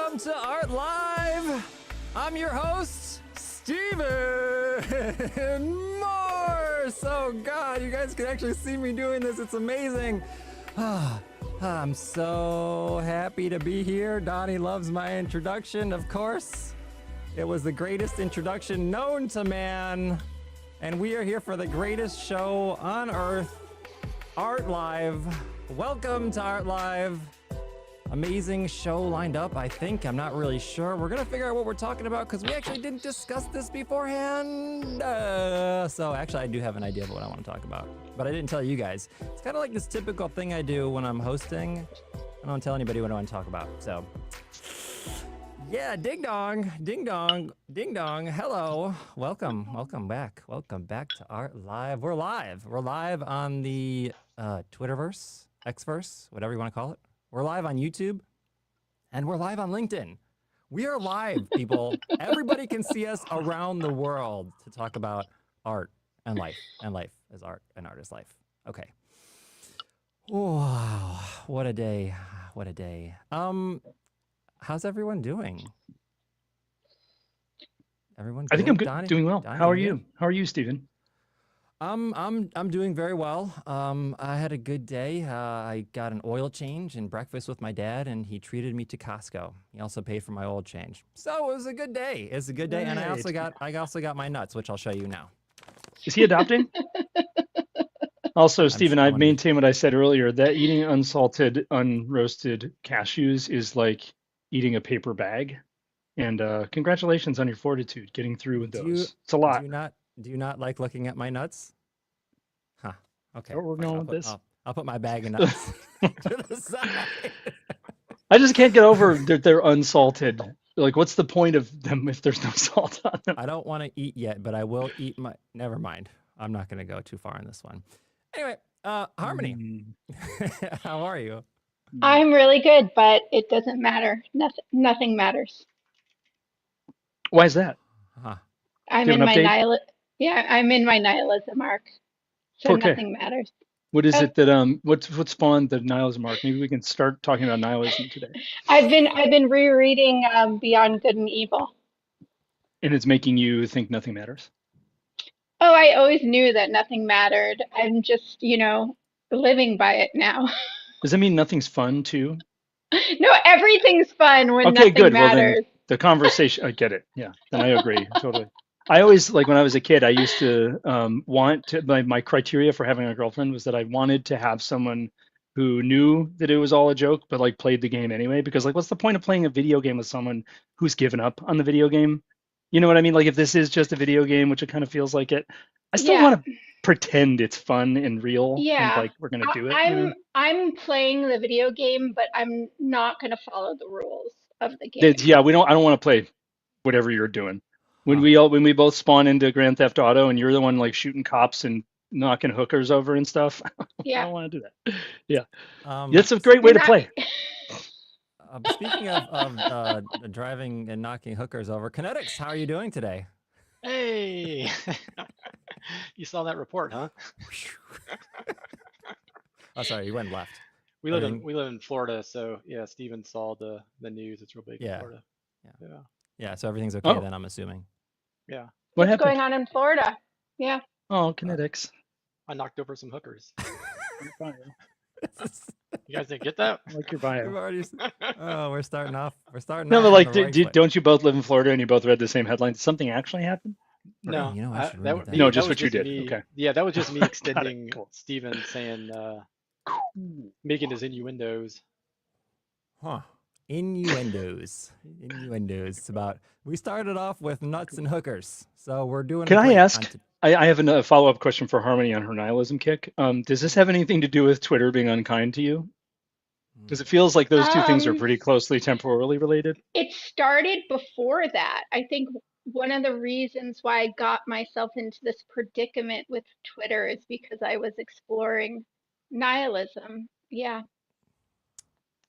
Welcome to Art Live. I'm your host, Steven Morse. Oh God, you guys can actually see me doing this. It's amazing. I'm so happy to be here. Donnie loves my introduction, of course. It was the greatest introduction known to man. And we are here for the greatest show on earth, Art Live. Welcome to Art Live. Amazing show lined up, I think. I'm not really sure. We're gonna figure out what we're talking about because we actually didn't discuss this beforehand. So actually I do have an idea of what I want to talk about, but I didn't tell you guys. It's kind of like this typical thing I do when I'm hosting. I don't tell anybody what I want to talk about. So yeah, ding dong, ding dong, ding dong. Hello, welcome back to Art Live. We're live on the Twitterverse, Xverse, whatever you want to call it. We're live on YouTube, and we're live on LinkedIn. We are live, people. Everybody can see us around the world to talk about art and life is art, and art is life. Okay. Wow, what a day, what a day. How's everyone doing? Everyone good? I think I'm good, Donnie? doing well. Donnie, How are good? you? How are you, Steven? I'm doing very well. I had a good day. I got an oil change and breakfast with my dad, and he treated me to Costco. He also paid for my oil change. So it was a good day. It's a good day, and I also got my nuts, which I'll show you now. Is he adopting? Also, Steven, I've maintained what I said earlier, that eating unsalted, unroasted cashews is like eating a paper bag. And congratulations on your fortitude getting through with those. It's a lot. Do you not like looking at my nuts? Huh. Okay. Where we're going with this? I'll put my bag of nuts to the side. I just can't get over that they're unsalted. Like, what's the point of them if there's no salt on them? I don't want to eat yet, but I will eat my... Never mind. I'm not going to go too far on this one. Anyway, Harmony, how are you? I'm really good, but it doesn't matter. Nothing matters. Why is that? Huh. I'm in my nihilism arc, so Okay. nothing matters. What is it that what spawned the nihilism arc? Maybe we can start talking about nihilism today. I've been rereading Beyond Good and Evil. And it's making you think nothing matters? Oh, I always knew that nothing mattered. I'm just, living by it now. Does that mean nothing's fun too? No, everything's fun when Okay, nothing good. matters. Well, then the conversation, I get it. Yeah, then I agree totally. I always, like when I was a kid, I used to want to, my criteria for having a girlfriend was that I wanted to have someone who knew that it was all a joke, but like played the game anyway. Because like, what's the point of playing a video game with someone who's given up on the video game? You know what I mean? Like if this is just a video game, which it kind of feels like it, I still want to pretend it's fun and real. Yeah. And like we're gonna do it. I'm playing the video game, but I'm not gonna follow the rules of the game. Yeah, I don't want to play whatever you're doing. When we both spawn into Grand Theft Auto and you're the one like shooting cops and knocking hookers over and stuff, yeah. I don't want to do that. Yeah, that's a great way to play. Speaking of driving and knocking hookers over, Kinetics, how are you doing today? Hey, you saw that report, huh? Oh, sorry, you went left. We live in Florida, so yeah. Steven saw the news. It's real big in Florida. Yeah. So everything's okay then, I'm assuming. Yeah. What's going on in Florida? Yeah. Oh, Kinetics. I knocked over some hookers. You guys didn't get that? I like your bio. We're starting off. No, but like, don't you both live in Florida and you both read the same headline? Did something actually happen? No, no, just what you did. Okay. Yeah, that was just me extending Steven saying, making his innuendos. Huh. Innuendos. About, we started off with nuts and hookers, so we're doing. Can I ask? I have a follow-up question for Harmony on her nihilism kick. Does this have anything to do with Twitter being unkind to you? Because it feels like those two things are pretty closely temporally related. It started before that. I think one of the reasons why I got myself into this predicament with Twitter is because I was exploring nihilism. Yeah.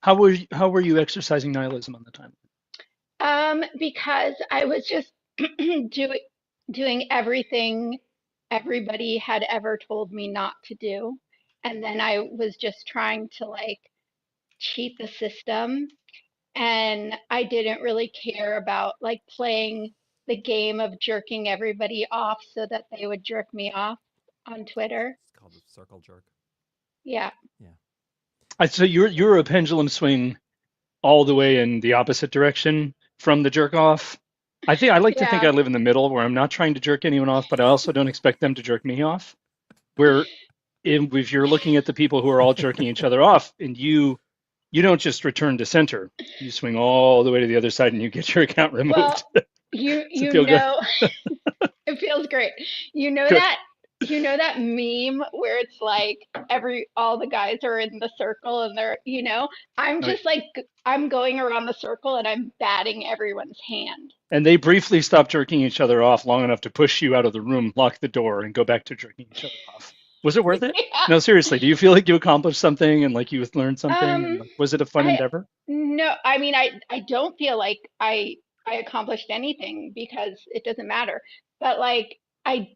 How were you exercising nihilism on the time? Because I was just doing everything everybody had ever told me not to do. And then I was just trying to like cheat the system and I didn't really care about like playing the game of jerking everybody off so that they would jerk me off on Twitter. It's called the circle jerk. Yeah. Yeah. So you're a pendulum swing all the way in the opposite direction from the jerk off. I like to think Yeah. I live in the middle where I'm not trying to jerk anyone off, but I also don't expect them to jerk me off. Where if you're looking at the people who are all jerking each other off, and you don't just return to center, you swing all the way to the other side and you get your account removed. Well, Does you it feel good? know, it feels great. You know Good. that meme where it's like all the guys are in the circle and they're, I'm Right. just like I'm going around the circle and I'm batting everyone's hand. And they briefly stop jerking each other off long enough to push you out of the room, lock the door, and go back to jerking each other off. Was it worth it? Yeah. No, seriously. Do you feel like you accomplished something and like you learned something? And, like, was it a fun I endeavor? No, I mean I don't feel like I accomplished anything because it doesn't matter. But like I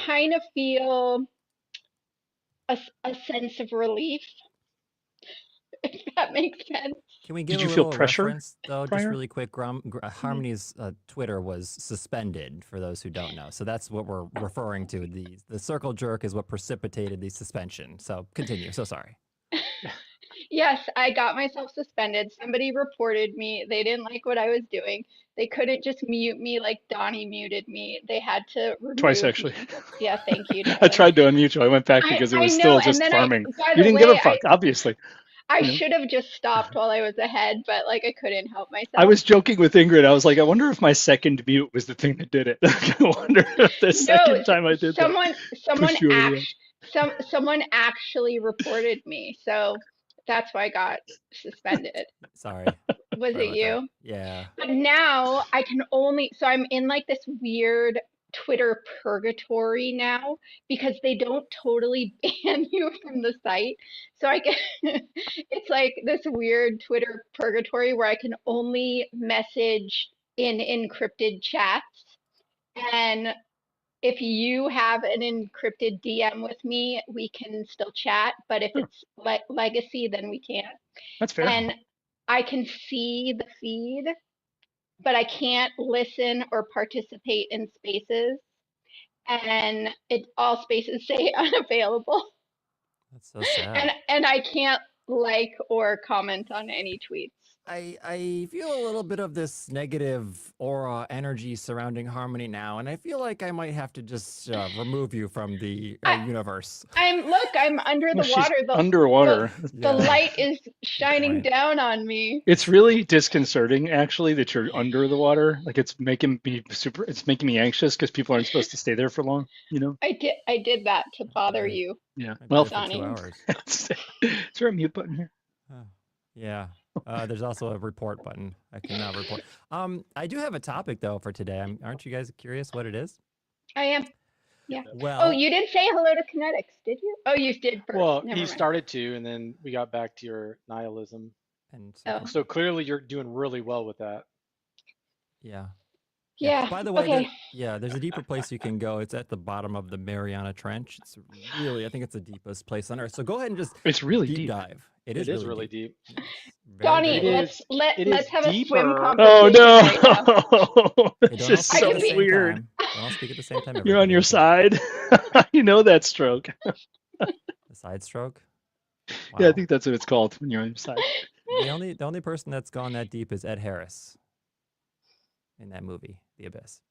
kind of feel a sense of relief, if that makes sense. Can we give Did a you feel little pressure reference, though, just prior? really quick? Harmony's Twitter was suspended, for those who don't know. So that's what we're referring to. The circle jerk is what precipitated the suspension. So continue. So sorry. Yes, I got myself suspended. Somebody reported me. They didn't like what I was doing. They couldn't just mute me like Donnie muted me. They had to Twice, remove actually. me. Yeah, thank you, I Devin. tried to unmute you. I went back I because it I was know, still and just then farming. by You the didn't give a way, fuck, obviously. I You know? should have just stopped while I was ahead, but like I couldn't help I myself. was joking with Ingrid. I was like, I wonder if my second mute was the thing that did it. I wonder if the No, second time I did that someone pushed you over the edge. someone actually reported me, so that's why I got suspended. Sorry. Was Sorry it about that. you? Yeah. But now I can only, so I'm in like this weird Twitter purgatory now because they don't totally ban you from the site. So I can, it's like this weird Twitter purgatory where I can only message in encrypted chats. And if you have an encrypted DM with me, we can still chat. But if Sure. it's legacy, then we can't. That's fair. And I can see the feed, but I can't listen or participate in spaces. And all spaces say unavailable. That's so sad. And I can't like or comment on any tweets. I feel a little bit of this negative aura energy surrounding Harmony now, and I feel like I might have to just remove you from the I, universe. I'm under Well, the she's water. underwater. The light is shining point. down on me. It's really disconcerting, actually, that you're under the water. Like it's making me anxious because people aren't supposed to stay there for long, you know? I did that to bother Right. you. Yeah. I did Well, it for Donnie. 2 hours. is there a mute button here? Oh, yeah. There's also a report button. I can now report. I do have a topic though for today. Aren't you guys curious what it is? I am. Yeah. Well, Oh, you didn't say hello to Kinetics, did you? Oh, you did first. Well, Never he mind. started to, and then we got back to your nihilism. and Oh. So clearly you're doing really well with that. yeah. Yeah. By the way, Okay. there's a deeper place you can go. It's at the bottom of the Mariana Trench. It's really, I think it's the deepest place on Earth. So go ahead and just It's really deep deep. dive. It is really deep. Yes, very, Donnie, very It deep. is- let's it let's is have a swim deeper. competition Oh right now. no! Hey, This don't all is speak I so at can the same weird. time. Don't all speak at the same time. You're on everybody, your okay? side. You know that stroke. The side stroke. Yeah, I Wow. think that's what it's called when you're on your side. The only person that's gone that deep is Ed Harris in that movie, The Abyss.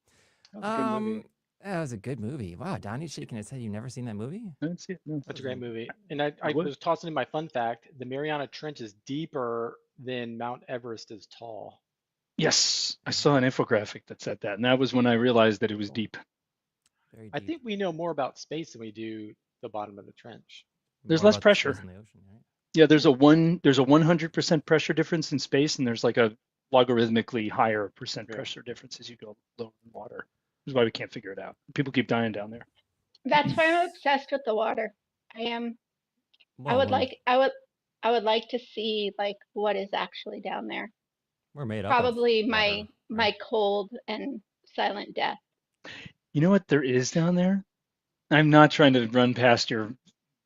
That was a good movie. That was a good movie. Wow, Donnie's shaking his head. You've never seen that movie? I didn't see it. No. That's a great movie. And I would. was tossing in my fun fact. The Mariana Trench is deeper than Mount Everest is tall. Yes, I saw an infographic that said that, and that was when I realized that it was deep. Very I deep. think we know more about space than we do the bottom of the trench. There's More less about the pressure. space in the ocean, right? Yeah, there's a 100% pressure difference in space, and there's like a logarithmically higher percent Yeah. pressure difference as you go lower in water. This is why we can't figure it out. People keep dying down there. That's why I'm obsessed with the water. I am. I Well, would like to see like what is actually down there. we're made up. Probably of my water, my right? cold and silent death. You know what there is down there? I'm not trying to run past your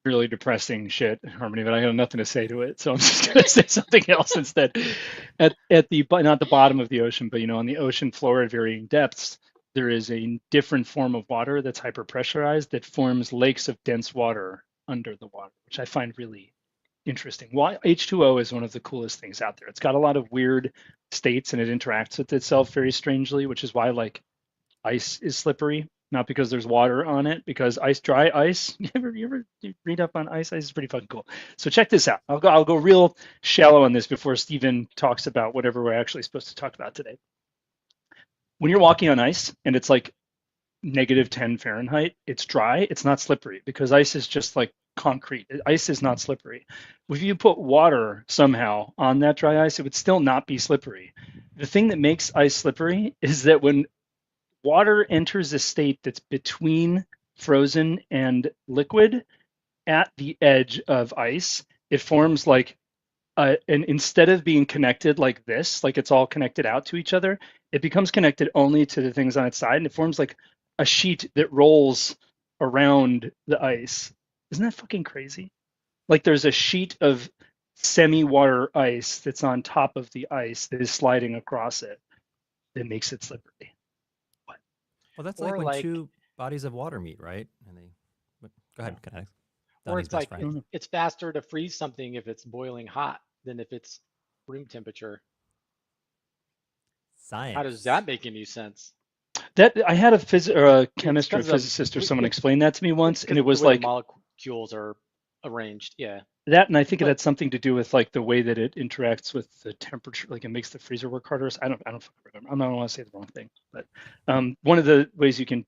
really depressing shit, Harmony, but I got nothing to say to it, so I'm just gonna say something else instead. At the not the bottom of the ocean, but on the ocean floor at varying depths, there is a different form of water that's hyperpressurized that forms lakes of dense water under the water, which I find really interesting. Why H2O is one of the coolest things out there. It's got a lot of weird states and it interacts with itself very strangely, which is why like ice is slippery, not because there's water on it, because dry ice. You ever read up on ice? Ice is pretty fucking cool. So check this out. I'll go real shallow on this before Stephen talks about whatever we're actually supposed to talk about today. When you're walking on ice and it's like -10 Fahrenheit, it's dry, it's not slippery because ice is just like concrete. Ice is not slippery. If you put water somehow on that dry ice, it would still not be slippery. The thing that makes ice slippery is that when water enters a state that's between frozen and liquid at the edge of ice, it forms like and instead of being connected like this, like it's all connected out to each other, it becomes connected only to the things on its side, and it forms like a sheet that rolls around the ice. Isn't that fucking crazy? Like there's a sheet of semi-water ice that's on top of the ice that is sliding across it that makes it slippery. What? Well, that's Or like when like- two bodies of water meet, right? And go ahead, Alex. Or Donnie's it's best like friend. it's faster to freeze something if it's boiling hot than if it's room temperature. Science. How does that make any sense? That I had a chemist or a 'cause of- physicist or someone explain that to me once, It's and it 'cause was the way like the molecules are arranged. Yeah. that, and I think it But- had something to do with like the way that it interacts with the temperature, like it makes the freezer work harder. I don't fucking remember. I don't want to say the wrong thing, but one of the ways you can.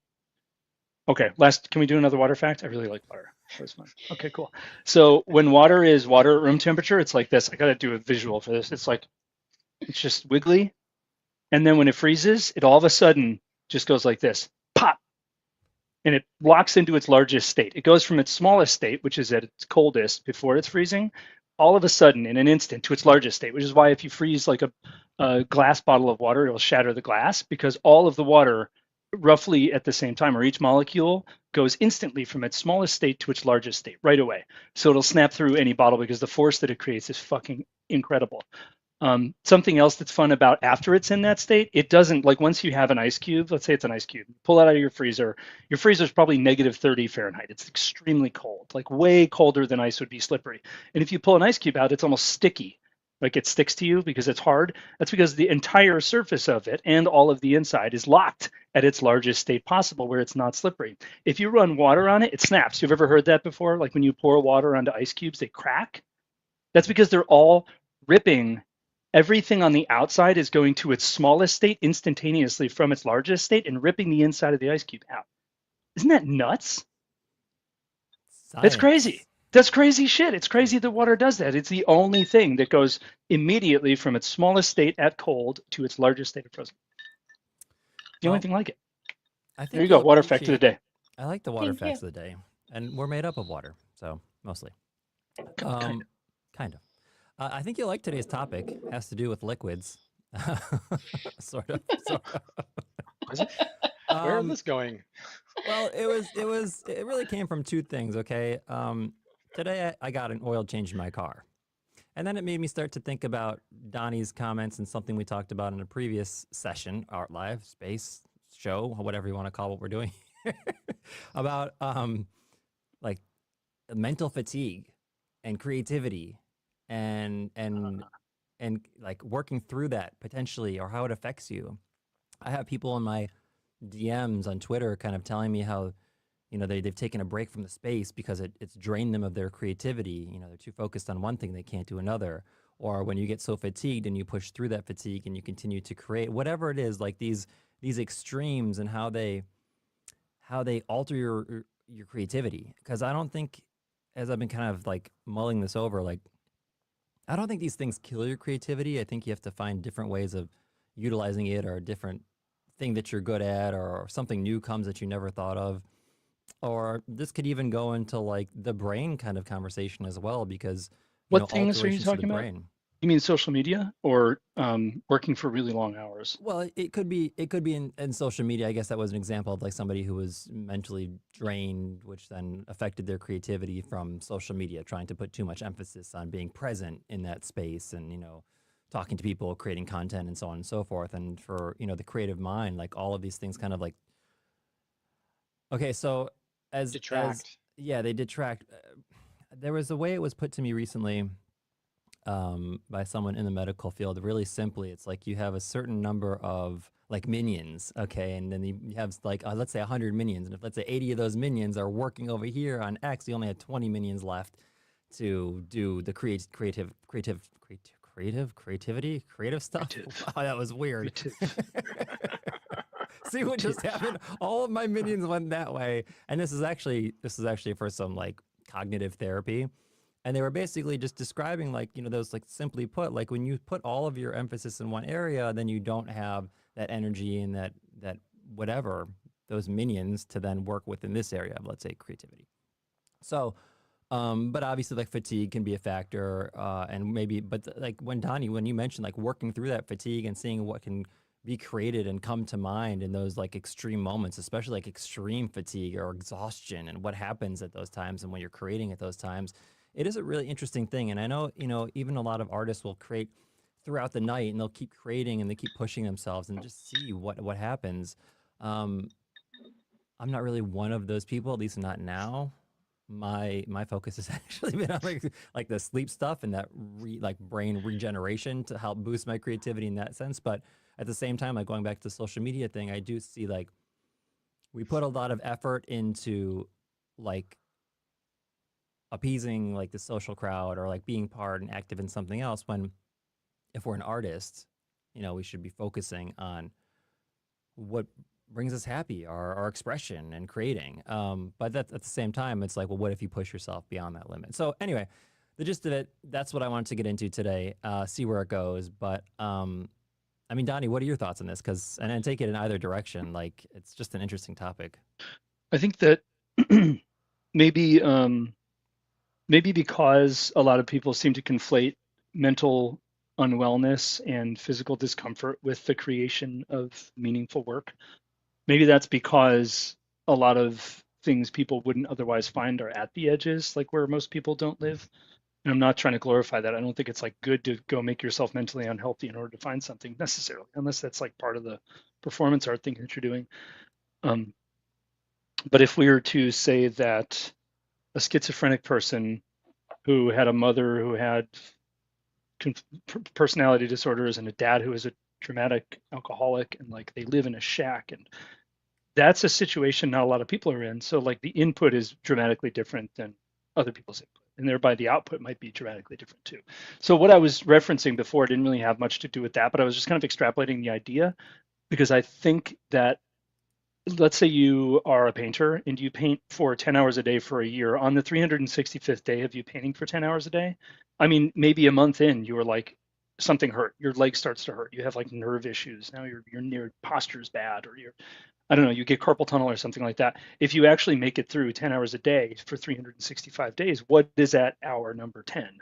Okay, can we do another water fact? I really like water. That was fun. Okay, cool. So when water is water at room temperature, it's like this. I got to do a visual for this. It's just wiggly, and then when it freezes, it all of a sudden just goes like this, pop, and it locks into its largest state. It goes from its smallest state, which is at its coldest before it's freezing, all of a sudden in an instant to its largest state, which is why if you freeze like a glass bottle of water, it'll shatter the glass because all of the water roughly at the same time, or each molecule goes instantly from its smallest state to its largest state right away. So it'll snap through any bottle because the force that it creates is fucking incredible. Something else that's fun about after it's in that state, it doesn't, like once you have an ice cube, let's say it's an ice cube, pull it out of your freezer is probably -30 Fahrenheit. It's extremely cold, like way colder than ice would be slippery. And if you pull an ice cube out, it's almost sticky. Like it sticks to you because it's hard. That's because the entire surface of it and all of the inside is locked at its largest state possible where it's not slippery. If you run water on it, it snaps. You've ever heard that before? Like when you pour water onto ice cubes, they crack. That's because they're all ripping. Everything on the outside is going to its smallest state instantaneously from its largest state and ripping the inside of the ice cube out. Isn't that nuts? That's crazy. That's crazy shit. It's crazy that water does that. It's the only thing that goes immediately from its smallest state at cold to its largest state of frozen. The only thing like it. I think There you go. you'll Water fact of the appreciate- day. I like the water Thank facts of the day, and we're made up of water, so mostly. Kind of. I think you'll like today's topic. It has to do with liquids, sort of. Was it? Where is Um, this going? Well, it really came from two things. Okay. Today I got an oil change in my car, and then it made me start to think about Donnie's comments and something we talked about in a previous session, Art Live, Space Show, whatever you want to call what we're doing, about like mental fatigue and creativity and like working through that potentially, or how it affects you. I have people in my DMs on Twitter kind of telling me how, they've taken a break from the space because it's drained them of their creativity. They're too focused on one thing, they can't do another. Or when you get so fatigued and you push through that fatigue and you continue to create, whatever it is, like these extremes and how they alter your creativity. Because I don't think, as I've been kind of like mulling this over, like I don't think these things kill your creativity. I think you have to find different ways of utilizing it, or a different thing that you're good at, or something new comes that you never thought of. Or this could even go into like the brain kind of conversation as well, because What things are you alterations to the talking about? brain. You mean social media or working for really long hours? Well, it could be in social media. I guess that was an example of like somebody who was mentally drained, which then affected their creativity from social media, trying to put too much emphasis on being present in that space and, talking to people, creating content, and so on and so forth. And for the creative mind, like all of these things, kind of like okay, so as Detract. yeah, they detract. There was a way it was put to me recently by someone in the medical field. Really simply, it's like you have a certain number of like minions, okay, and then you have like let's say 100 minions, and if let's say 80 of those minions are working over here on X, you only have 20 minions left to do the creative stuff. Creative. Wow, that was weird. Creative. See what just Creative. happened? All of my minions went that way, and this is actually for some like cognitive therapy, and they were basically just describing like those like simply put like when you put all of your emphasis in one area, then you don't have that energy and that whatever those minions to then work within this area of let's say creativity. So but obviously, like fatigue can be a factor, and maybe, but like when you mentioned like working through that fatigue and seeing what can be created and come to mind in those like extreme moments, especially like extreme fatigue or exhaustion, and what happens at those times, and when you're creating at those times, it is a really interesting thing. And I know even a lot of artists will create throughout the night, and they'll keep creating and they keep pushing themselves and just see what happens. Um, I'm not really one of those people, at least not now. My focus has actually been on like the sleep stuff and that like brain regeneration to help boost my creativity in that sense. But at the same time, like going back to the social media thing, I do see like we put a lot of effort into like appeasing like the social crowd or like being part and active in something else when if we're an artist, we should be focusing on what brings us happy, our expression and creating. But that at the same time, it's like, well, what if you push yourself beyond that limit? So anyway, the gist of it, that's what I wanted to get into today. See where it goes. But I mean, Donnie, what are your thoughts on this? Because and take it in either direction. Like, it's just an interesting topic. I think that maybe maybe because a lot of people seem to conflate mental unwellness and physical discomfort with the creation of meaningful work. Maybe that's because a lot of things people wouldn't otherwise find are at the edges, like where most people don't live. And I'm not trying to glorify that. I don't think it's like good to go make yourself mentally unhealthy in order to find something necessarily, unless that's like part of the performance art thing that you're doing. But if we were to say that a schizophrenic person who had a mother who had personality disorders and a dad who is a dramatic alcoholic and like they live in a shack, and that's a situation not a lot of people are in. So like the input is dramatically different than other people's input, and thereby the output might be dramatically different too. So what I was referencing before didn't really have much to do with that, but I was just kind of extrapolating the idea because I think that let's say you are a painter and you paint for 10 hours a day for a year. On the 365th day of you painting for 10 hours a day, I mean, maybe a month in, you were like, something hurt. Your leg starts to hurt. You have like nerve issues. Now your posture's bad, or I don't know, you get carpal tunnel or something like that. If you actually make it through 10 hours a day for 365 days, what is at hour number 10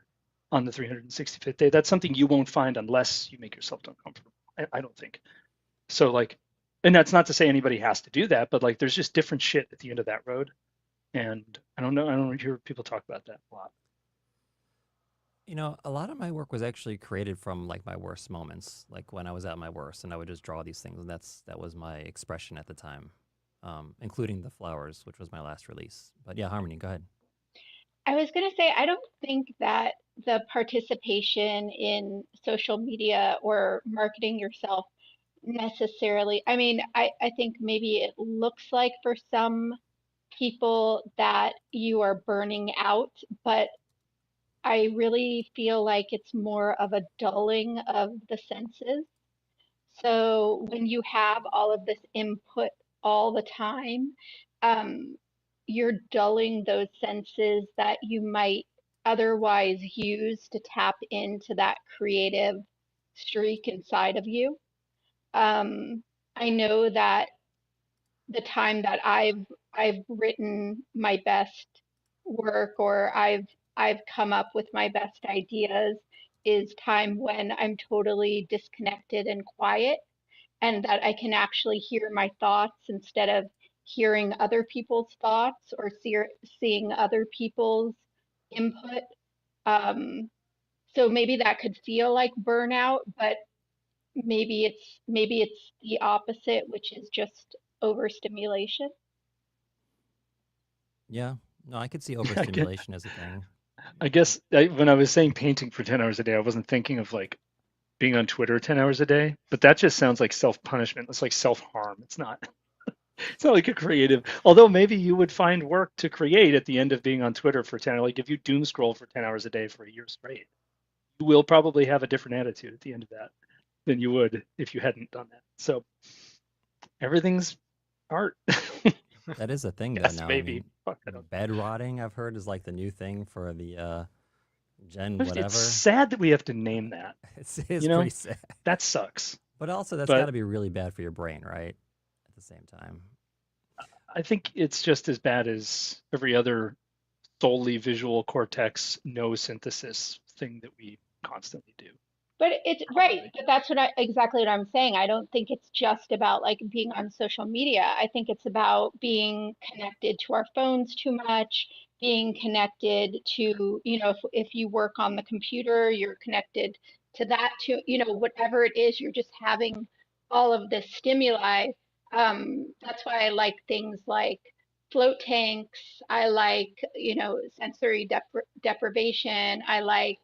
on the 365th day? That's something you won't find unless you make yourself uncomfortable. I don't think. So like, and that's not to say anybody has to do that, but like there's just different shit at the end of that road. And I don't hear people talk about that a lot. A lot of my work was actually created from like my worst moments, like when I was at my worst, and I would just draw these things, and that was my expression at the time, including the flowers, which was my last release. But yeah, Harmony, go ahead. I was going to say, I don't think that the participation in social media or marketing yourself necessarily, I mean, I think maybe it looks like for some people that you are burning out, but I really feel like it's more of a dulling of the senses. So when you have all of this input all the time, um, you're dulling those senses that you might otherwise use to tap into that creative streak inside of you. I know that the time that I've written my best work or I've come up with my best ideas is time when I'm totally disconnected and quiet and that I can actually hear my thoughts instead of hearing other people's thoughts or seeing other people's input. Um, So maybe that could feel like burnout, but maybe it's the opposite, which is just overstimulation. Yeah. No, I could see I get. overstimulation as a thing. I guess when I was saying painting for 10 hours a day, I wasn't thinking of like being on Twitter 10 hours a day, but that just sounds like self-punishment. It's like self-harm. It's not. It's not like a creative. Although maybe you would find work to create at the end of being on Twitter for 10. Like if you doom scroll for 10 hours a day for a year straight, you will probably have a different attitude at the end of that than you would if you hadn't done that. So everything's art. That is a thing though Yes, now. I maybe. mean, Fuck, I don't. bed rotting, I've heard, is like the new thing for the Gen It's whatever. sad that we have to name that. It's You know, pretty sad. that sucks. But also that's But got to be really bad for your brain, right? At the same time. I think it's just as bad as every other solely visual cortex no synthesis thing that we constantly do. But it's right, Probably. but that's exactly what I'm saying. I don't think it's just about like being on social media. I think it's about being connected to our phones too much, being connected to, if you work on the computer, you're connected to that too, whatever it is, you're just having all of this stimuli. That's why I like things like float tanks. I like, sensory deprivation. I like,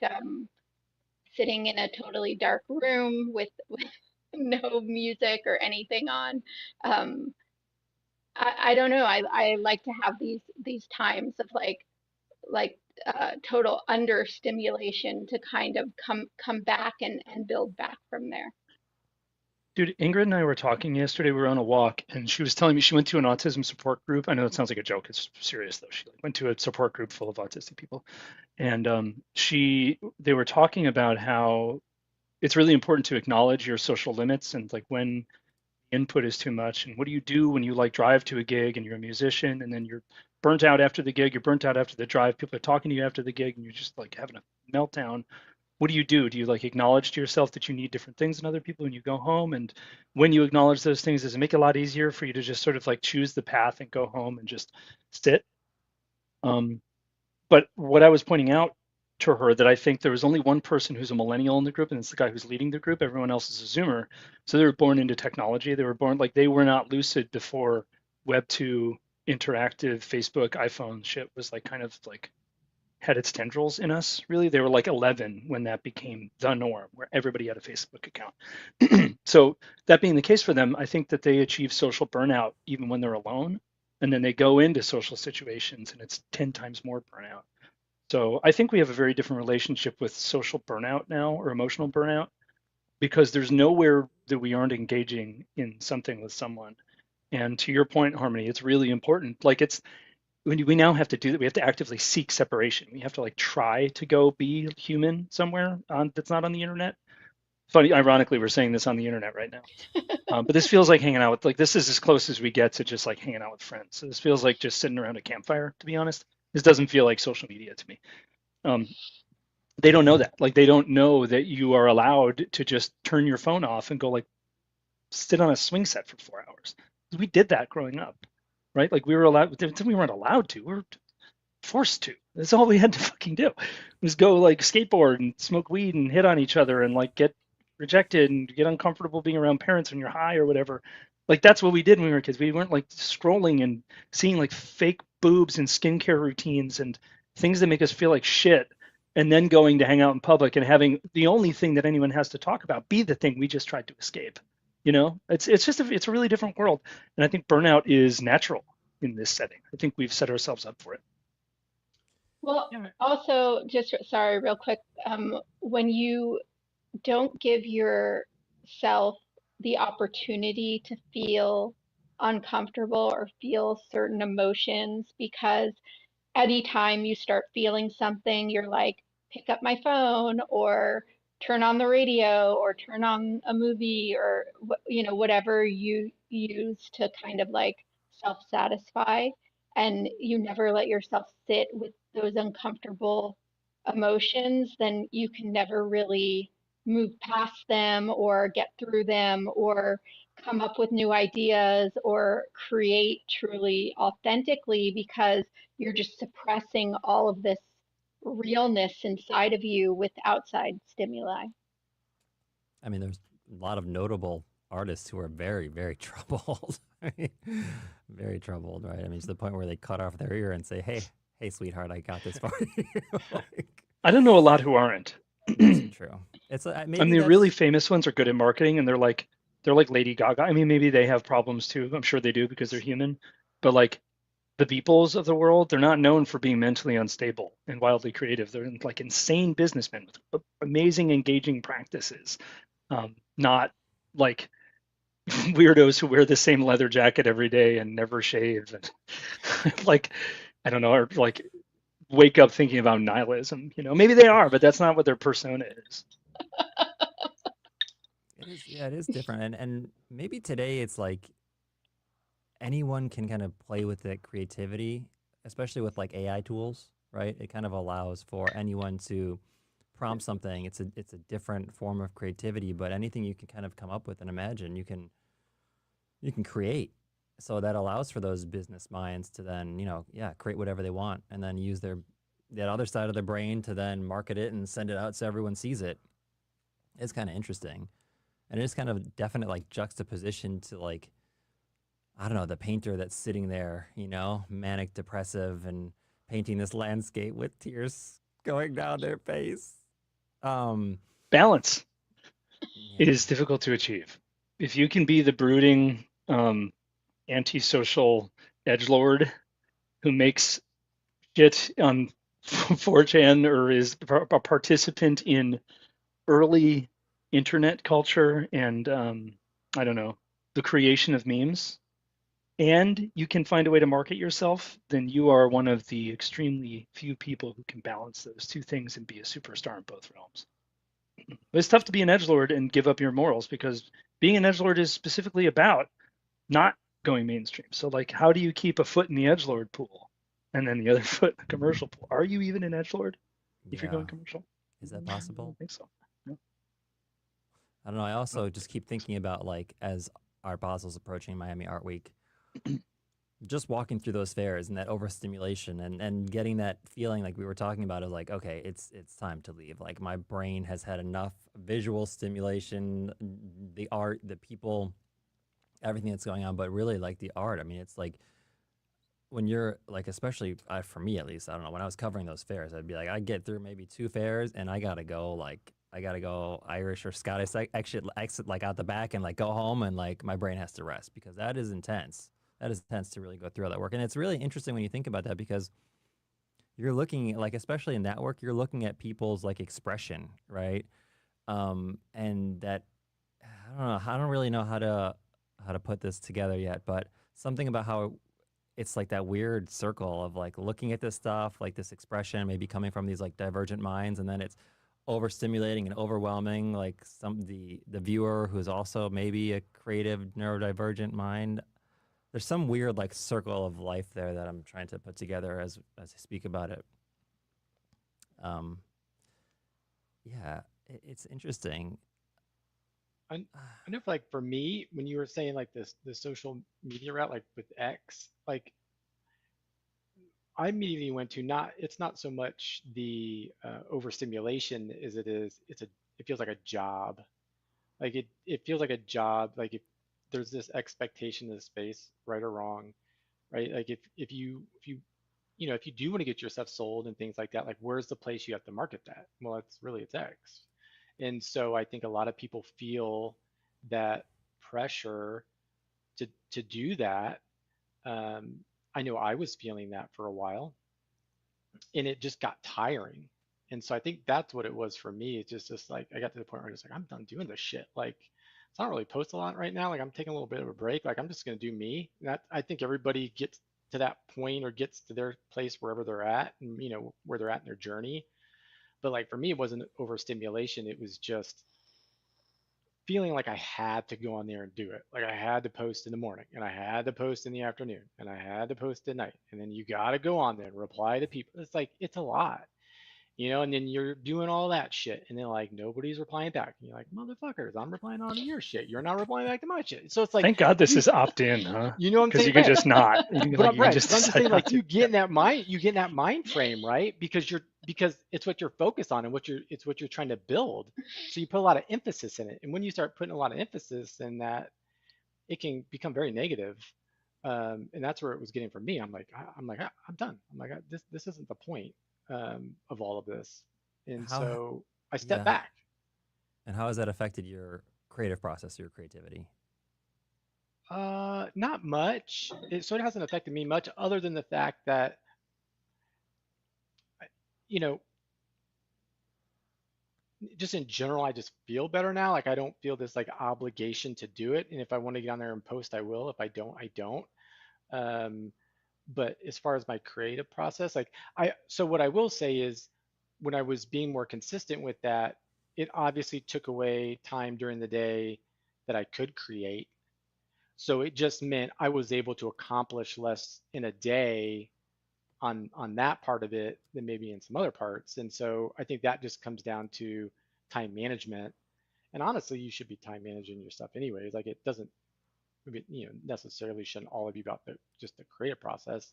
sitting in a totally dark room with no music or anything on. Um, I don't know. I like to have these times of total understimulation to kind of come back and build back from there. Dude, Ingrid and I were talking yesterday. We were on a walk, and she was telling me she went to an autism support group. I know it sounds like a joke. It's serious though. She like, went to a support group full of autistic people, and they were talking about how it's really important to acknowledge your social limits and like when input is too much, and what do you do when you like drive to a gig and you're a musician and then you're burnt out after the gig, you're burnt out after the drive, people are talking to you after the gig, and you're just like having a meltdown. What do you do? Do you like acknowledge to yourself that you need different things than other people when you go home? And when you acknowledge those things, does it make it a lot easier for you to just sort of like choose the path and go home and just sit? Um, but what I was pointing out to her that I think there was only one person who's a millennial in the group, and it's the guy who's leading the group. Everyone else is a Zoomer. So they were born into technology. They were born like they were not lucid before Web 2 interactive Facebook iPhone shit was like kind of like had its tendrils in us, really. They were like 11 when that became the norm, where everybody had a Facebook account. So that being the case for them, I think that they achieve social burnout even when they're alone. And then they go into social situations and it's 10 times more burnout. So I think we have a very different relationship with social burnout now or emotional burnout because there's nowhere that we aren't engaging in something with someone. And to your point, Harmony, it's really important. Like it's when we now have to do that, we have to actively seek separation. We have to like try to go be human somewhere that's not on the internet. Funny, ironically, we're saying this on the internet right now. But this feels like hanging out with, like, this is as close as we get to just like hanging out with friends. So this feels like just sitting around a campfire, to be honest. This doesn't feel like social media to me. They don't know that. Like, they don't know that you are allowed to just turn your phone off and go like sit on a swing set for 4 hours. We did that growing up, right? Like we weren't allowed to. We were forced to. That's all we had to fucking do was go like skateboard and smoke weed and hit on each other and like get rejected and get uncomfortable being around parents when you're high or whatever. Like that's what we did when we were kids. We weren't like scrolling and seeing like fake boobs and skincare routines and things that make us feel like shit and then going to hang out in public and having the only thing that anyone has to talk about be the thing we just tried to escape. You know, it's a really different world. And I think burnout is natural in this setting. I think we've set ourselves up for it. Well, Yeah. also, just sorry, real quick, when you don't give yourself the opportunity to feel uncomfortable or feel certain emotions, because anytime you start feeling something, you're like, pick up my phone or turn on the radio or turn on a movie or whatever you use to kind of like self-satisfy, and you never let yourself sit with those uncomfortable emotions, then you can never really move past them or get through them or come up with new ideas or create truly authentically because you're just suppressing all of this realness inside of you with outside stimuli. I mean, there's a lot of notable artists who are very, very troubled. I mean, very troubled, right? I mean, to the point where they cut off their ear and say, "Hey, hey, sweetheart, I got this for you." Like, I don't know a lot who aren't. that's true. It's I maybe mean, the really that's famous ones are good at marketing, and they're like Lady Gaga. I mean, maybe they have problems too. I'm sure they do because they're human. But like the Beatles of the world, they're not known for being mentally unstable and wildly creative. They're like insane businessmen with amazing, engaging practices. Not like weirdos who wear the same leather jacket every day and never shave and like I don't know, or like wake up thinking about nihilism. You know, maybe they are, but that's not what their persona is. it is. Yeah, it is different, and maybe today it's like anyone can kind of play with that creativity, especially with like AI tools, right? It kind of allows for anyone to prompt something. It's a different form of creativity, but anything you can kind of come up with and imagine, you can create. So that allows for those business minds to then, yeah, create whatever they want and then use their that other side of their brain to then market it and send it out so everyone sees it. It's kind of interesting. And it's kind of definite like juxtaposition to like I don't know, the painter that's sitting there, manic depressive and painting this landscape with tears going down their face. Um, Balance. It yeah, is difficult to achieve. If you can be the brooding, antisocial edgelord who makes shit on 4chan or is a participant in early internet culture and I don't know, the creation of memes, and you can find a way to market yourself, then you are one of the extremely few people who can balance those two things and be a superstar in both realms. But it's tough to be an edgelord and give up your morals because being an edgelord is specifically about not going mainstream. So like, how do you keep a foot in the edgelord pool and then the other foot in the commercial pool? Are you even an edgelord if you're yeah. going commercial? Is that I possible? don't think so. No. I don't know. I also just keep thinking about like as Art Basel's approaching Miami Art Week, just walking through those fairs and that overstimulation and getting that feeling like we were talking about of like, okay, it's time to leave. Like my brain has had enough visual stimulation, the art, the people, everything that's going on, but really like the art. I mean, it's like when you're like, especially for me at least, I don't know, when I was covering those fairs, I'd be like, I get through maybe two fairs and I gotta go Irish or Scottish exit like out the back and like go home and like my brain has to rest because that is intense. That is intense to really go through all that work. And it's really interesting when you think about that because you're looking like, especially in that work, you're looking at people's like expression, right? And that I don't know, I don't really know how to put this together yet, but something about how it's like that weird circle of like looking at this stuff, like this expression maybe coming from these like divergent minds, and then it's overstimulating and overwhelming, like the viewer who's also maybe a creative neurodivergent mind. There's some weird like circle of life there that I'm trying to put together as I speak about it. Um, yeah, it's interesting. I, I know, like for me, when you were saying like this, the social media route, like with X, like I immediately went to not, it's not so much the overstimulation as it feels like a job. Like it feels like a job. Like if there's this expectation in the space, right or wrong, right? Like if you do want to get your stuff sold and things like that, like where's the place you have to market that? Well, it's X. And so I think a lot of people feel that pressure to do that. Um, I know I was feeling that for a while, and it just got tiring. And so I think that's what it was for me. It's just like I got to the point where I was like, I'm done doing this shit. Like it's not really post a lot right now. Like I'm taking a little bit of a break. Like I'm just gonna do me. And that I think everybody gets to that point or gets to their place wherever they're at and where they're at in their journey. But like for me, it wasn't overstimulation. It was just feeling like I had to go on there and do it. Like I had to post in the morning and I had to post in the afternoon and I had to post at night. And then you got to go on there and reply to people. It's like, it's a lot. you know, and then you're doing all that shit, and then like nobody's replying back, and you're like, motherfuckers, I'm replying on to your shit, you're not replying back to my shit. So it's like Thank God this you, is opt-in, huh? you know what I'm Because saying? you can Right. just not. You can, But like I'm you can right. just But I'm just decide saying, not like to. you get in that mind, you get in that mind frame, right? Because it's what you're focused on and it's what you're trying to build. So you put a lot of emphasis in it. And when you start putting a lot of emphasis in that, it can become very negative. And that's where it was getting from me. I'm done. I'm like, this isn't the point of all of this. And How? so I step Yeah. back. And how has that affected your creative process, your creativity? Not much. It sort of hasn't affected me much, other than the fact that, you know, just in general, I just feel better now. Like I don't feel this like obligation to do it. And if I want to get on there and post, I will. If I don't, I don't. Um, but as far as my creative process, so what I will say is when I was being more consistent with that, it obviously took away time during the day that I could create. So it just meant I was able to accomplish less in a day on that part of it than maybe in some other parts. And so I think that just comes down to time management. And honestly, you should be time managing your stuff anyways. Like it doesn't, necessarily shouldn't all of you about just the creative process.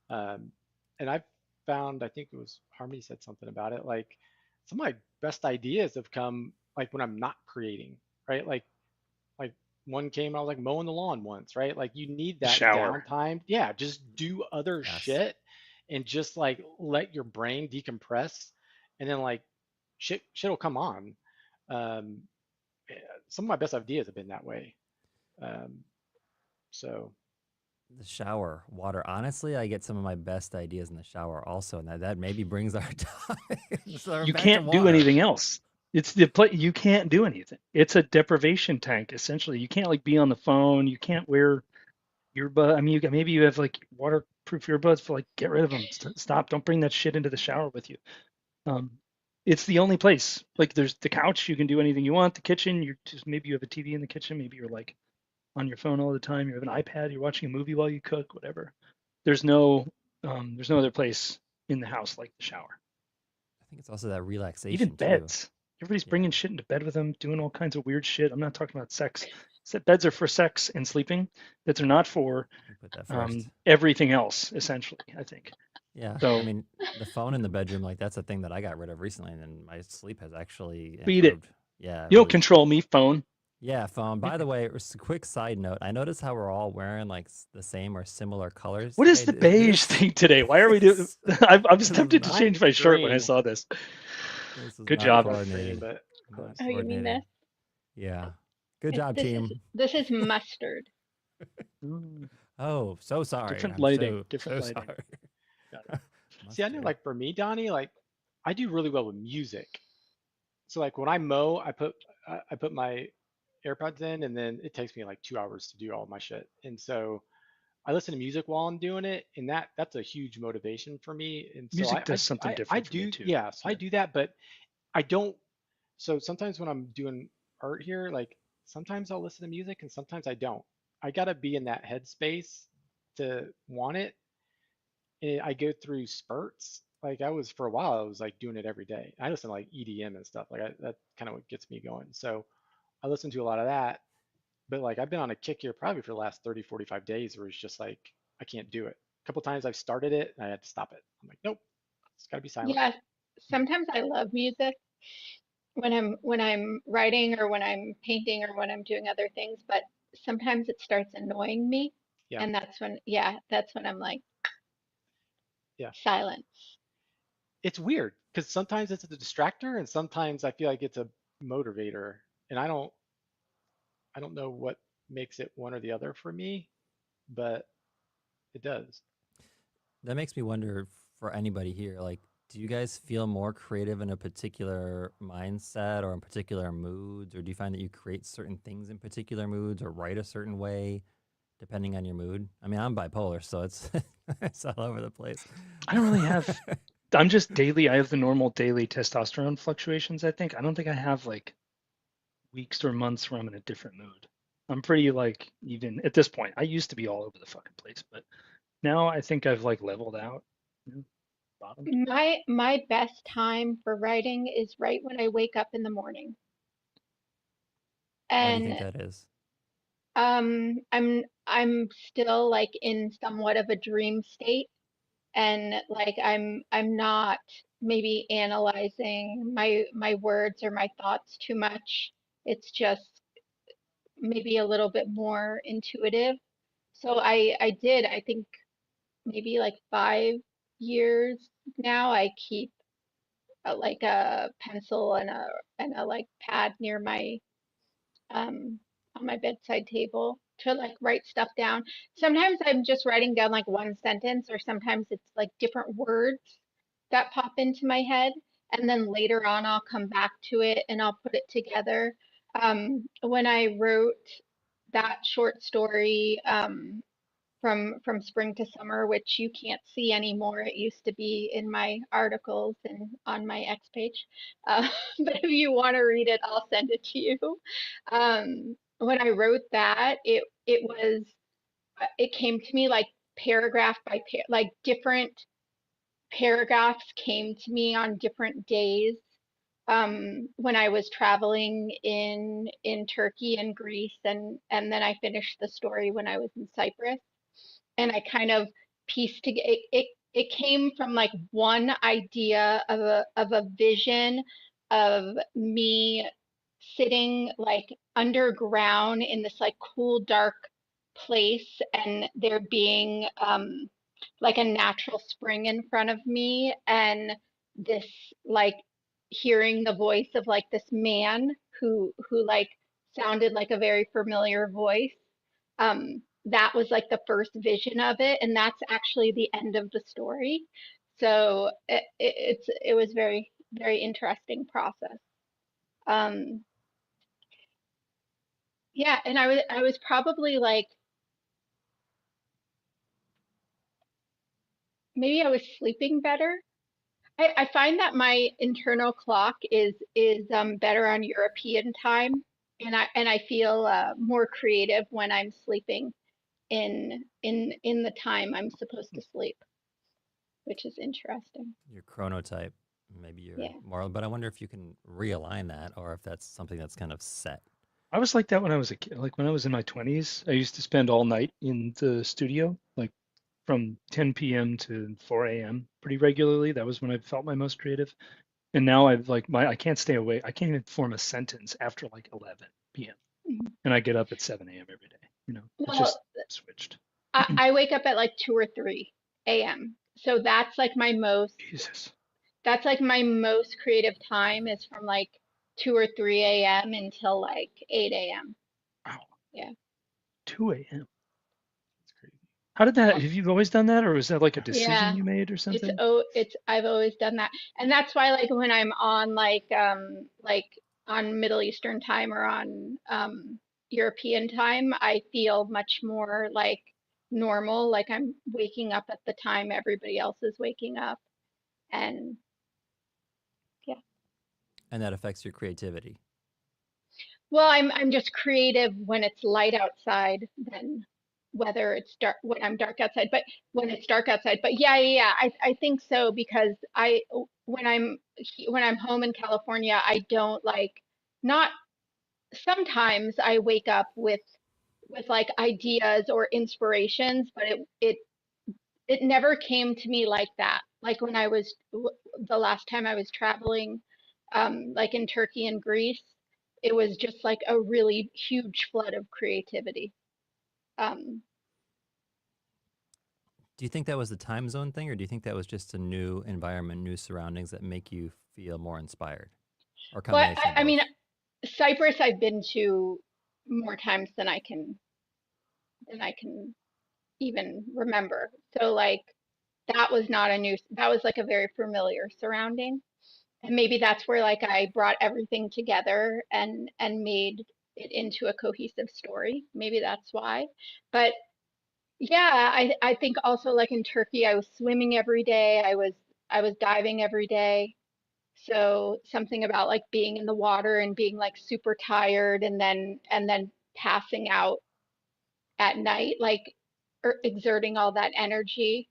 Um, and I've found, I think it was Harmony said something about it. Like some of my best ideas have come like when I'm not creating, right? Like one came, I was like mowing the lawn once, right? Like you need that Shower. downtime. Yeah, just do other Yes. shit and just like let your brain decompress, and then like shit'll come on. Um, some of my best ideas have been that way. Um, so The shower, water. Honestly, I get some of my best ideas in the shower also, and that maybe brings our time. So we're You back to can't do water. anything else. It's you can't do anything. It's a deprivation tank essentially. You can't like be on the phone. You can't wear earbud. I mean, maybe you have like waterproof earbuds, but like get rid of them. Stop. Don't bring that shit into the shower with you. Um, it's the only place. Like there's the couch. You can do anything you want. The kitchen. You just maybe you have a TV in the kitchen. Maybe you're like on your phone all the time. You have an iPad. You're watching a movie while you cook. Whatever. There's no there's no other place in the house like the shower. I think it's also that Even relaxation too. beds. Everybody's Yeah. bringing shit into bed with them, doing all kinds of weird shit. I'm not talking about sex. Beds are for sex and sleeping. Beds are not for You put that first. everything else, essentially, I think. Yeah. I So mean, the phone in the bedroom, like that's a thing that I got rid of recently, and my sleep has actually beat it. improved. Yeah. You don't control me, phone. Yeah, phone. By the way, just a quick side note. I noticed how we're all wearing like the same or similar colors What is today. the beige thing today? Why are we doing? I was This is tempted to not- change my shirt when I green. saw this. This is Good not job. coordinated. But Not Oh, you mean coordinated. this? Yeah. Good job, team. This is mustard. Mm. Oh, so sorry. Different I'm lighting, so different lighting. sorry. Got see, I know Mustard. like for me, Donnie, like I do really well with music. So like when I mow, I put my AirPods in, and then it takes me like 2 hours to do all my shit. And so I listen to music while I'm doing it, and that's a huge motivation for me. And so Music does something I different for me do, too. yeah, so I Yeah. do that, but I don't. So sometimes when I'm doing art here, like sometimes I'll listen to music and sometimes I don't. I gotta be in that headspace to want it. And I go through spurts. Like I was for a while, I was like doing it every day. I listen to like EDM and stuff. That kind of what gets me going. So I listen to a lot of that. But like I've been on a kick here probably for the last 30, 45 days where it's just like I can't do it. A couple times I've started it and I had to stop it. I'm like, nope, it's gotta be silent. Yeah, sometimes I love music when I'm writing or when I'm painting or when I'm doing other things, but sometimes it starts annoying me, Yeah, and that's when I'm like yeah. silence. It's weird because sometimes it's a distractor and sometimes I feel like it's a motivator. And I don't know what makes it one or the other for me, but it does. That makes me wonder for anybody here, like, do you guys feel more creative in a particular mindset or in particular moods? Or do you find that you create certain things in particular moods or write a certain way depending on your mood? I mean, I'm bipolar, so it's it's all over the place. I don't really have. I'm just daily. I have the normal daily testosterone fluctuations. I think. I don't think I have like weeks or months where I'm in a different mood. I'm pretty like even at this point. I used to be all over the fucking place, but now I think I've like leveled out. You know? bottom. My best time for writing is right when I wake up in the morning. Why do you think And that is? I'm still like in somewhat of a dream state, and like I'm not maybe analyzing my words or my thoughts too much. It's just maybe a little bit more intuitive. So I think maybe like 5 years now I keep like a pencil and a like pad near my on my bedside table to like write stuff down. Sometimes I'm just writing down like one sentence, or sometimes it's like different words that pop into my head. And then later on, I'll come back to it and I'll put it together. When I wrote that short story, from spring to summer, which you can't see anymore. It used to be in my articles and on my X page. But if you want to read it, I'll send it to you. When I wrote that, it came to me like paragraph by like different paragraphs came to me on different days. When I was traveling in Turkey and Greece, and then I finished the story when I was in Cyprus, and I kind of pieced together it came from like one idea of a vision of me sitting like underground in this like cool dark place, and there being like a natural spring in front of me, and this like hearing the voice of like this man who like sounded like a very familiar voice. That was like the first vision of it, and that's actually the end of the story. So it was very interesting process. Um, yeah, and I was probably like maybe I was sleeping better. I find that my internal clock is better on European time, and I feel more creative when I'm sleeping in the time I'm supposed to sleep, which is interesting. Your chronotype, maybe you're Yeah. more, but I wonder if you can realign that or if that's something that's kind of set. I was like that when I was a kid. Like when I was in my 20s, I used to spend all night in the studio, like from 10 p.m. to 4 a.m. pretty regularly. That was when I felt my most creative. And now I've like I can't stay awake. I can't even form a sentence after like 11 p.m. Mhm. And I get up at 7 a.m. every day. It's Well, just switched. I wake up at like 2 or 3 a.m. So Jesus. that's like my most creative time is from like 2 or 3 a.m. until like 8 a.m. Wow. Yeah. 2 a.m. That's crazy. How did that, have you always done that, or was that like a decision Yeah. you made or It's something? it's I've always done that. And that's why like when I'm on like on Middle Eastern time or on European time, I feel much more like normal, like I'm waking up at the time everybody else is waking up. And yeah. And that affects your creativity. Well, I'm just creative when it's light outside than whether it's dark when I'm dark outside, but when it's dark outside. But yeah. I think so because when I'm home in California, I don't like not sometimes I wake up with like ideas or inspirations, but it never came to me like that. Like when the last time I was traveling, like in Turkey and Greece, it was just like a really huge flood of creativity. Um, Do you think that was the time zone thing, or do you think that was just a new environment, new surroundings that make you feel more inspired, or a but combination of I both? mean, Cyprus I've been to more times than I can even remember. So like that was like a very familiar surrounding. And maybe that's where like I brought everything together and made it into a cohesive story. Maybe that's why. But yeah, I think also like in Turkey I was swimming every day. I was diving every day. So something about like being in the water and being like super tired and then passing out at night, like exerting all that energy.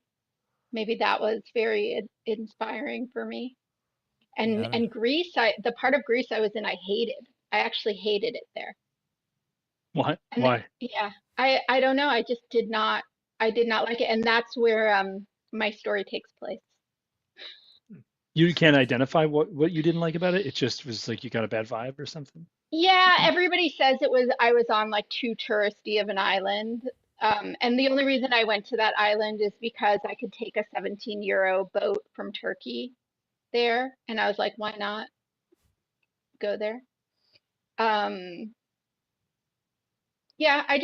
maybe that was very inspiring for me. Yeah, I don't, And Greece, the part of Greece I was in, I hated. I actually hated it there. What? And Why? yeah, I don't know. I just did not like it. And that's where my story takes place. You can't identify what you didn't like about it. It just was like you got a bad vibe or something. Yeah, everybody says I was on like too touristy of an island. And the only reason I went to that island is because I could take a 17-euro boat from Turkey there, and I was like, why not go there? Um, yeah, I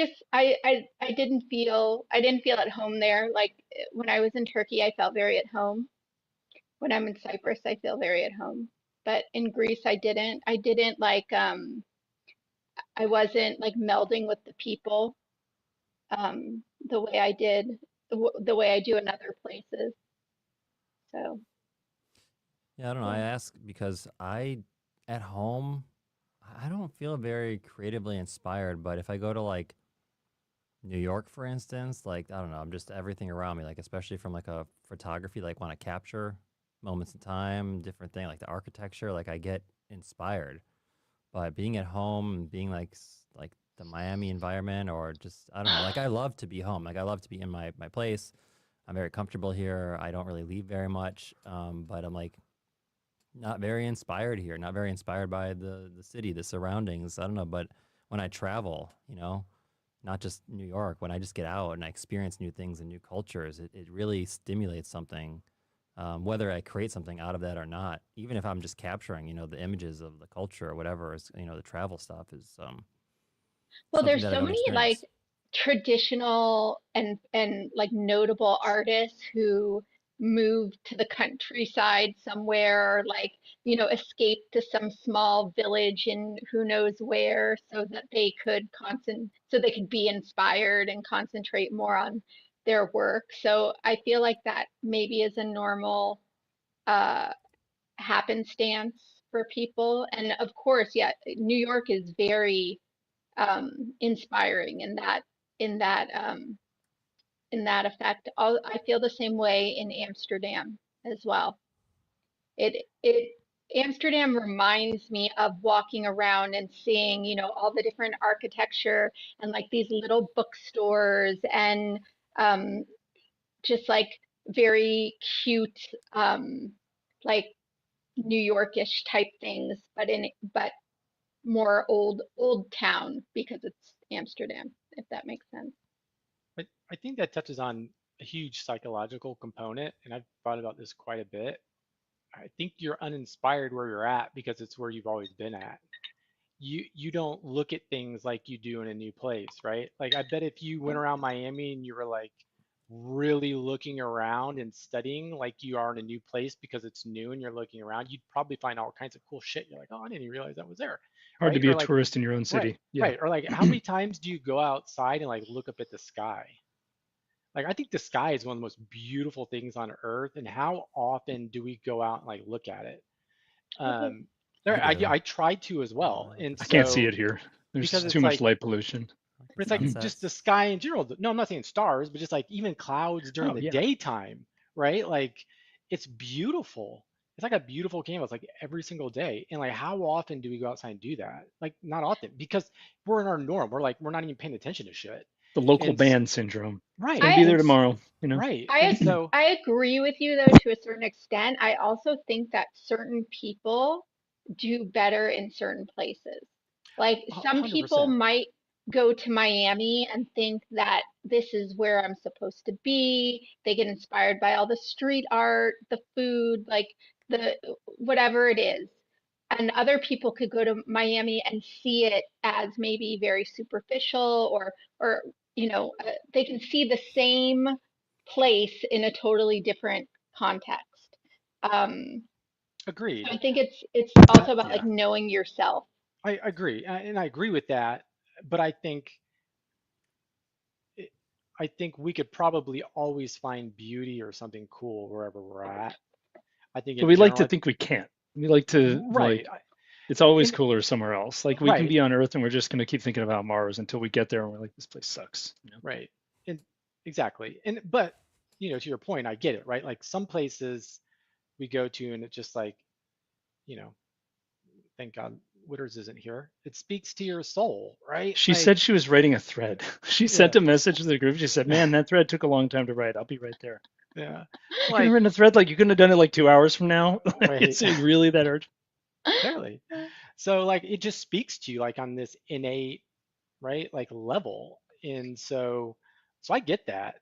didn't feel at home there. Like when I was in Turkey, I felt very at home. When I'm in Cyprus, I feel very at home. But in Greece, I didn't. I wasn't like melding with the people the way I did, the way I do in other places. So, yeah, I don't know. I yeah. ask because at home, I don't feel very creatively inspired. But if I go to like New York, for instance, like I don't know, I'm just everything around me, like especially from like a photography, like want to capture moments in time, different thing, like the architecture, like I get inspired. But being at home and being like like the Miami environment or just I don't know, like I love to be home. Like I love to be in my place. I'm very comfortable here. I don't really leave very much. But I'm like not very inspired here, not very inspired by the city, the surroundings. I don't know, but when I travel, not just New York, when I just get out and I experience new things and new cultures, it really stimulates something, whether I create something out of that or not. Even if I'm just capturing, the images of the culture or whatever is, the travel stuff is Well, something there's that I so don't many like experience. traditional and like notable artists who moved to the countryside somewhere, or like, escaped to some small village in who knows where so that so they could be inspired and concentrate more on their work. So I feel like that maybe is a normal uh happenstance for people. And of course, yeah, New York is very inspiring in that um, in that effect. I feel the same way in Amsterdam as well. It Amsterdam reminds me of walking around and seeing, all the different architecture and like these little bookstores and um, just like very cute, like New Yorkish type things, but more old town because it's Amsterdam, if that makes sense. I think that touches on a huge psychological component, and I've thought about this quite a bit. I think you're uninspired where you're at because it's where you've always been at. You don't look at things like you do in a new place, right? Like I bet if you went around Miami and you were like really looking around and studying like you are in a new place because it's new and you're looking around, you'd probably find all kinds of cool shit. You're like, oh, I didn't even realize that was there, Hard to right? be Or a like, tourist in your own right, city. Yeah. right. Or like, how many times do you go outside and like look up at the sky? Like, I think the sky is one of the most beautiful things on earth, and how often do we go out and like look at it? I do. Um, I do. I try to as Yeah, I well, like and the I can't sun. see so it here. There's because just too it's much like, light pollution. I like the it's like just the sunsets. sky in general. No, I'm not saying stars, but just like even clouds during Oh the yeah. daytime, right? Like it's beautiful. It's like a beautiful canvas, like every single day. And like, how often do we go outside and do that? Like, not often, because we're in our norm. We're not even paying attention to shit. The local And s- band syndrome. It's gonna right, be I there and s- tomorrow, you know? right, and so I agree with you though to a certain extent. I also think that certain people do better in certain places. Like some people 100%. might go to Miami and think that this is where I'm supposed to be. They get inspired by all the street art, the food, like the whatever it is. And other people could go to Miami and see it as maybe very superficial or they can see the same place in a totally different context. So Agreed. I think it's also about like Yeah, knowing yourself. I agree, and I agree with that. But it- I think we could probably always find beauty or something cool wherever we're at. I think But in we like general, to think we can't. We like to right, like it's always in, cooler somewhere else. Like we can right, be on Earth and we're just gonna keep thinking about Mars until we get there and we're like, this place sucks. right, and exactly. And but to your point, I get it, right? Like some places we go to and it's just like, you know, thank God Witters isn't here. It speaks to your soul, right? She Like, said she was writing a thread. She yeah, sent a message to the group. She said, "Man, that thread took a long time to write. I'll be right there." yeah. You could have Like, written a thread like you couldn't have done it like 2 hours from now. wait, It's really that urgent. clearly. So like it just speaks to you like on this innate, right? Like level. And so I get that.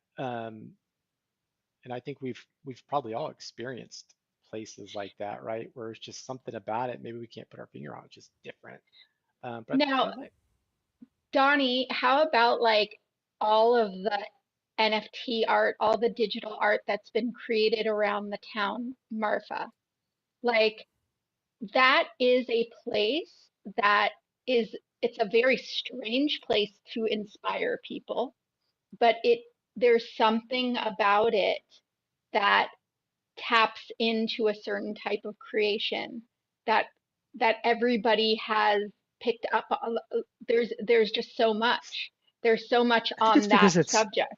And I think we've probably all experienced places like that, right? Where it's just something about it. Maybe we can't put our finger on it, it's just different. But Now, I like, Donnie, how about like all of the NFT art, all the digital art that's been created around the town, Marfa? Like that is a place that is, it's a very strange place to inspire people, but there's something about it that taps into a certain type of creation that everybody has picked up. There's just so much. There's so much I think it's on that because subject.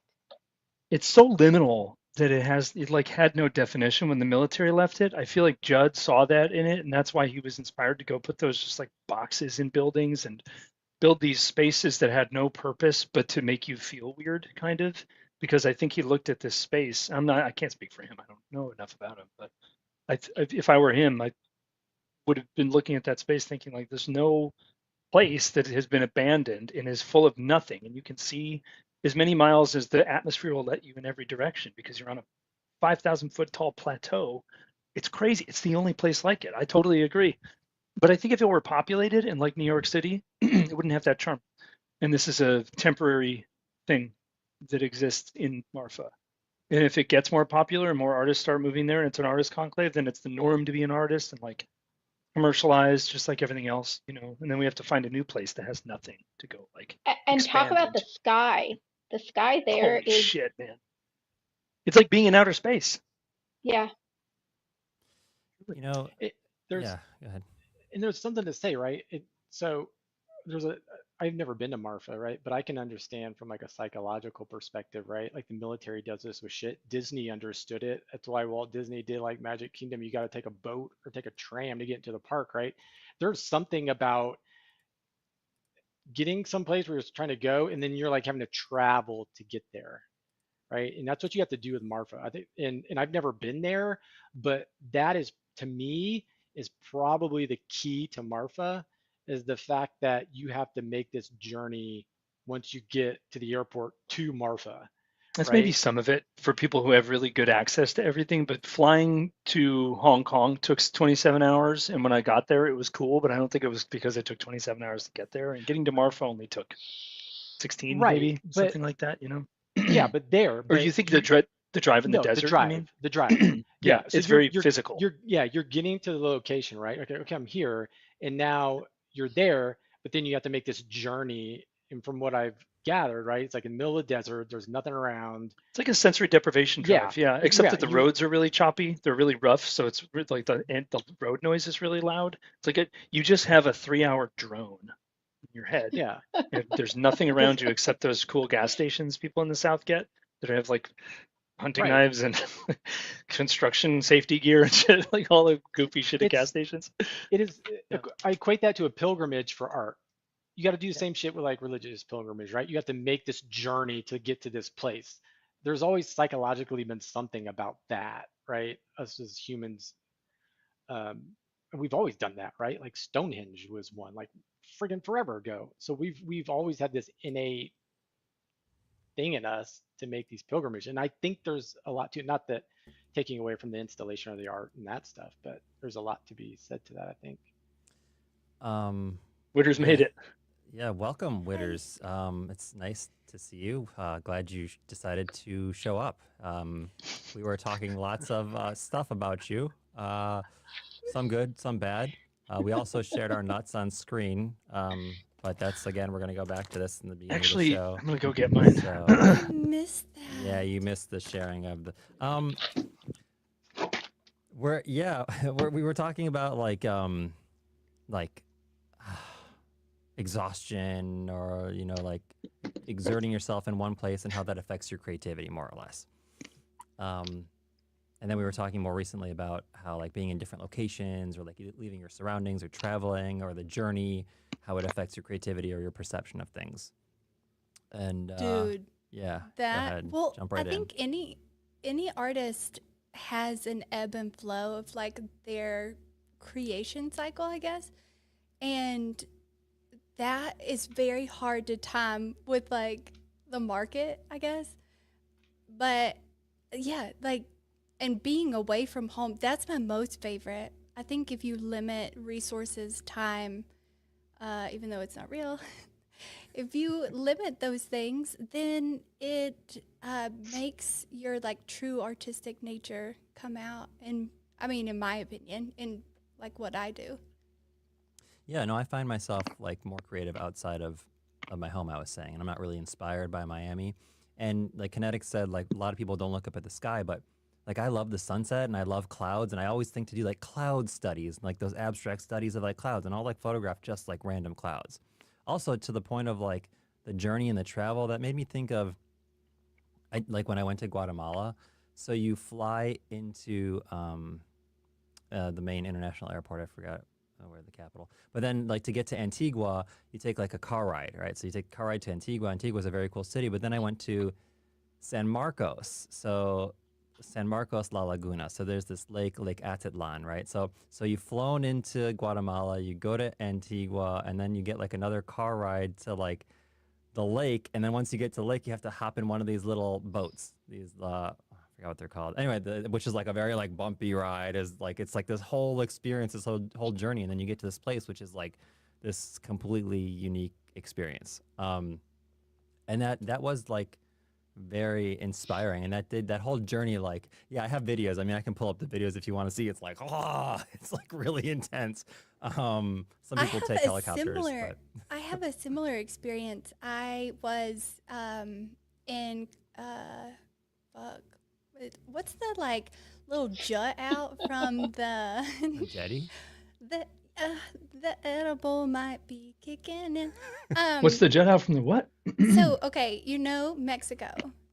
it's so liminal that it like had no definition when the military left it. I feel like Judd saw that in it, and that's why he was inspired to go put those just like boxes in buildings and build these spaces that had no purpose but to make you feel weird, kind of. Because I think he looked at this space. I can't speak for him. I don't know enough about him, but if I were him, I would have been looking at that space thinking like, there's no place that has been abandoned and is full of nothing, and you can see as many miles as the atmosphere will let you in every direction because you're on a 5,000 foot tall plateau. It's crazy. It's the only place like it. I totally agree. But I think if it were populated and like New York City, it wouldn't have that charm. And this is a temporary thing that exists in Marfa. And if it gets more popular and more artists start moving there and it's an artist conclave, then it's the norm to be an artist and like commercialized just like everything else, and then we have to find a new place that has nothing to go like And talk expand about the into. sky. The sky there Holy is, shit, man. It's like being in outer space. yeah. You know, it, there's yeah, go ahead. and there's something to say, right? So there's I've never been to Marfa, right? But I can understand from like a psychological perspective, right? Like the military does this with shit. Disney understood it. That's why Walt Disney did like Magic Kingdom. You got to take a boat or take a tram to get into the park, right? There's something about getting someplace where you're trying to go and then you're like having to travel to get there, right? And that's what you have to do with Marfa. I think, and I've never been there, but that is to me is probably the key to Marfa is the fact that you have to make this journey once you get to the airport to Marfa, That's maybe right? some of it for people who have really good access to everything, but flying to Hong Kong took 27 hours. And when I got there, it was cool, but I don't think it was because it took 27 hours to get there. And getting to Marfa only took 16, Right. maybe But something like that, yeah, but there, Or you but think you the drive in the no, desert, you mean? the drive. Yeah, Yeah. So it's very physical. you're getting to the location, right? Okay, I'm here, and now you're there, but then you have to make this journey. And from what I've gathered, right, it's like in the middle of the desert. There's nothing around. It's like a sensory deprivation Yeah, drive, yeah. Except yeah. that the roads are really choppy. They're really rough, so it's like the road noise is really loud. It's like you just have a 3-hour drone in your head. Yeah. And there's nothing Because around you except those cool gas stations people in the South get that have like hunting right, knives and construction safety gear and shit, like all the goofy shit at gas it's stations. it is. Yeah, I equate that to a pilgrimage for art. You got to do the yeah. same shit with like religious pilgrimage, right? You have to make this journey to get to this place. There's always psychologically been something about that, right? Us as humans, um, we've always done that, right? Like Stonehenge was one, like friggin' forever ago. So we've always had this innate thing in us to make these pilgrimages, and I think there's a lot to it. Not that taking away from the installation or the art and that stuff, but there's a lot to be said to that, I think. Um, Witters yeah, made it. yeah. Welcome, Hi. Witters. It's nice to see you. Glad you decided to show up. We were talking lots of stuff about you. Some good, some bad. We also shared our nuts on screen. But that's again, we're gonna go back to this in the beginning of the Actually, show. I'm gonna go get mine. So I missed yeah, that. you missed the sharing of the. We're yeah, we were talking about like exhaustion or like exerting yourself in one place and how that affects your creativity more or less. And then we were talking more recently about how like being in different locations or like leaving your surroundings or traveling or the journey, how it affects your creativity or your perception of things. And Dude, yeah, go that ahead, well, jump I right in. think any artist has an ebb and flow of like their creation cycle, I guess. And that is very hard to time with like the market, I guess. But yeah, like, and being away from home, that's my most favorite. I think if you limit resources, time, even though it's not real, if you limit those things, then it makes your like true artistic nature come out. And I mean, in my opinion, in like what I do. Yeah, no, I find myself like more creative outside of my home. I was saying, and I'm not really inspired by Miami. And like Kinetic said, like a lot of people don't look up at the sky, but like I love the sunset and I love clouds, and I always think to do like cloud studies, like those abstract studies of like clouds, and I'll like photograph just like random clouds. Also, to the point of like the journey and the travel, that made me think of I like when I went to Guatemala. So you fly into the main international airport. I forgot where the capital. But then, like to get to Antigua, you take like a car ride, right? So you take a car ride to Antigua. Antigua is a very cool city. But then I went to San Marcos. So San Marcos La Laguna. So there's this lake, Lake Atitlan, right? So you've flown into Guatemala, you go to Antigua, and then you get like another car ride to like the lake, and then once you get to the lake, you have to hop in one of these little boats. These I forgot what they're called. Anyway, which is like a very like bumpy ride. Is like it's like this whole experience, this whole journey, and then you get to this place, which is like this completely unique experience. And that was like very inspiring, and that whole journey. Like, yeah, I have videos. I mean, I can pull up the videos if you want to see. It's like, oh, it's like really intense. Some I people have take a helicopters, similar but I have a similar experience. I was in fuck what's the like little jut out from the a jetty. the uh, the edible might be kicking in. What's the jet out from the what? So okay, you know Mexico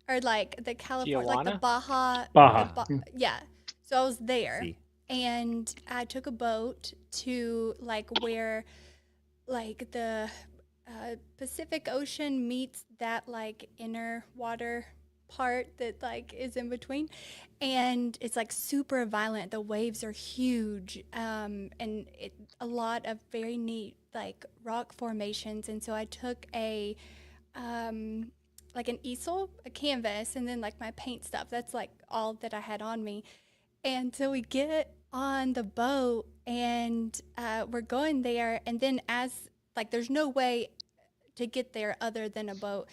or like the California, like the Tijuana? Baja, Baja. yeah. So I was there, See. and I took a boat to like where like the Pacific Ocean meets that like inner water part that like is in between, and it's like super violent. The waves are huge, and a lot of very neat like rock formations. And so I took a like an easel, a canvas, and then like my paint stuff. That's like all that I had on me. And so we get on the boat, and we're going there. And then as like, there's no way to get there other than a boat.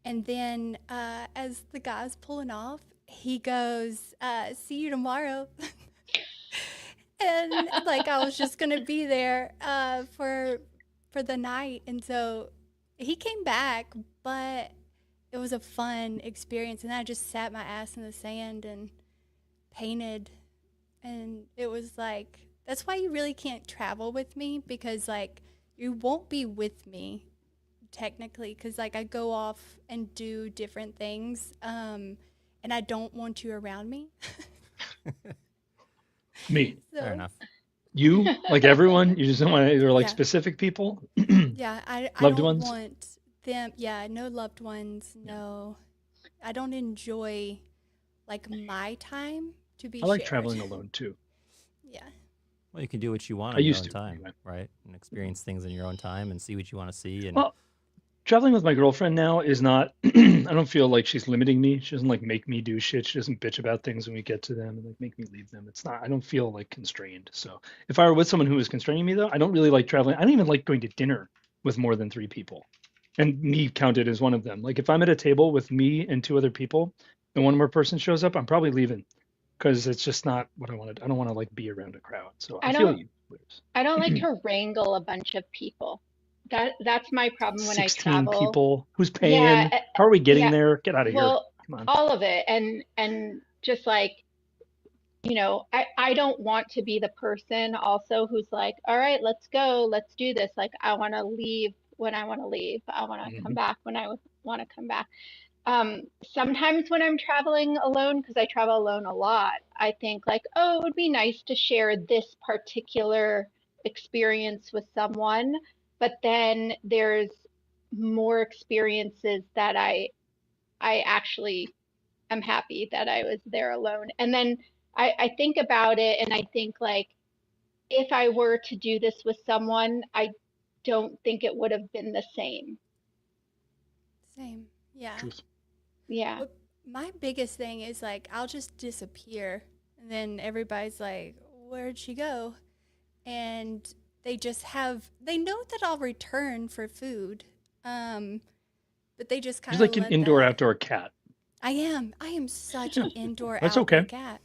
And then as the guy's pulling off, he goes, "See you tomorrow." And like I was just gonna be there for the night, and so he came back, but it was a fun experience. And I just sat my ass in the sand and painted, and it was like that's why you really can't travel with me, because like you won't be with me technically, because like I go off and do different things, and I don't want you around me. Me. Fair So enough. You, like everyone, you just don't want to, or like yeah, specific people, yeah, I loved don't ones. want them. Yeah, no loved ones. No, I don't enjoy like my time to be I like shared. traveling alone too. Yeah, Well, you can do what you want I in your used own to, time, anyway. right? And experience things in your own time and see what you want to see. And Well, traveling with my girlfriend now is not, I don't feel like she's limiting me. She doesn't like make me do shit. She doesn't bitch about things when we get to them and like make me leave them. It's not, I don't feel like constrained. So if I were with someone who was constraining me though, I don't really like traveling. I don't even like going to dinner with more than 3 people. And me counted as one of them. Like if I'm at a table with me and 2 other people and one more person shows up, I'm probably leaving because it's just not what I wanted. I don't want to like be around a crowd. So I I feel don't you, Liz. I don't like to wrangle a bunch of people. That's my problem when I 16 travel. people. Who's Yeah, paying? How are we getting yeah. there? Get out of here. Well, Come on. all of it, and just like, I don't want to be the person also who's like, all right, let's go, let's do this. Like I want to leave when I want to leave. I want to come Mhm. back when I want to come back. Sometimes when I'm traveling alone, because I travel alone a lot, I think like, oh, it would be nice to share this particular experience with someone. But then there's more experiences that I actually am happy that I was there alone. And then I think about it and I think like if I were to do this with someone, I don't think it would have been the same. Same. Yeah. Truth. Yeah. But my biggest thing is like I'll just disappear and then everybody's like, "Where'd she go?" And they know that I'll return for food. Um, but they just kind She's of like an let indoor that. outdoor cat. I am such Yeah, an indoor that's outdoor okay. cat.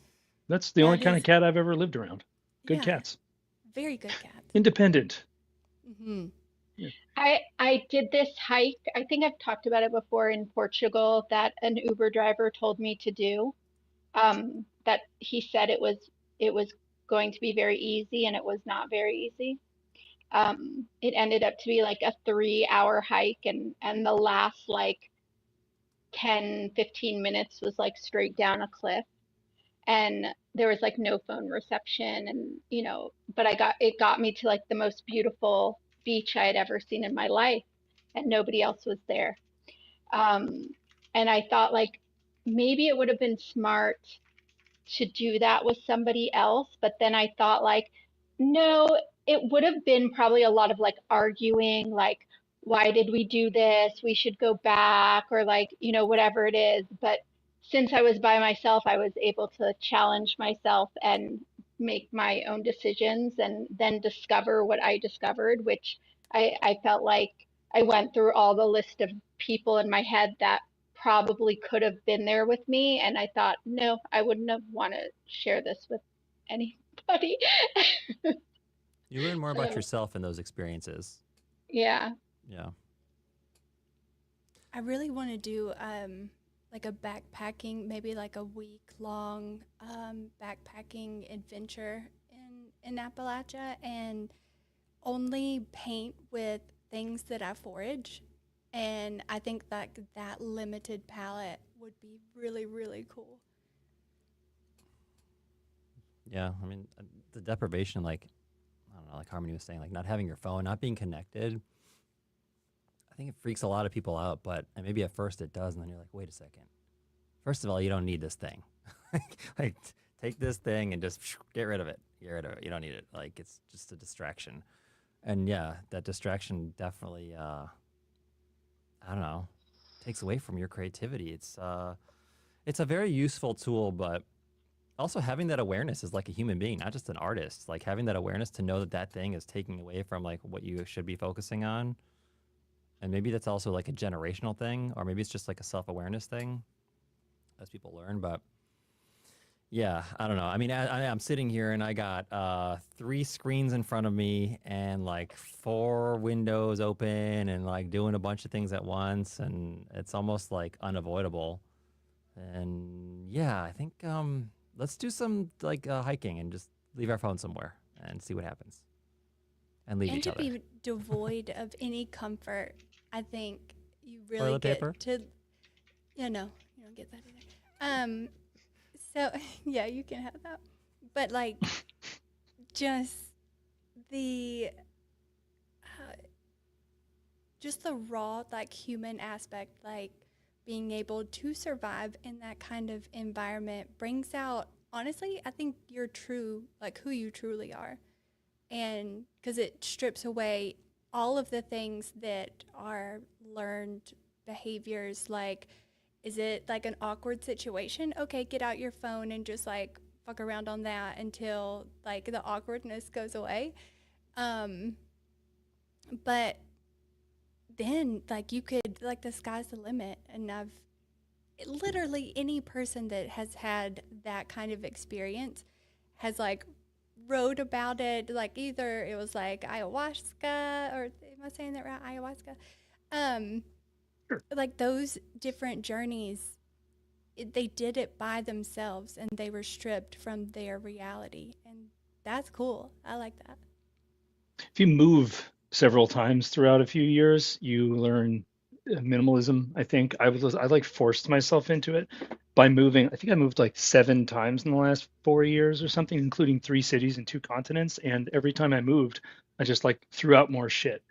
That's the only That kind is, of cat I've ever lived around. Good yeah, cats. very good cat. Independent. Hmm. Yeah. I did this hike. I think I've talked about it before in Portugal that an Uber driver told me to do. That he said it was going to be very easy and it was not very easy. It ended up to be like a 3 hour hike and the last like 10, 15 minutes was like straight down a cliff and there was like no phone reception and but it got me to like the most beautiful beach I had ever seen in my life and nobody else was there. Um, and I thought like maybe it would have been smart to do that with somebody else, but then I thought like no, it would have been probably a lot of like arguing like why did we do this? We should go back or like, whatever it is. But since I was by myself, I was able to challenge myself and make my own decisions and then discover what I discovered, which I felt like I went through all the list of people in my head that probably could have been there with me. And I thought, no, I wouldn't have want to share this with anybody. You learn more about So, yourself in those experiences. yeah. Yeah. I really want to do like a backpacking, maybe like a week long backpacking adventure in Appalachia and only paint with things that I forage. And I think that that limited palette would be really, really cool. Yeah. I mean, the deprivation, like, I don't know, like Harmony was saying, like not having your phone, not being connected, I think it freaks a lot of people out, but and maybe at first it does. And then you're like, wait a second. First of all, you don't need this thing. like, take this thing and just get rid of it. Get rid of it. You don't need it. Like, it's just a distraction. And yeah, that distraction definitely, I don't know, takes away from your creativity. It's a very useful tool, but also having that awareness is like a human being, not just an artist. Like having that awareness to know that that thing is taking away from like what you should be focusing on. And maybe that's also like a generational thing, or maybe it's just like a self-awareness thing as people learn. But yeah, I don't know. I mean, I'm sitting here and I got 3 screens in front of me and like 4 windows open and like doing a bunch of things at once, and it's almost like unavoidable. And yeah, I think let's do some like hiking and just leave our phone somewhere and see what happens, and leave And each to other. be devoid of any comfort, I think you really Toilet paper? get to, you don't get that either. So yeah, you can have that. But like just the uh, just the raw like human aspect, like being able to survive in that kind of environment brings out honestly, I think your true like who you truly are. And because it strips away all of the things that are learned behaviors like is it like an awkward situation? Okay, get out your phone and just like fuck around on that until like the awkwardness goes away. Um, but then like you could like the sky's the limit, and I've literally any person that has had that kind of experience has like wrote about it. Like either it was like ayahuasca, or am I saying that right? Ayahuasca. Um, Sure. like those different journeys, they did it by themselves and they were stripped from their reality, and that's cool. I like that. If you move several times throughout a few years, you learn minimalism. I think I like forced myself into it by moving. I think I moved like 7 times in the last 4 years or something, including 3 cities and 2 continents. And every time I moved, I just like threw out more shit.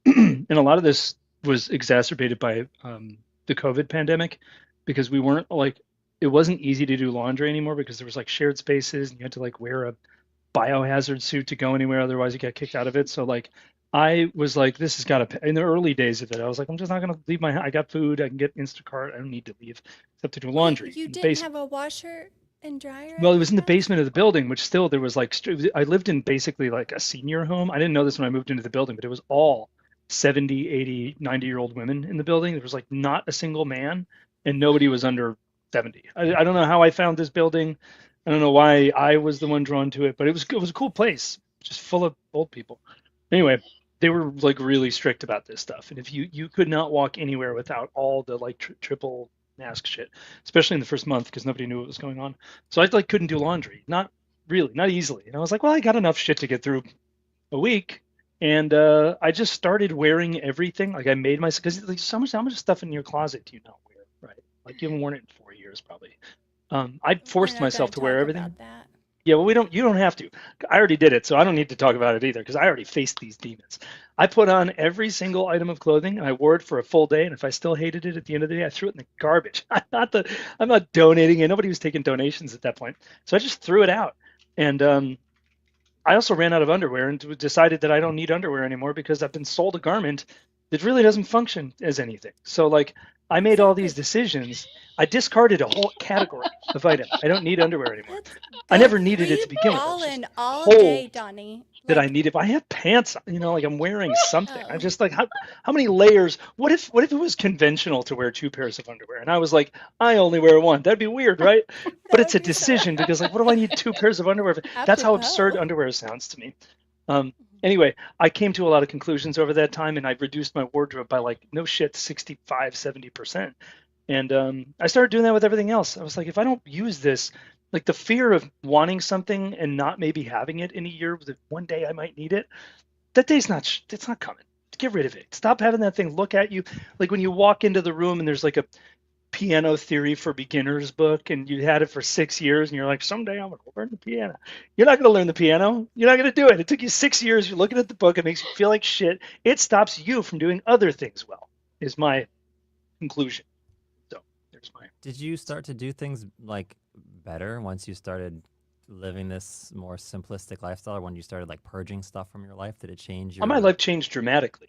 And a lot of this was exacerbated by the COVID pandemic because we weren't like it wasn't easy to do laundry anymore because there was like shared spaces and you had to like wear a biohazard suit to go anywhere, otherwise you get kicked out of it. So like I was like, this has got to, in the early days of it, I was like, I'm just not going to leave I got food, I can get Instacart, I don't need to leave except to do laundry. Wait, you In the didn't have a washer and dryer Well, at it your was in the house? basement of the building, which still there was like, I lived in basically like a senior home. I didn't know this when I moved into the building, but it was all 70, 80, 90-year-old women in the building. There was like not a single man and nobody was under 70. I don't know how I found this building. I don't know why I was the one drawn to it, but it was a cool place, just full of old people. Anyway, they were like really strict about this stuff, and if you could not walk anywhere without all the like triple mask shit, especially in the first month because nobody knew what was going on. So I like couldn't do laundry, not really, not easily. And I was like, well, I got enough shit to get through a week, and I just started wearing everything. Like I made my because like, how much stuff in your closet do you not wear, right? Like you haven't worn it in 4 years probably. I We're forced not going myself to to wear talk everything. about that. Yeah, well, you don't have to. I already did it, so I don't need to talk about it either because I already faced these demons. I put on every single item of clothing and I wore it for a full day. And if I still hated it at the end of the day, I threw it in the garbage. I'm not donating it. Nobody was taking donations at that point. So I just threw it out. And I also ran out of underwear and decided that I don't need underwear anymore because I've been sold a garment that really doesn't function as anything. So like I made all these Exactly. decisions. I discarded a whole category of items. I don't need underwear anymore. That's I good never for needed you. it to begin with. I was just Ballin' all day, told Donnie. that I Like, needed. I have pants, like I'm wearing something. I'm oh, just like, how many layers? What if it was conventional to wear 2 pairs of underwear? And I was like, I only wear one. That'd be weird, right? But that it's would a be so decision because like, what do I need 2 pairs of underwear for? That's how absurd apropos. underwear sounds to me. Anyway, I came to a lot of conclusions over that time, and I reduced my wardrobe by like no shit 65, 70%. And I started doing that with everything else. I was like, if I don't use this, like the fear of wanting something and not maybe having it in a year, that one day I might need it, that day's it's not coming. Get rid of it. Stop having that thing look at you. Like when you walk into the room and there's like a piano theory for beginners book and you had it for 6 years and you're like, someday I'm going to learn the piano. You're not going to learn the piano. You're not going to do it. It took you 6 years. You're looking at the book. It makes you feel like shit. It stops you from doing other things well, is my conclusion. So there's my. Did you start to do things like better once you started living this more simplistic lifestyle, or when you started like purging stuff from your life? Did it change My your? life changed dramatically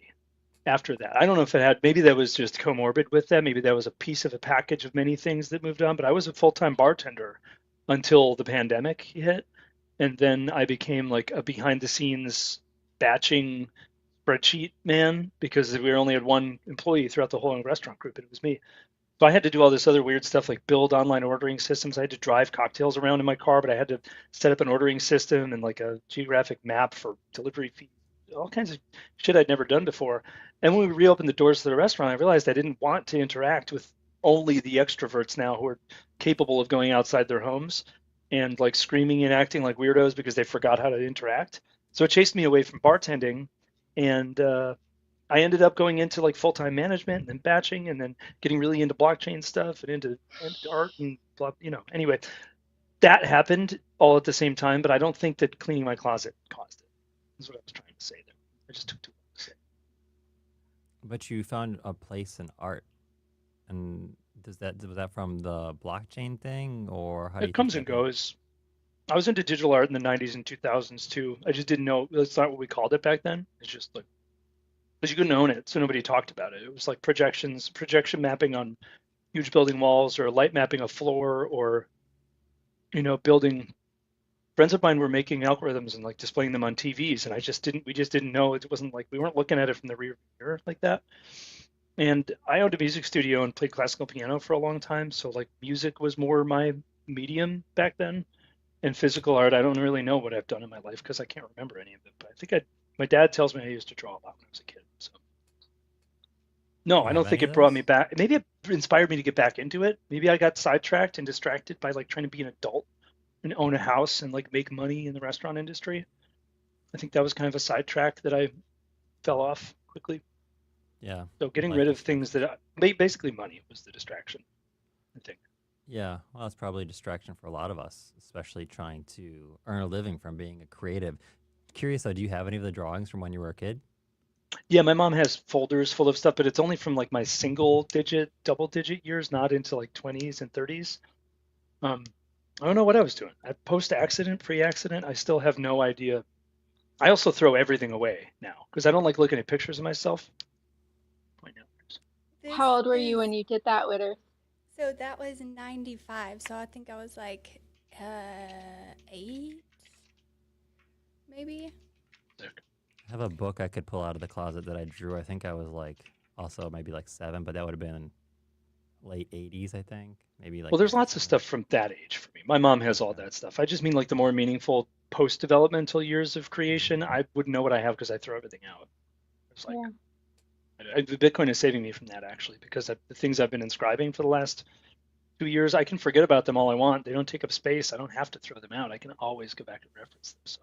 after that. I don't know if it had, maybe that was just comorbid with that. Maybe that was a piece of a package of many things that moved on, but I was a full-time bartender until the pandemic hit. And then I became like a behind the scenes batching spreadsheet man because we only had one employee throughout the whole restaurant group, and it was me. So I had to do all this other weird stuff like build online ordering systems. I had to drive cocktails around in my car, but I had to set up an ordering system and like a geographic map for delivery fees, all kinds of shit I'd never done before. And when we reopened the doors to the restaurant, I realized I didn't want to interact with only the extroverts now who are capable of going outside their homes and like screaming and acting like weirdos because they forgot how to interact. So it chased me away from bartending, and I ended up going into like full-time management and then batching and then getting really into blockchain stuff and into art and blah, Anyway, that happened all at the same time, but I don't think that cleaning my closet caused it. That's what I was trying to say there. I just took too long to say. But you found a place in art, and was that from the blockchain thing, or how do you It think comes that and happened? goes. I was into digital art in the 90s and 2000s too. I just didn't know that's not what we called it back then. It's just like because you couldn't own it, so nobody talked about it. It was like projection mapping on huge building walls, or light mapping a floor, or building. Friends of mine were making algorithms and like displaying them on TVs, and we just didn't know. It wasn't like we weren't looking at it from the rear mirror like that. And I owned a music studio and played classical piano for a long time, so like music was more my medium back then. And physical art, I don't really know what I've done in my life because I can't remember any of it. But I think my dad tells me I used to draw a lot when I was a kid. So Do no, you I have don't think any of it brought me those? back. Maybe it inspired me to get back into it. Maybe I got sidetracked and distracted by like trying to be an adult and own a house and like make money in the restaurant industry. I think that was kind of a sidetrack that I fell off quickly. Yeah. So getting Like rid the of things stuff. that basically money was the distraction, I think. Yeah, well, that's probably a distraction for a lot of us, especially trying to earn a living from being a creative. Curious though, do you have any of the drawings from when you were a kid? Yeah, my mom has folders full of stuff, but it's only from like my single digit, double digit years, not into like 20s and 30s. Um, I don't know what I was doing. Post accident, pre accident, I still have no idea. I also throw everything away now because I don't like looking at pictures of myself. Point out. This How old were you is when you did that, Witter? so that was in 95. So I think I was like 8 maybe. I have a book I could pull out of the closet that I drew. I think I was like also maybe like 7, but that would have been late 80s, I think. Maybe like Well, there's lots of 97. stuff from that age for me. My mom has all Yeah. that stuff. I just mean like the more meaningful post-developmental years of creation. I wouldn't know what I have because I throw everything out. It's like Yeah. the Bitcoin is saving me from that actually because the things I've been inscribing for the last 2 years, I can forget about them all I want. They don't take up space. I don't have to throw them out. I can always go back and reference them. So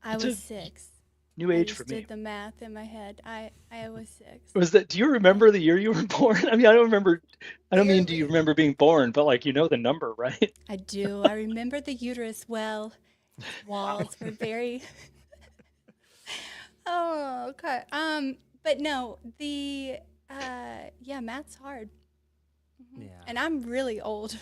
I it's was a 6. new I age for just me. did the math in my head. I was 6. Was that? Do you remember the year you were born? I mean, I don't remember. I don't mean do you Barely. remember being born, but like you know the number, right? I do. I remember the uterus well. Its walls were very Oh, okay. But no, the yeah, math's hard. Yeah. And I'm really old.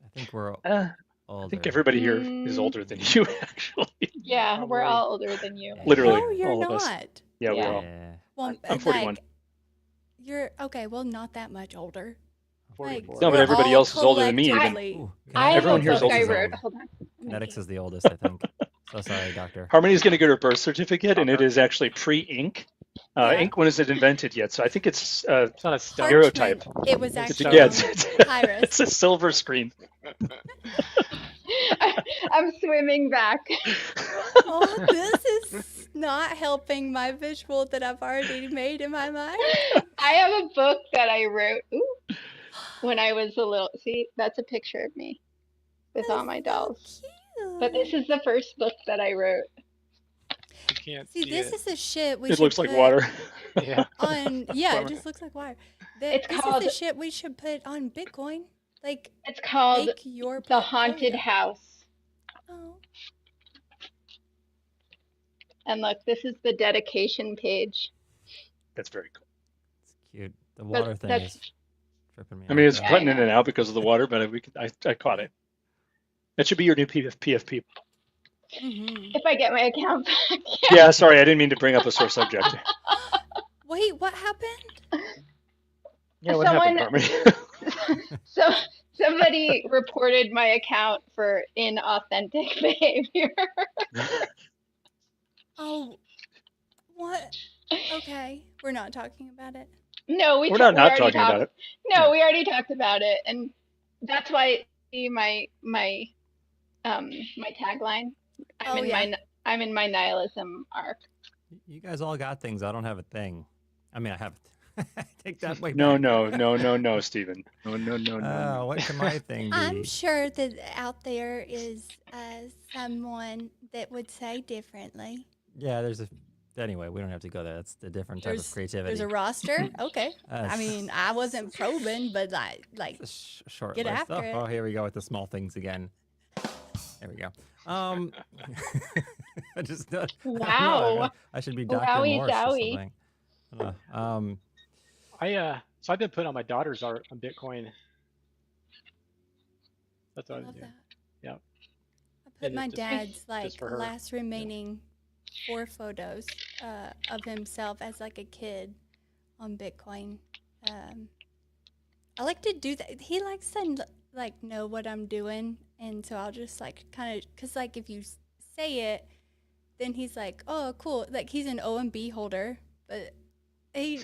I think we're I think older. everybody here is Mm, older than you, actually. yeah, we're Probably. all older than you. Yeah. Literally, No, you're all of us. not. Yeah, we Yeah. are all. Yeah. Well, I'm 41. like you're okay. Well, not that much older. Like 44. No, but we're everybody all else is older than me, even. collectively. Ooh, I have Everyone a here is book older I than wrote. me. Hold on. Genetics is the oldest, I think. So sorry, doctor. Harmony's going to get her birth certificate, and it Bummer. is actually pre-ink. Yeah. Ink one isn't invented yet, so I think it's It's not a stone. Neurotype. Parchment. It was It's a actually yeah, on it's papyrus. it's a silver screen. I'm swimming back. Oh, this is not helping my visual that I've already made in my mind. I have a book that I wrote when I was a little. See, that's a picture of me with all my dolls. So But this cute. is the first book that I wrote. You can't See, see this it. is the shit we It should looks like put water. Yeah. on. Yeah, it Bummer. just looks like wire. It's This is called the shit we should put on Bitcoin. Like, it's called make your The Haunted portfolio. House. Oh, And look, this is the dedication page. That's very cool. It's cute. The But water thing that's is tripping me I mean, out it's though. Yeah, I cutting in know. and out because of the water, but I caught it. That should be your new PFP. mm-hmm. if I get my account back. Yeah, sorry, I didn't mean to bring up a sore subject. Wait, what happened? Yeah, what happened, Someone, Harmony? so somebody reported my account for inauthentic behavior. Oh, what? Okay, we're not talking about it. No, we We're ta- not we not already talking about talked. it. No, Yeah. we already talked about it, and that's why see my tagline. Oh yeah. I'm in my nihilism arc. You guys all got things. I don't have a thing. I mean, I have it. Take that way No, back. no, Stephen. No. What can my thing I'm be? sure that out there is someone that would say differently. Yeah, there's a. Anyway, we don't have to go there. That's a different type of There's creativity. a roster. Okay. I That's- mean, I wasn't probing, but like It's a short Get list. after it. Oh, here we go with the small things again. There we go. I just I don't know, Wow. I should be Dr. Wowie Morse or zowie. something. I don't know. So I've been putting on my daughter's art on Bitcoin. That's I what I love do. that. Yep. I put And my it's dad's like just for her. last remaining 4 photos of himself as like a kid on Bitcoin. I like to do that. He likes to like know what I'm doing, and so I'll just like kind of because like if you say it, then he's like, oh cool. Like he's an OMB holder, but he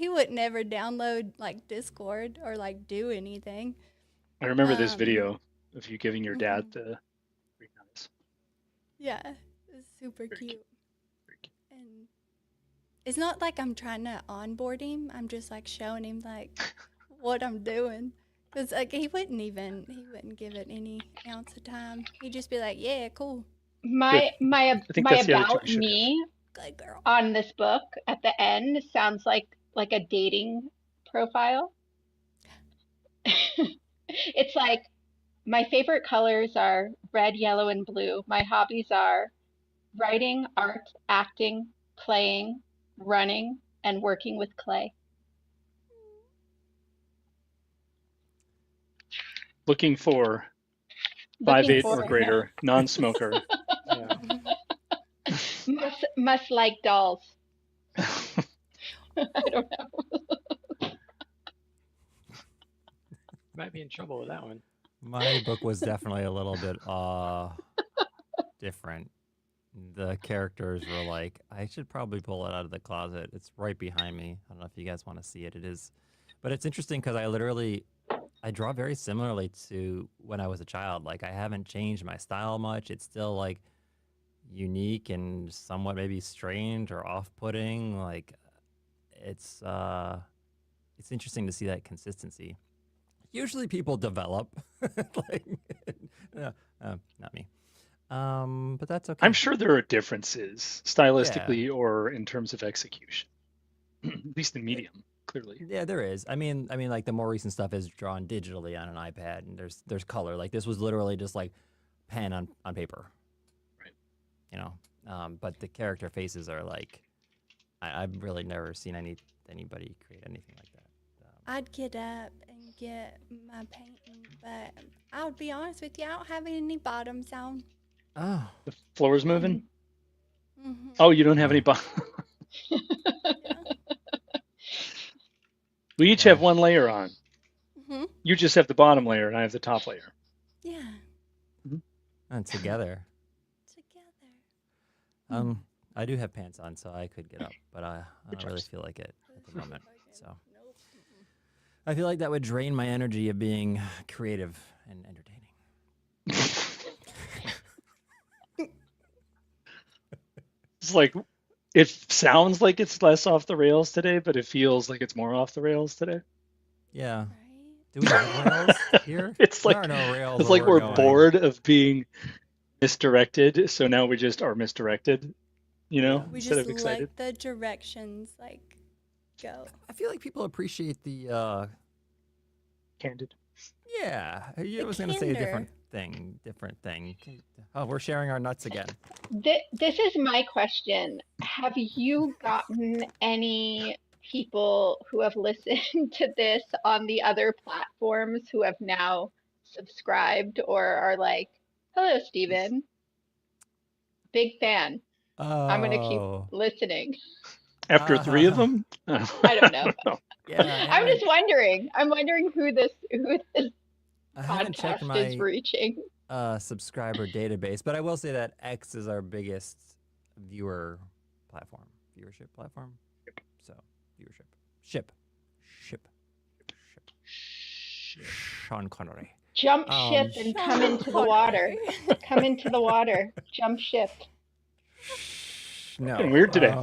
would never download like Discord or like do anything. I remember this Um, video of you giving your dad mhm. the green eyes. Yeah, it's super Very cute. Very cute. And it's not like I'm trying to onboard him. I'm just like showing him like what I'm doing. Cause like he wouldn't give it any ounce of time. He'd just be like, yeah, cool. My I think my that's the attitude about we should have. me Good girl. on this book at the end sounds like a dating profile. It's like my favorite colors are red, yellow, and blue. My hobbies are writing, art, acting, playing, running, and working with clay. Looking for Looking 5'8" for or greater, non-smoker. Yeah. must like dolls. I don't know. Might be in trouble with that one. My book was definitely a little bit different. The characters were like, I should probably pull it out of the closet. It's right behind me. I don't know if you guys want to see it. It is, but it's interesting because I draw very similarly to when I was a child. Like I haven't changed my style much. It's still like unique and somewhat maybe strange or off-putting. Like it's interesting to see that consistency. Usually people develop, like, not me. But that's okay. I'm sure there are differences stylistically or in terms of execution, at least in medium, clearly. Yeah, there is. I mean, like the more recent stuff is drawn digitally on an iPad, and there's color. Like this was literally just like pen on paper. Right. You know, but the character faces are like, I've really never seen anybody create anything like that. I'd get up and get my painting, but I'll be honest with you, I don't have any bottoms on. Oh, The floor's moving. Mm-hmm. Oh, you don't have any. Yeah. We each have one layer on. Mm-hmm. You just have the bottom layer, and I have the top layer. Yeah. and together. Together. I do have pants on, so I could get up, but I Good don't really choice. feel like it at the moment. So Nope. I feel like that would drain my energy of being creative and entertaining. It's like it sounds like it's less off the rails today, but it feels like it's more off the rails today. Yeah. Right? Do we have rails here? It's There like are no rails. it's where like we're going. bored of being misdirected, so now we just are misdirected, We instead just of excited. let the directions go. I feel like people appreciate the Candid. yeah. I The was gonna say a candor. different thing. Oh, we're sharing our nuts again. This is my question. Have you gotten any people who have listened to this on the other platforms who have now subscribed or are like, hello, Stephen. Big fan. I'm gonna keep Oh. listening. After 3 of them? I don't know. Yeah, I'm just wondering. I'm wondering who this I haven't checked podcast is my reaching. subscriber database, but I will say that X is our biggest viewership platform. So viewership, ship. Sean Connery. Jump ship and come into the water. Come into the water. Jump ship. No, Fucking weird today.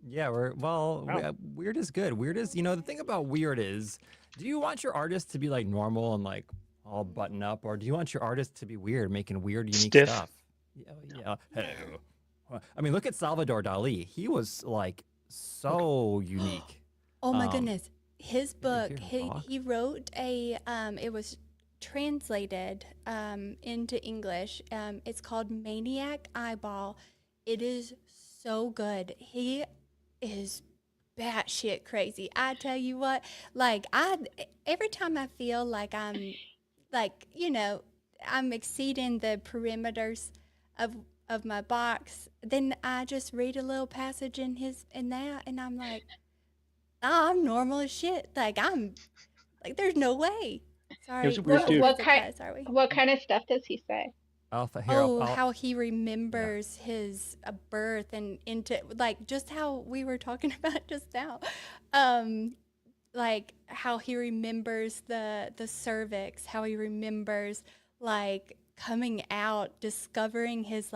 Yeah, Wow. weird is good. Weird is, the thing about weird is, do you want your artist to be like normal and like all button up, or do you want your artist to be weird, making weird, unique Stiff. stuff? Yeah. Hello. I mean, look at Salvador Dali. He was like so unique. Oh my Um, goodness. His you ever book, hear him talk? he wrote it was translated into English. It's called Maniac Eyeball. It is so good. He is batshit crazy. I tell you what, every time I feel like I'm I'm exceeding the perimeters of my box, then I just read a little passage in that, and I'm like, oh, I'm normal as shit. There's no way. Sorry, was a weird we're dude. What physical kind- guys, are we? What kind of stuff does he say? How he remembers his birth and into just how we were talking about just now, how he remembers the cervix, how he remembers coming out, discovering his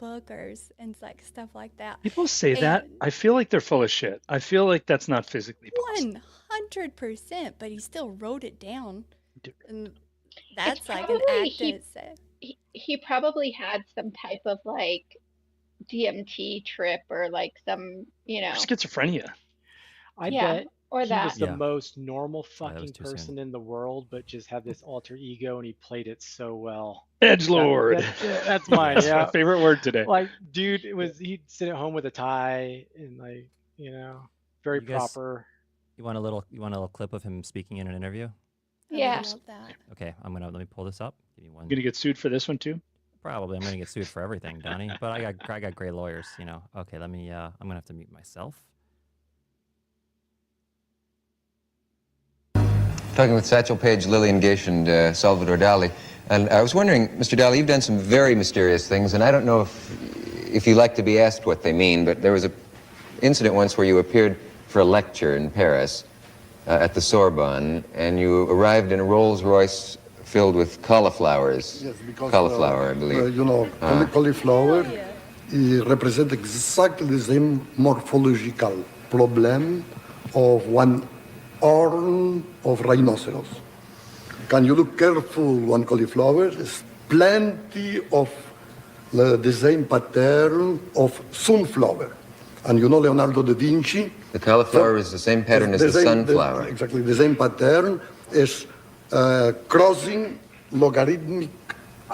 boogers and stuff like that. People say that. And- I feel like they're full of shit. I feel like that's not physically possible. 100%, but he still wrote it down, Did- and that's an probably act in itself. He probably had some type of DMT trip or like some, Or schizophrenia. I yeah, bet or he was that. the Yeah. most normal that was fucking too soon. person in the world, but just had this alter ego and he played it so well. Edgelord. That's mine. That's my Yeah. favorite word today. Like, dude, he'd sit at home with a tie and like, very You guys- proper. You want a little clip of him speaking in an interview? I would Yeah. love that. Okay, let me pull this up. Give me one. I'm gonna get sued for this one too. Probably I'm gonna get sued for everything, Donnie. But I got great lawyers, you know. Okay, let me. I'm gonna have to mute myself. Talking with Satchel Paige, Lillian Gish, and Salvador Dali. And I was wondering, Mr. Dali, you've done some very mysterious things, and I don't know if you like to be asked what they mean, but there was an incident once where you appeared for a lecture in Paris at the Sorbonne, and you arrived in a Rolls Royce filled with cauliflowers. Yes, because cauliflower, I believe. Cauliflower represents exactly the same morphological problem of one horn of rhinoceros. Can you look careful on cauliflower? There's plenty of the same pattern of sunflower. And you know Leonardo da Vinci? The cauliflower is the same pattern as the sunflower. Exactly, the same pattern is crossing logarithmic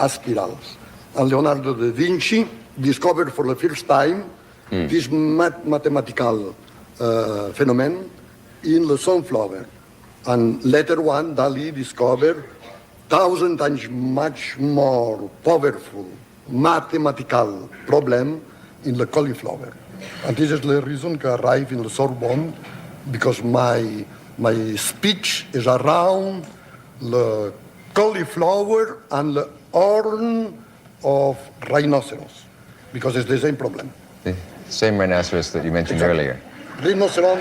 spirals. And Leonardo da Vinci discovered for the first time this mathematical phenomenon in the sunflower. And later on, Dali discovered 1,000 times much more powerful mathematical problem in the cauliflower. And this is the reason I arrived in the Sorbonne, because my speech is around the cauliflower and the horn of rhinoceros, because it's the same problem. The same rhinoceros that you mentioned earlier. Rhinoceros,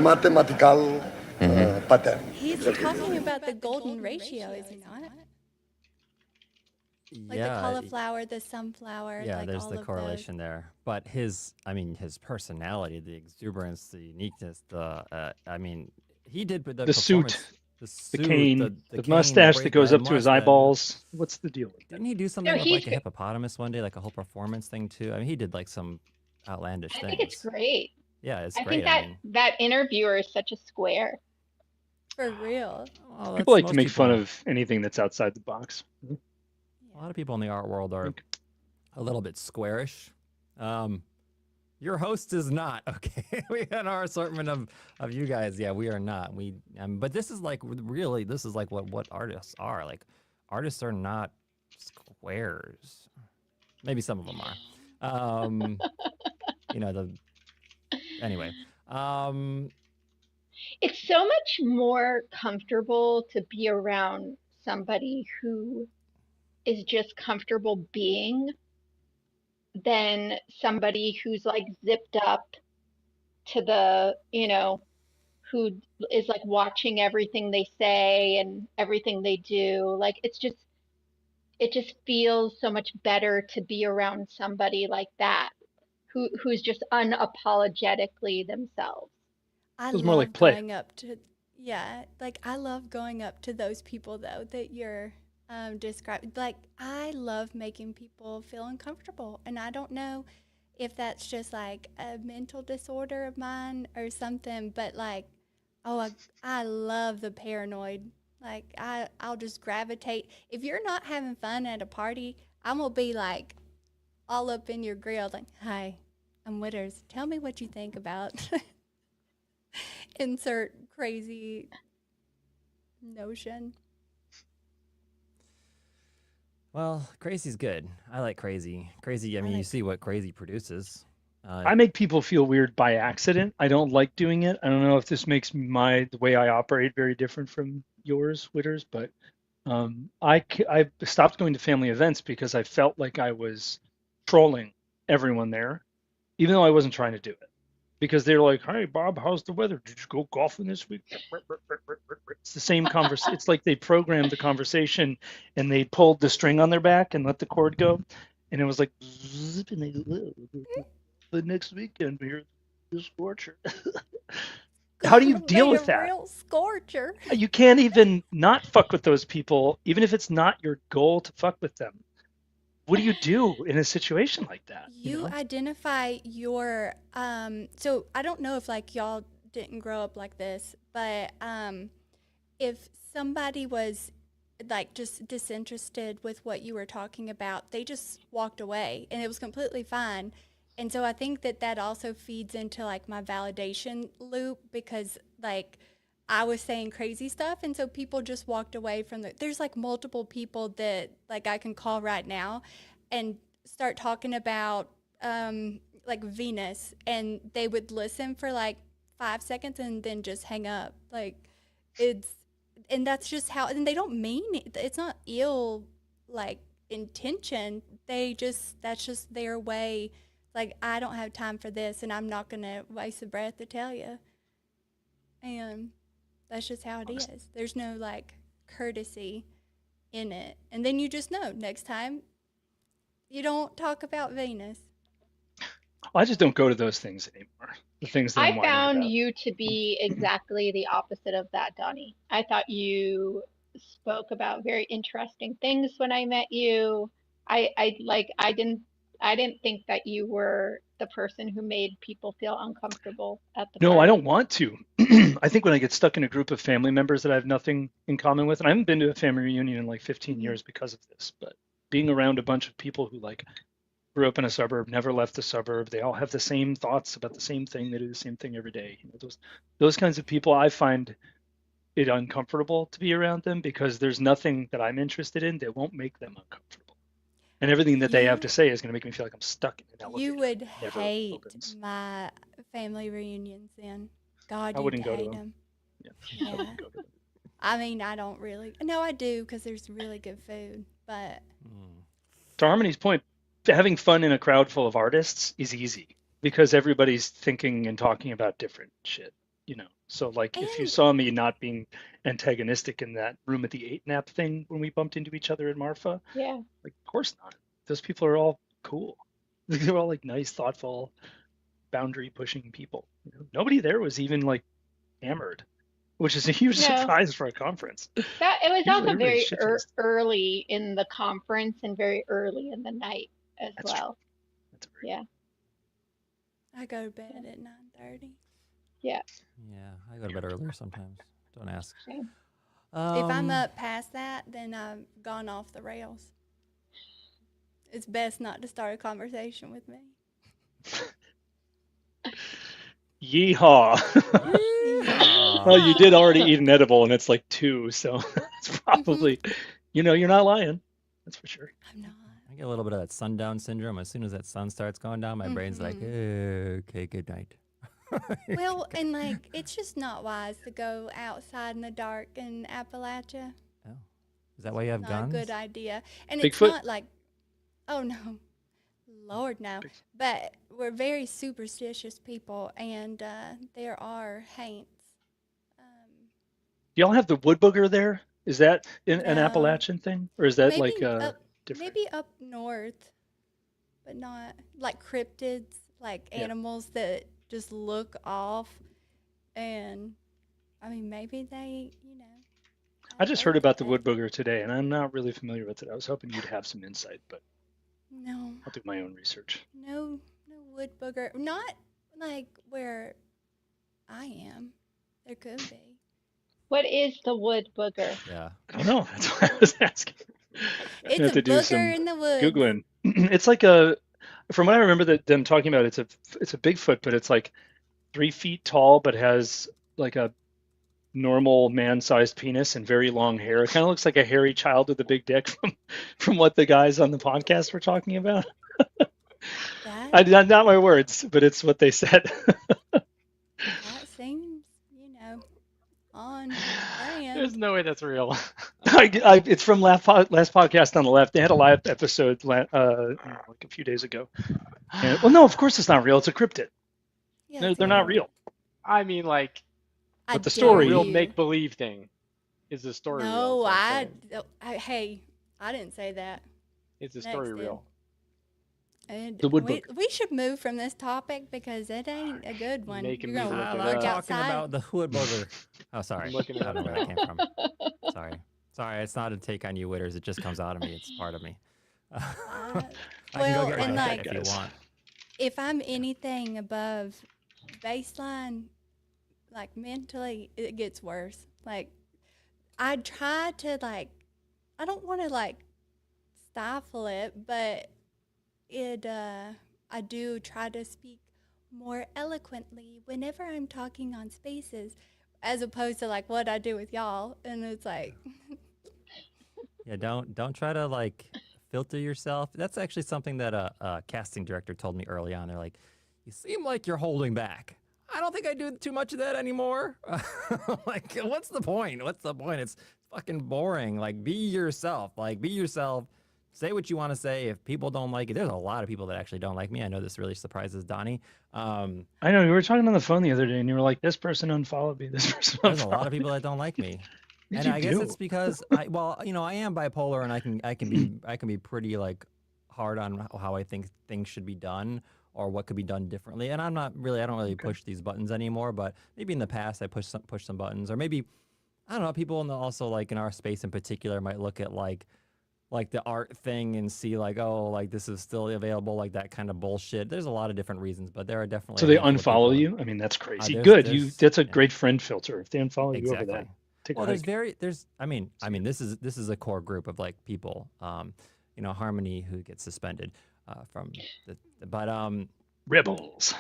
mathematical pattern. He's talking about the golden ratio, is he not? Like the cauliflower, the sunflower. Yeah, like there's all the of correlation there. But his personality, the exuberance, the uniqueness, he did the suit, performance- the suit, cane, the the cane, mustache that braid, goes the up to his mustache. eyeballs. What's the deal with that? Didn't he do something No, with he like a fi- hippopotamus one day, like a whole performance thing too? I mean, he did like some outlandish I things. think it's great. Yeah, it's I great. think that interviewer is such a square. For real. Well, People like most to make fun people- of anything that's outside the box. A lot of people in the art world are a little bit squarish. Your host is not. Okay, we got our assortment of you guys. Yeah, we are not. But this is like really. This is like what artists are. Like artists are not squares. Maybe some of them are. Anyway. It's so much more comfortable to be around somebody who is just comfortable being than somebody who's like zipped up to the, who is like watching everything they say and everything they do. Like it just feels so much better to be around somebody like that who's just unapologetically themselves. I Feels love more like play. going up to, I love going up to those people though that you're describing. Like I love making people feel uncomfortable, and I don't know if that's just like a mental disorder of mine or something, but like, I love the paranoid. Like I'll just gravitate. If you're not having fun at a party, I'm gonna be like all up in your grill, like, hi, I'm Witters. Tell me what you think about insert crazy notion. Well, crazy's good. I like crazy. Crazy. I mean, you see what crazy produces. I make people feel weird by accident. I don't like doing it. I don't know if this makes the way I operate very different from yours, Witters, but I stopped going to family events because I felt like I was trolling everyone there, even though I wasn't trying to do it. Because they're like, "Hey, Bob, how's the weather? Did you go golfing this week?" It's the same conversation. It's like they programmed the conversation and they pulled the string on their back and let the cord go, and it was like, "Zip," and they go, the next weekend we're the scorcher. How do you deal with that? Real scorcher. You can't even not fuck with those people, even if it's not your goal to fuck with them. what do you do in a situation like that? You identify your so I don't know if like y'all didn't grow up like this, but if somebody was like just disinterested with what you were talking about, they just walked away and it was completely fine. And so I think that that also feeds into like my validation loop because like I was saying crazy stuff and so people just walked away from there's like multiple people that like I can call right now and start talking about like Venus and they would listen for like 5 seconds and then just hang up. Like it's and that's just how and they don't mean it. It's not ill like intention. That's just their way. Like I don't have time for this and I'm not gonna waste a breath to tell you. And that's just how it is. There's no like courtesy in it. And then you just know next time you don't talk about Venus. I just don't go to those things anymore. The things that I'm I whining found about. you to be exactly the opposite of that, Donnie. I thought you spoke about very interesting things when I met you. I didn't think that you were the person who made people feel uncomfortable at the No, I party. don't want to. I think when I get stuck in a group of family members that I have nothing in common with, and I haven't been to a family reunion in like 15 years because of this, but being around a bunch of people who like grew up in a suburb, never left the suburb, they all have the same thoughts about the same thing, they do the same thing every day. Those kinds of people, I find it uncomfortable to be around them because there's nothing that I'm interested in that won't make them uncomfortable. And everything that they have to You say is going to make me feel like I'm stuck in an elevator. you would Never hate opens. my family reunions then. God, I you'd wouldn't go to hate them. them. Yeah. I Yeah. wouldn't go to them. I mean, I don't really. No, I do because there's really good food. But To Harmony's point, having fun in a crowd full of artists is easy because everybody's thinking and talking about different shit, So like if you and saw me not being antagonistic in that room at the 8 nap thing when we bumped into each other at Marfa, Yeah. like of course not. Those people are all cool. They're all like nice, thoughtful, boundary pushing people. Nobody there was even like hammered, which is a huge No. surprise for a conference. That it was Usually also very everybody's shit-faced. early in the conference and very early in the night as That's true. well. That's very Yeah. I go to bed at 9:30. Yeah. Yeah, I go to bed earlier sometimes. Don't ask. Same. If I'm up past that, then I've gone off the rails. It's best not to start a conversation with me. Yeehaw. Well, you did already eat an edible and it's like 2, so it's probably, you're not lying. That's for sure. I'm not. I get a little bit of that sundown syndrome. As soon as that sun starts going down, my brain's like, okay, good night. Well, and like, it's just not wise to go outside in the dark in Appalachia. Oh. Is that why you have Not guns? a good idea. And Bigfoot? it's not like, oh no, Lord no. Big- But we're very superstitious people, and there are haints. Do y'all have the wood booger there? Is that an No. Appalachian thing? Or is that Maybe like up, different? maybe up north, but not like cryptids, like Yeah. animals that just look off. And I mean, maybe they, I just heard about the okay. wood booger today, and I'm not really familiar with it. I was hoping you'd have some insight, but No, I'll do my own research. no wood booger. Not like where I am. There could be. What is the wood booger? Yeah. I don't know. That's why I was asking. I have It's to a do some booger in the woods. Googling. It's like from what I remember them talking about, it's a Bigfoot, but it's like 3 feet tall, but has like a normal man-sized penis and very long hair. It kind of looks like a hairy child with a big dick from what the guys on the podcast were talking about. That, Not my words, but it's what they said. that seems, on brand. There's no way that's real. It's from last podcast on the left. They had a live episode like a few days ago. And, well, no, of course it's not real. It's a cryptid. Yeah, They're it's not a- real. I mean, like I But the dare story- real you. make-believe thing. Is the story real? No, is what I'm saying. hey, I didn't say that. Is the Next story then. real? And The wood we should move from this topic because it ain't a good one. Making You're me gonna look I it like work up. talking outside. about the wood booger. Oh, sorry. I'm looking I it don't know up where that now. came from. Sorry. Sorry, it's not a take on you, Witters. It just comes out of me. It's part of me. Uh, I can go well, get and right back like if you guys. want. if I'm anything above baseline, like mentally, it gets worse. Like I try to like, I don't want to like stifle it, but it I do try to speak more eloquently whenever I'm talking on spaces, as opposed to like what I do with y'all, and it's like, Yeah, don't try to like filter yourself. That's actually something that a casting director told me early on. They're like, "You seem like you're holding back." I don't think I do too much of that anymore. Like, what's the point? What's the point? It's fucking boring. Like, be yourself. Like, be yourself. Say what you want to say. If people don't like it, there's a lot of people that actually don't like me. I know this really surprises Donnie. I know, we were talking on the phone the other day and you were like, this person unfollowed me, this person There's a unfollowed lot of me. people that don't like me. What And did I you guess do? it's because well, I am bipolar, and I can be pretty like hard on how I think things should be done or what could be done differently. And I don't really push these buttons anymore. But maybe in the past I push some buttons, or maybe I don't know. People also like in our space in particular might look at like the art thing and see like, oh, like this is still available, like that kind of bullshit. There's a lot of different reasons, but there are definitely So a they handful of people. unfollow you? I mean, that's crazy. There's Good. there's That's a yeah. great friend filter. If they unfollow you over that, Exactly. take Well, a hike. this is a core group of like people. Harmony who gets suspended from but Rebels.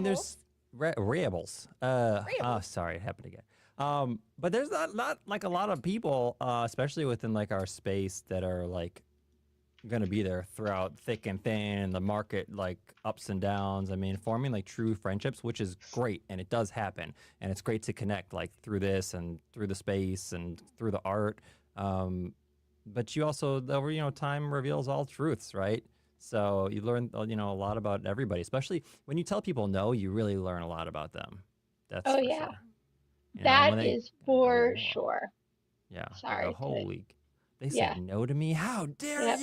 there's rebels. rebels. Sorry, it happened again. But there's not like a lot of people, especially within like our space, that are like gonna be there throughout thick and thin, and the market like ups and downs. I mean, forming like true friendships, which is great, and it does happen, and it's great to connect like through this and through the space and through the art. But you also, time reveals all truths, right? So you learn, a lot about everybody, especially when you tell people no, you really learn a lot about them. That's Oh for yeah, sure. And that when they, is oh, for sure. yeah, you go, Sorry to, holy, they yeah, said no to me. How dare yep.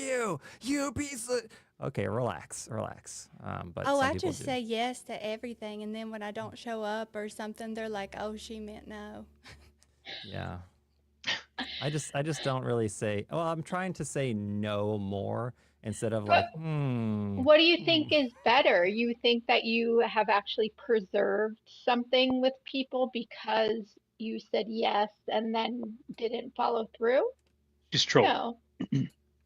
you piece of. Okay, relax. But oh, some I people just do. say yes to everything, and then when I don't show up or something, they're like, "Oh, she meant no." Yeah. I just don't really say. Well, I'm trying to say no more instead of But like, hmm. what do you hmm. think is better? You think that you have actually preserved something with people because you said yes and then didn't follow through? Just trolling. No.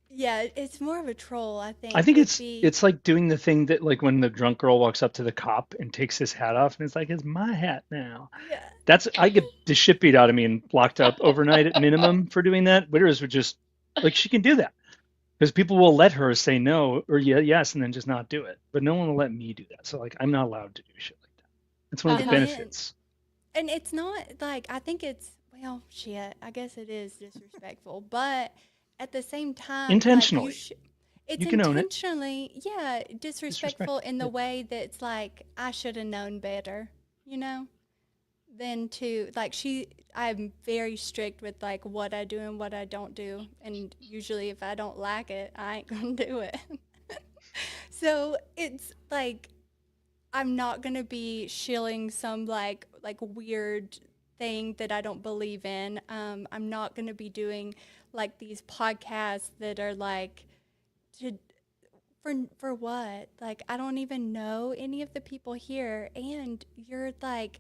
Yeah, it's more of a troll, I I think, think would be. it's like doing the thing that like when the drunk girl walks up to the cop and takes his hat off and it's like, it's my hat now. Yeah. I get the shit beat out of me and locked up overnight at minimum for doing that. Winners would just like, she can do that because people will let her say no or yes and then just not do it. But no one will let me do that. So like, I'm not allowed to do shit like that. That's one of the And Uh-huh. then, benefits. and it's not like, I think it's, well, shit, I guess it is disrespectful, but at the same time, like, Intentionally, it's you can own it. intentionally, yeah, disrespectful in the Yep. way that's like, I should have known better, than to, like, I'm very strict with like what I do and what I don't do. And usually if I don't like it, I ain't gonna do it. So it's like, I'm not gonna be shilling some like weird thing that I don't believe in. I'm not gonna be doing like these podcasts that are like to for what? Like I don't even know any of the people here, and you're like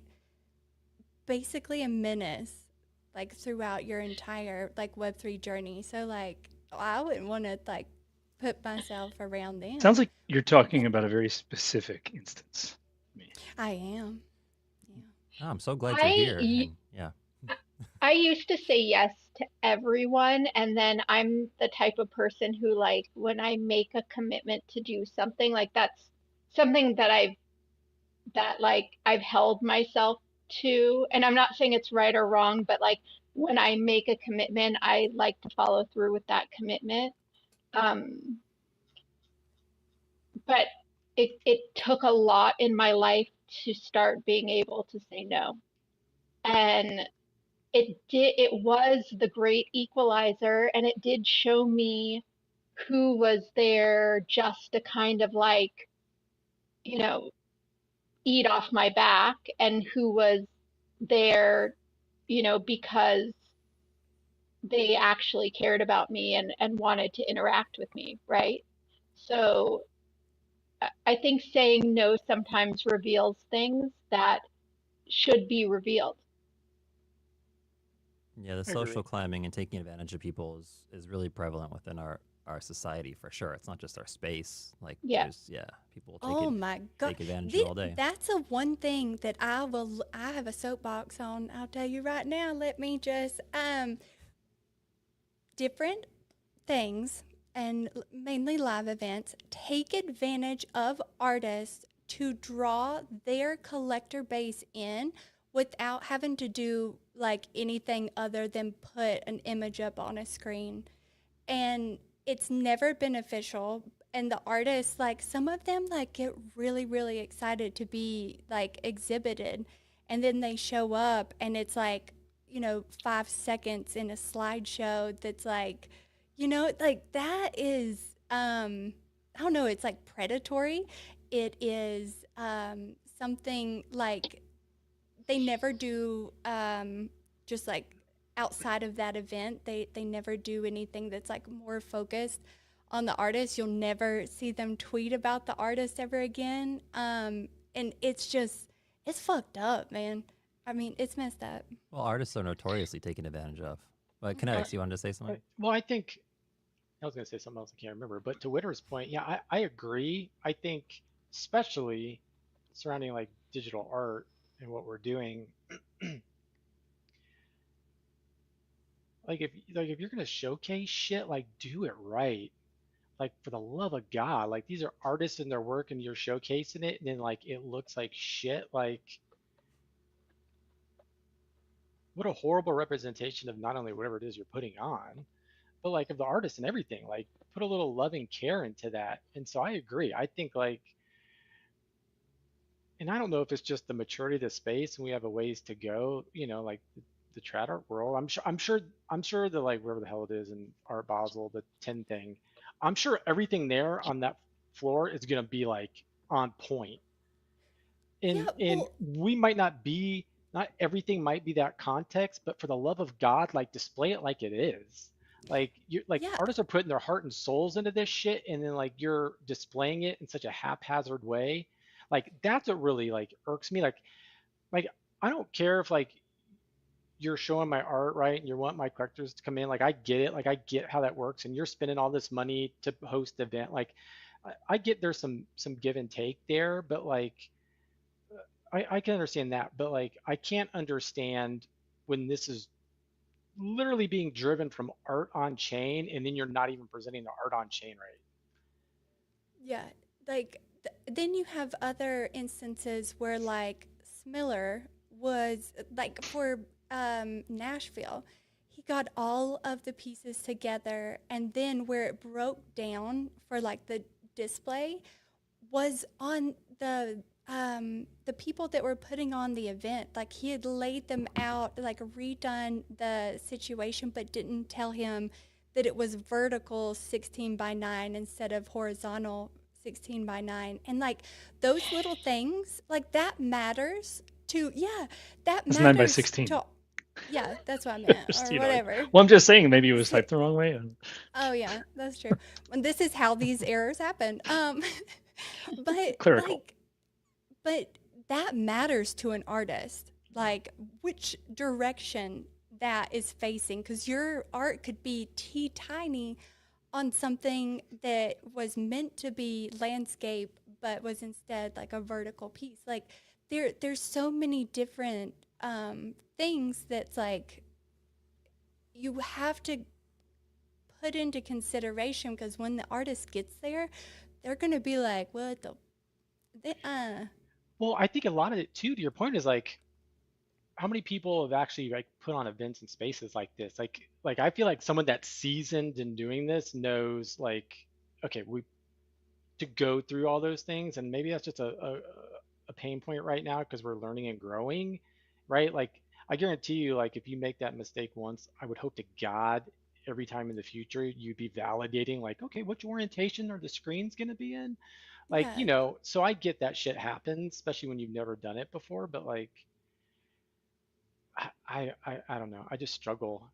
basically a menace like throughout your entire like Web3 journey. So like I wouldn't want to like put myself around them. Sounds like you're talking about a very specific instance. I am. Yeah. Oh, I'm so glad you're here. And yeah. I used to say yes to everyone, and then I'm the type of person who, like, when I make a commitment to do something, like that's something that I've held myself to, and I'm not saying it's right or wrong, but like when I make a commitment, I like to follow through with that commitment. Um, but it took a lot in my life to start being able to say no. And it was the great equalizer, and it did show me who was there just to kind of like, you know, eat off my back, and who was there, because they actually cared about me and wanted to interact with me, right? So I think saying no sometimes reveals things that should be revealed. Yeah, the I agree. social climbing and taking advantage of people is really prevalent within our society for sure. It's not just our space. Like Yeah. there's people Oh my God. take advantage of you all day. That's a one thing that I have a soapbox on. I'll tell you right now. Let me just, different things and mainly live events take advantage of artists to draw their collector base in without having to do like anything other than put an image up on a screen. And it's never beneficial. And the artists, like some of them, like get really, really excited to be like exhibited, and then they show up, and it's like, 5 seconds in a slideshow that's like, like that is, I don't know, it's like predatory. It is something like they never do just like outside of that event they never do anything that's like more focused on the artist. You'll never see them tweet about the artist ever again, and it's fucked up, man. I mean, it's messed up. Well, artists are notoriously taken advantage of. But Uh, Kinetics, you wanted to say something? well, I think I was going to say something else. I can't remember. But to Witter's point, yeah, I agree. I think especially surrounding like digital art and what we're doing, like if you're going to showcase shit, like do it right. Like for the love of God, like these are artists in their work and you're showcasing it and then like it looks like shit. Like what a horrible representation of not only whatever it is you're putting on, but like of the artist and everything. Like put a little loving care into that. And so I agree. I think like, and I don't know if it's just the maturity of the space and we have a ways to go, like the trad art world. I'm sure the like wherever the hell it is in Art Basel, the 10 thing, I'm sure everything there on that floor is gonna be like on point. And Yeah, and well, we might not everything might be that context, but for the love of God, like display it like it is. Like you like yeah, artists are putting their heart and souls into this shit, and then like you're displaying it in such a haphazard way. Like that's what really like irks me. Like I don't care if like you're showing my art right and you want my collectors to come in. Like I get it. Like I get how that works, and you're spending all this money to host the event. Like I get there's some give and take there, but like I can understand that, but like I can't understand when this is literally being driven from art on chain and then you're not even presenting the art on chain right. yeah. Like then you have other instances where like Smiller was like for Nashville, he got all of the pieces together, and then where it broke down for like the display was on the people that were putting on the event. Like he had laid them out, like redone the situation, but didn't tell him that it was vertical 16 by 9 instead of horizontal 16 by 9. And like those little things, like that matters to, yeah, that It's 9 by matters 16. to, yeah, that's what I meant, Just, or whatever. well, I'm just saying maybe it was typed the wrong way. Oh yeah, that's true. And this is how these errors happen. But Clerical. but that matters to an artist, like which direction that is facing, because your art could be tiny on something that was meant to be landscape, but was instead like a vertical piece. Like there's so many different things that's like you have to put into consideration, because when the artist gets there, they're gonna be like, "What the?" Well, I think a lot of it too, to your point, is like how many people have actually like put on events and spaces like this? Like I feel like someone that's seasoned in doing this knows like, okay, we to go through all those things, and maybe that's just a pain point right now because we're learning and growing, right? Like I guarantee you, like if you make that mistake once, I would hope to God every time in the future you'd be validating like, okay, which orientation are the screens going to be in? Like, Yeah, so I get that shit happens, especially when you've never done it before, but like I don't know. I just struggle.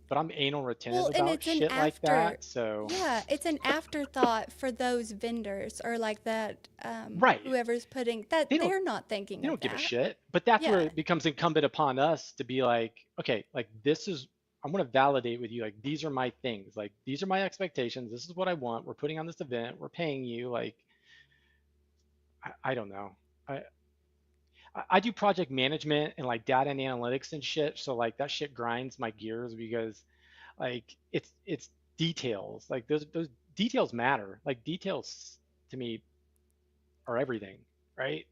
but I'm anal retentive Well, and about it's an shit like after. that. So Yeah, it's an afterthought for those vendors or like that right, whoever's putting that they don't they're not thinking they of don't give a that. shit. But that's where Yeah. it becomes incumbent upon us to be like, okay, like this is I'm gonna validate with you, like these are my things, like these are my expectations, this is what I want. We're putting on this event, we're paying you, like I don't know. I I do project management and like data and analytics and shit. So like that shit grinds my gears because like it's details. Like those details matter. Like details to me are everything, right?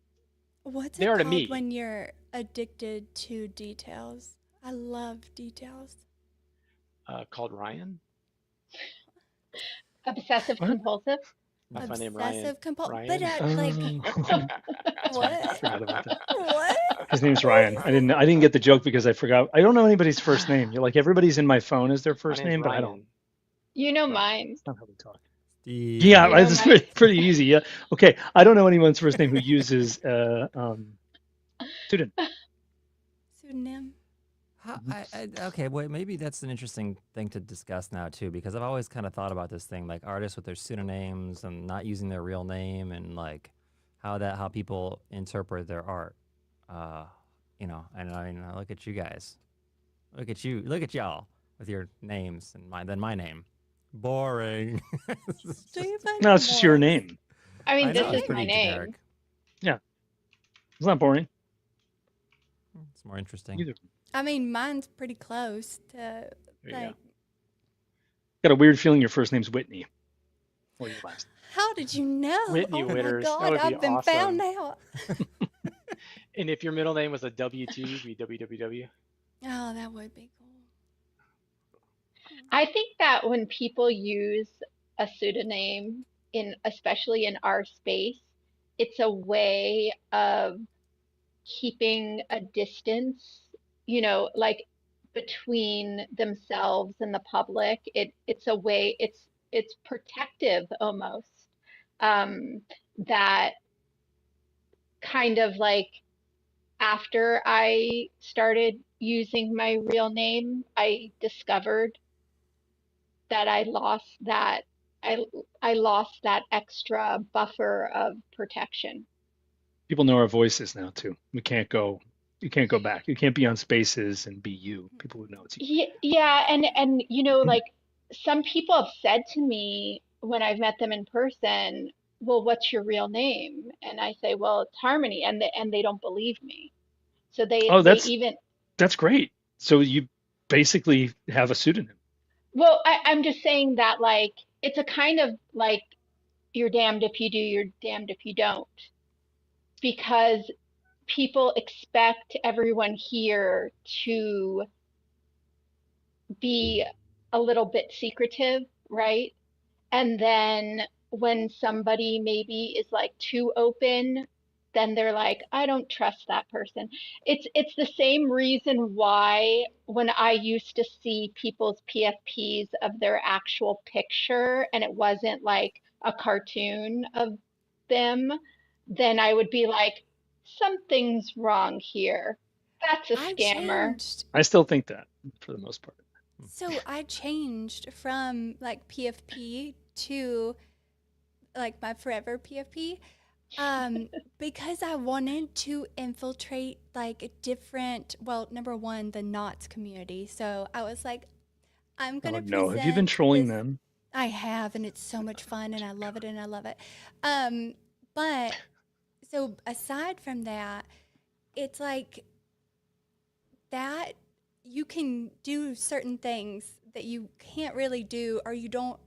What's They it are to called me. when you're addicted to details? I love details. Called Ryan. Obsessive What? compulsive. That's my name, Ryan. Obsessive compulsive. But Ryan. like That's right. I what? forgot about that. What? His name's Ryan. I didn't get the joke because I forgot. I don't know anybody's first name. You're like everybody's in my phone as their My first name's name, but I don't. Ryan. You know Right. mine. That's not how we talk. Steve. Yeah, You know it's mine. pretty easy. Yeah. Okay. I don't know anyone's first name who uses pseudonym. Pseudonym. Okay, wait, maybe that's an interesting thing to discuss now too, because I've always kind of thought about this thing, like artists with their pseudonyms and not using their real name, and like how people interpret their art. You know, and I mean, look at you guys, look at y'all with your names and my name. Boring. Stephen No, it's just your Morris. name. I mean, I this know, is it's my pretty name. generic. Yeah. It's not boring It's more interesting. either. I mean, mine's pretty close to There you like. go. Got a weird feeling your first name's Whitney. Or your last. How did you know? Whitney Oh my Witters. That God, would be I've been found awesome. out. And if your middle name was a W2, you'd be WWW. Oh, that would be cool. I think that when people use a pseudonym especially in our space, it's a way of keeping a distance, like between themselves and the public. It's a way, it's protective almost. That kind of like after I started using my real name, I discovered that I I lost that extra buffer of protection. People know our voices now too. You can't go back. You can't be on Spaces and be you. People would know it's you. Yeah, and like some people have said to me when I've met them in person, "Well, what's your real name?" And I say, "Well, it's Harmony," and they don't believe me. So Oh, they even that's great. So you basically have a pseudonym. well, I'm just saying that like it's a kind of like you're damned if you do, you're damned if you don't, because people expect everyone here to be a little bit secretive, right? And then when somebody maybe is like too open, then they're like, I don't trust that person. It's the same reason why when I used to see people's PFPs of their actual picture and it wasn't like a cartoon of them, then I would be like, something's wrong here. That's a I scammer. changed. I still think that for the most part. So I changed from like PFP to like my forever PFP because I wanted to infiltrate like a different, well, number one, the knots community. So I was like, I'm Oh gonna no, have you been present trolling this. them? I have, and it's so much fun, and I love it, and I love it. But so aside from that, it's like that you can do certain things that you can't really do, or you don't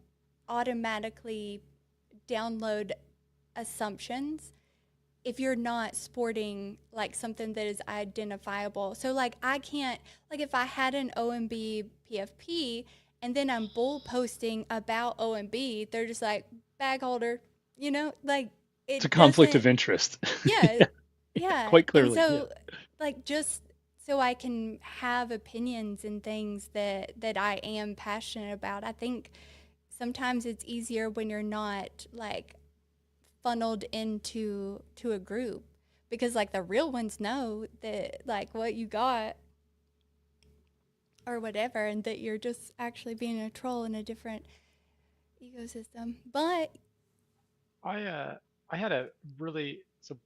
automatically download assumptions if you're not sporting like something that is identifiable. So like I can't, like if I had an OMB PFP and then I'm bull posting about OMB, they're just like bag holder, like It's a it conflict of doesn't. interest. Yeah, yeah. Quite And clearly. Yeah. so like just so I can have opinions and things that I am passionate about. I think sometimes it's easier when you're not like funneled into a group, because like the real ones know that like what you got. or whatever, and that you're just actually being a troll in a different ecosystem. But I had a really so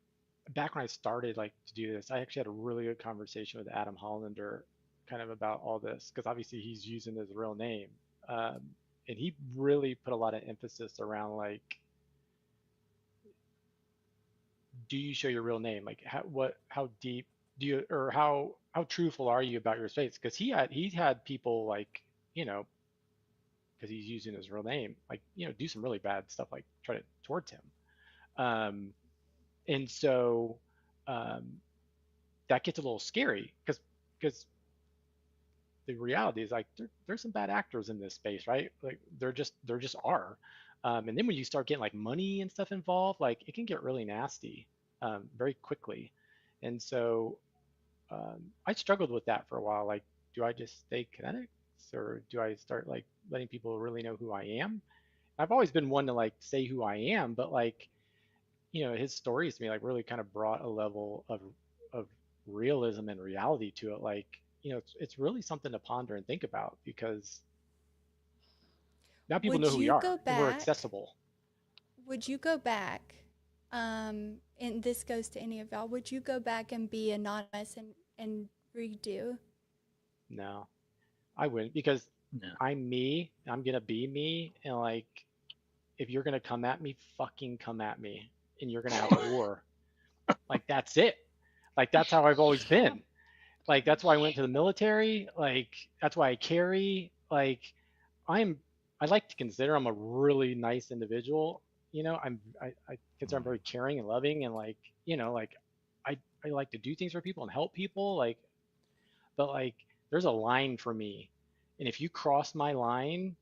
back when I started like to do this, I actually had a really good conversation with Adam Hollander kind of about all this because obviously he's using his real name. And he really put a lot of emphasis around like, do you show your real name? Like how deep do you, or how truthful are you about your space? Because he had people like, you know, because he's using his real name, like, you know, do some really bad stuff, like try to towards him. And so that gets a little scary because the reality is like there's some bad actors in this space, right? Like there just are. And then when you start getting like money and stuff involved, like it can get really nasty very quickly. And so I struggled with that for a while. Like, do I just stay kinetics or do I start like letting people really know who I am? I've always been one to like say who I am, but like, you know, his stories to me like really kind of brought a level of realism and reality to it. Like, you know, it's really something to ponder and think about because now people would know who we you are go and we're back? accessible. Would you go back? And this goes to any of y'all. Would you go back and be anonymous and redo? No, I wouldn't because No. I'm me. I'm gonna be me, and like, if you're gonna come at me, fucking come at me, and you're gonna have a war. Like that's it. Like that's how I've always been. Like that's why I went to the military. Like that's why I carry. Like I like to consider I'm a really nice individual. You know, I consider I'm very caring and loving, and like, you know, like I like to do things for people and help people. Like, but like there's a line for me, and if you cross my line,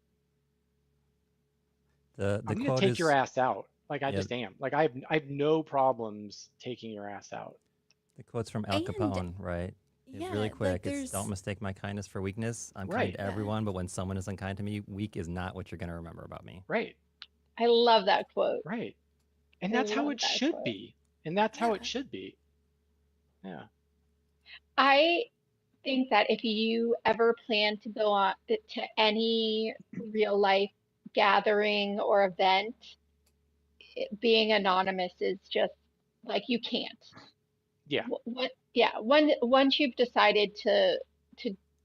The I'm gonna quote take is your ass out. Like I yeah, just am. Like I have no problems taking your ass out. the quote's from Al And Capone, right? It's yeah, really like quick. It's there's don't mistake my kindness for weakness. I'm kind Right, to everyone, but when someone is unkind to me, weak is not what you're gonna remember about me. right, I love that quote. right. And I that's how love it that should quote. be. And that's how yeah. it should be. Yeah. I think that if you ever plan to go on to any real life gathering or event, being anonymous is just like you can't. Yeah. Yeah, once you've decided to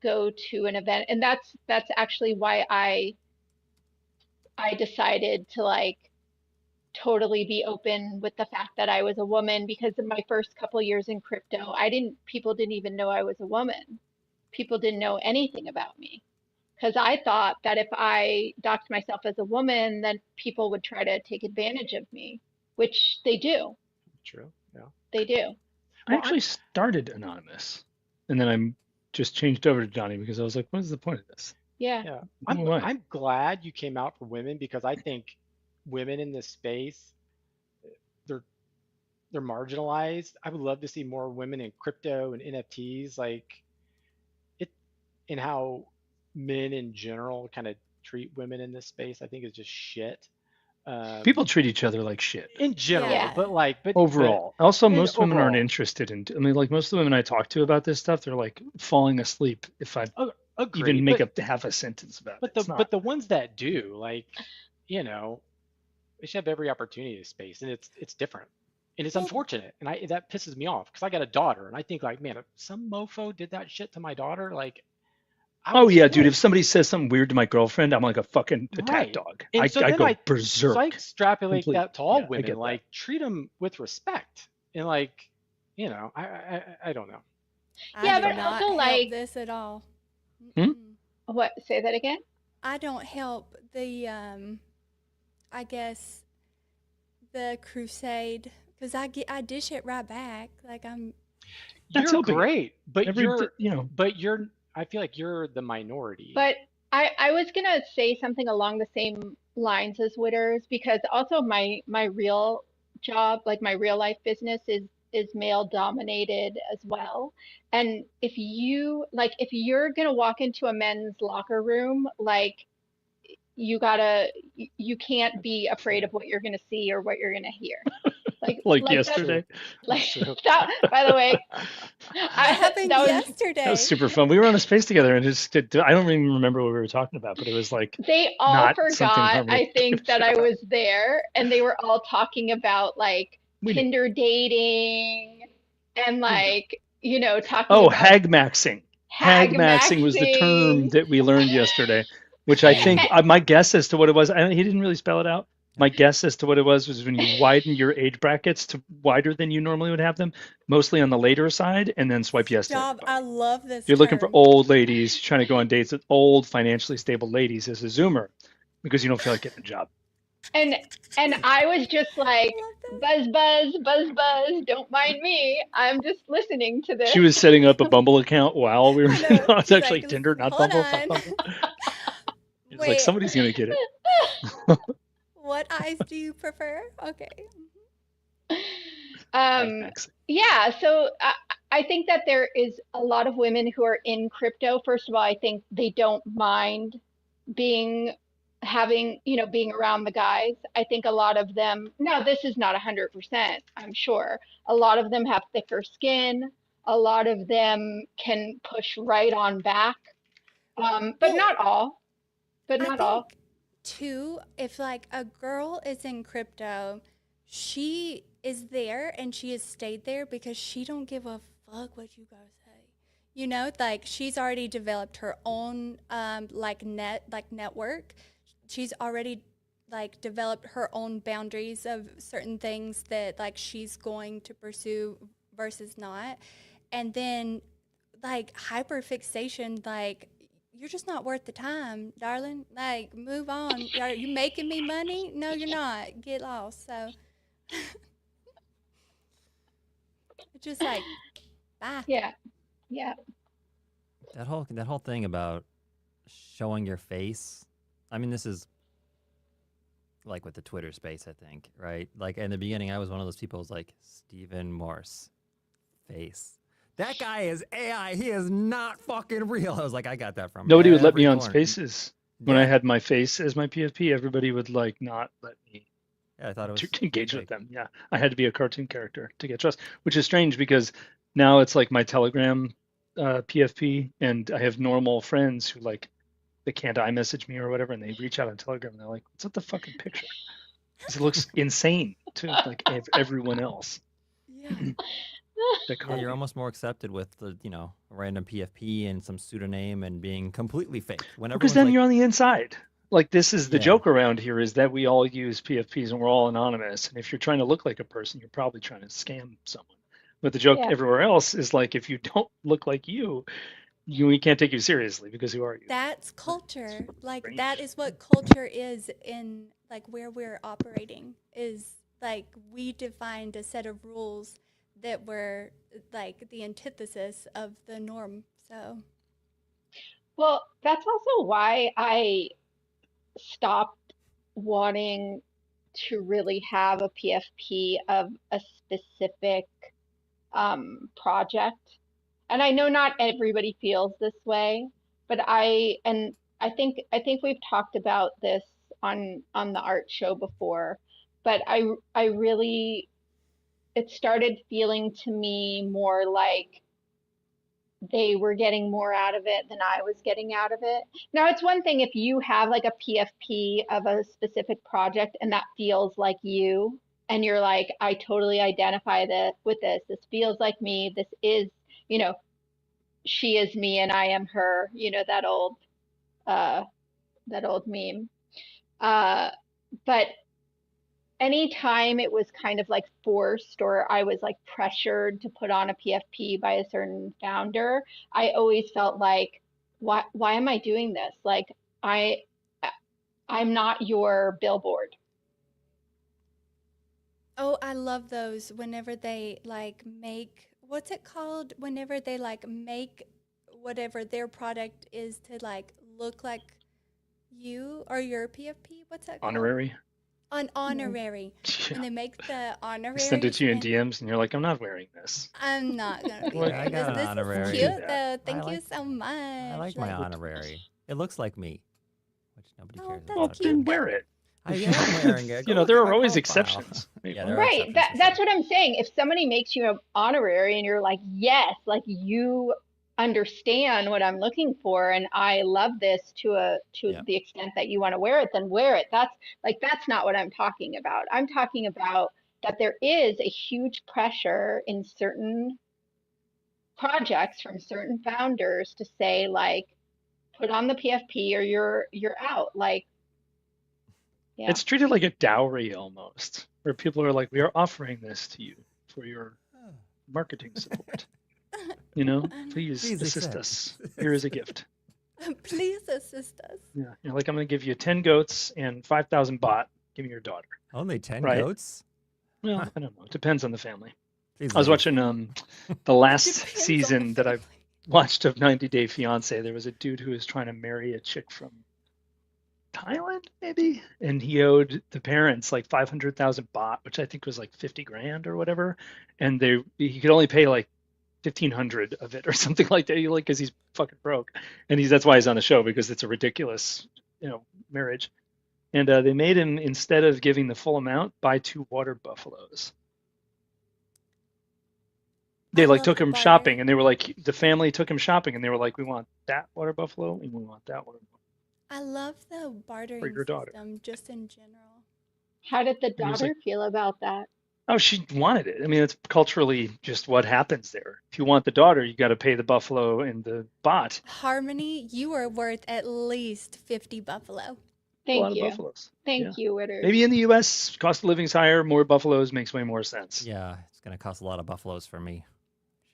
go to an event, and that's actually why I decided to like totally be open with the fact that I was a woman because in my first couple years in crypto, people didn't even know I was a woman. People didn't know anything about me because I thought that if I doxed myself as a woman, then people would try to take advantage of me, which they do. True. Yeah. They do. I Well, actually started anonymous, and then I'm just changed over to Johnny because I was like, what is the point of this? Yeah. Yeah. Who am I? I'm glad you came out for women because I think women in this space, they're marginalized. I would love to see more women in crypto and NFTs, like it, and how men in general kind of treat women in this space. I think is just shit. People treat each other like shit In general, Yeah. but like, but overall. Also, and most women aren't overall. interested in. I mean, like most of the women I talk to about this stuff, they're like falling asleep if I Agree, even make but up half a sentence about but it. It's not. the ones that do, like, you know, they should have every opportunity to space, and it's different, and it's Well, unfortunate, and that pisses me off because I got a daughter, and I think like, man, if some mofo did that shit to my daughter, like, I Oh would yeah, dude. flip. If somebody says something weird to my girlfriend, I'm like a fucking attack Right. dog. And I so I then go so I berserk. extrapolate Complete. that to all Yeah, I women, get that. like treat them with respect, and like, you know, I don't know. I Yeah, do but not also help like this at all. Hmm? Mm-mm. what? Say that again? I don't help the I guess the crusade because I dish it right back. Like I'm That's You're helping it. great, but Every I feel like you're the minority. But I was gonna say something along the same lines as Witters because also my real job, like my real life business is male dominated as well. And if you're gonna walk into a men's locker room, like you can't be afraid of what you're gonna see or what you're gonna hear. like Like that's yesterday. like That's true. that, by the way, That happened that was yesterday. That was super fun. We were on a space together, and I don't even remember what we were talking about, but it was like they all not something forgot, Harmony I gave a think, that shit I about. was there, and they were all talking about like We knew. Tinder dating and We knew. like, talking Oh, about hag maxing. Hag hag maxing was the term maxing. that we learned yesterday, which I think my guess as to what it was. He didn't really spell it out. My guess as to what it was when you widen your age brackets to wider than you normally would have them, mostly on the later side, and then swipe yes to Stop. I everybody. love this If you're looking for term. old ladies, trying to go on dates with old, financially stable ladies as a Zoomer, because you don't feel like getting a job. And I was just like, I love buzz, buzz, buzz, buzz, don't mind me. I'm just listening to this. She was setting up a Bumble account while we were. I know. No, it's She's actually like, Tinder, not hold Bumble. Not on. Bumble. It's like Wait, somebody's gonna get it. what eyes do you prefer? Okay. Hag Um, maxing. yeah, so I think that there is a lot of women who are in crypto. First of all, I think they don't mind being being around the guys. I think a lot of them, now this is not 100%, I'm sure. A lot of them have thicker skin. A lot of them can push right on back. But Well, not all. But I not all. think too, if like a girl is in crypto, she is there and she has stayed there because she don't give a fuck what you guys say. You know, like she's already developed her own network. She's already like developed her own boundaries of certain things that like she's going to pursue versus not. And then like hyperfixation, like you're just not worth the time, darling. Like move on. Are you making me money? No, you're not. Get lost. So it's just like bye. Yeah. Yeah. That whole thing about showing your face. I mean, this is like with the Twitter space, I think, right? Like in the beginning, I was one of those people who's like, Stephen Morse face. That guy is AI. He is not fucking real. I was like, I got that from Nobody would let every me on corner. Spaces when I Yeah. had my face as my PFP. Everybody would like not let me Yeah, I thought it was to engage with fake. them. Yeah, I had to be a cartoon character to get trust, which is strange because now it's like my Telegram PFP, and I have normal friends who like they can't iMessage me or whatever, and they reach out on Telegram and they're like, "What's up the fucking picture?" Because it looks insane to like everyone else. Yeah. That Yeah, caught you're me. almost more accepted with the, a random PFP and some pseudonym and being completely fake. When Because everyone's then like, you're on the inside. Like this is the yeah, joke around here is that we all use PFPs and we're all anonymous. And if you're trying to look like a person, you're probably trying to scam someone. But the joke Yeah. everywhere else is like if you don't look like you, we can't take you seriously because who are you? That's culture. Like that Strange. is what culture is in like where we're operating is like we defined a set of rules that were like the antithesis of the norm. So Well, that's also why I stopped wanting to really have a PFP of a specific project. And I know not everybody feels this way, but I think we've talked about this on the art show before, but I really it started feeling to me more like they were getting more out of it than I was getting out of it. Now, it's one thing if you have like a PFP of a specific project and that feels like you, and you're like, I totally identify with this. This feels like me. This is, you know, she is me and I am her. Uh, that old meme. Uh, but anytime it was kind of like forced or I was like pressured to put on a PFP by a certain founder, I always felt like, why am I doing this? Like I I'm not your billboard. oh, I love those whenever they like make what's it called? Whenever they like make whatever their product is to like look like you or your PFP. What's that called? Honorary. An honorary. Yeah. When they make the I send it honoraries to you in and DMs and you're like, I'm not wearing this. I'm not gonna be Well, there. I got an This honorary. is cute Do though. that. Thank you like- so much. I like my honorary. It looks like me, which nobody Oh, cares that's Well, about. cute. then wear it. I am wearing it. Go You know, look there at are my always profile. exceptions. Yeah, there are Right. exceptions for That's sure. what I'm saying. If somebody makes you an honorary and you're like, yes, like you understand what I'm looking for and I love this to Yeah. the extent that you want to wear it, then wear it. That's not what I'm talking about. I'm talking about that there is a huge pressure in certain projects from certain founders to say like put on the PFP or you're out. Like, yeah. It's treated like a dowry almost, where people are like, we are offering this to you for your marketing support. You know, please Please assist accept. us. Here is a gift. Please assist us. Yeah, you're like, I'm going to give you 10 goats and 5,000 baht. Give me your daughter. Only 10 Right. goats? Well, Huh. I don't know. It depends on the family. Please I was leave. watching the last Depends on the season that I've family. watched of 90 Day Fiance. There was a dude who was trying to marry a chick from Thailand, maybe, and he owed the parents like 500,000 baht, which I think was like 50 grand or whatever, and he could only pay like 1,500 of it or something like that, like because he's fucking broke, and that's why he's on the show, because it's a ridiculous, marriage. And they made him, instead of giving the full amount, buy 2 water buffaloes. They I like love took the him barter. shopping, and they were like, the family took him shopping, and they were like, we want that water buffalo, and we want that water buffalo. I love the bartering your daughter. system just in general. How did the he was daughter feel about that? Oh, she wanted it. I mean, it's culturally just what happens there. If you want the daughter, you got to pay the buffalo and the baht. Harmony, you are worth at least 50 buffalo. A lot Thank of you. buffaloes. Thank Yeah. you, Witter. Maybe in the U.S., cost of living's higher, more buffaloes makes way more sense. Yeah, it's going to cost a lot of buffaloes for me.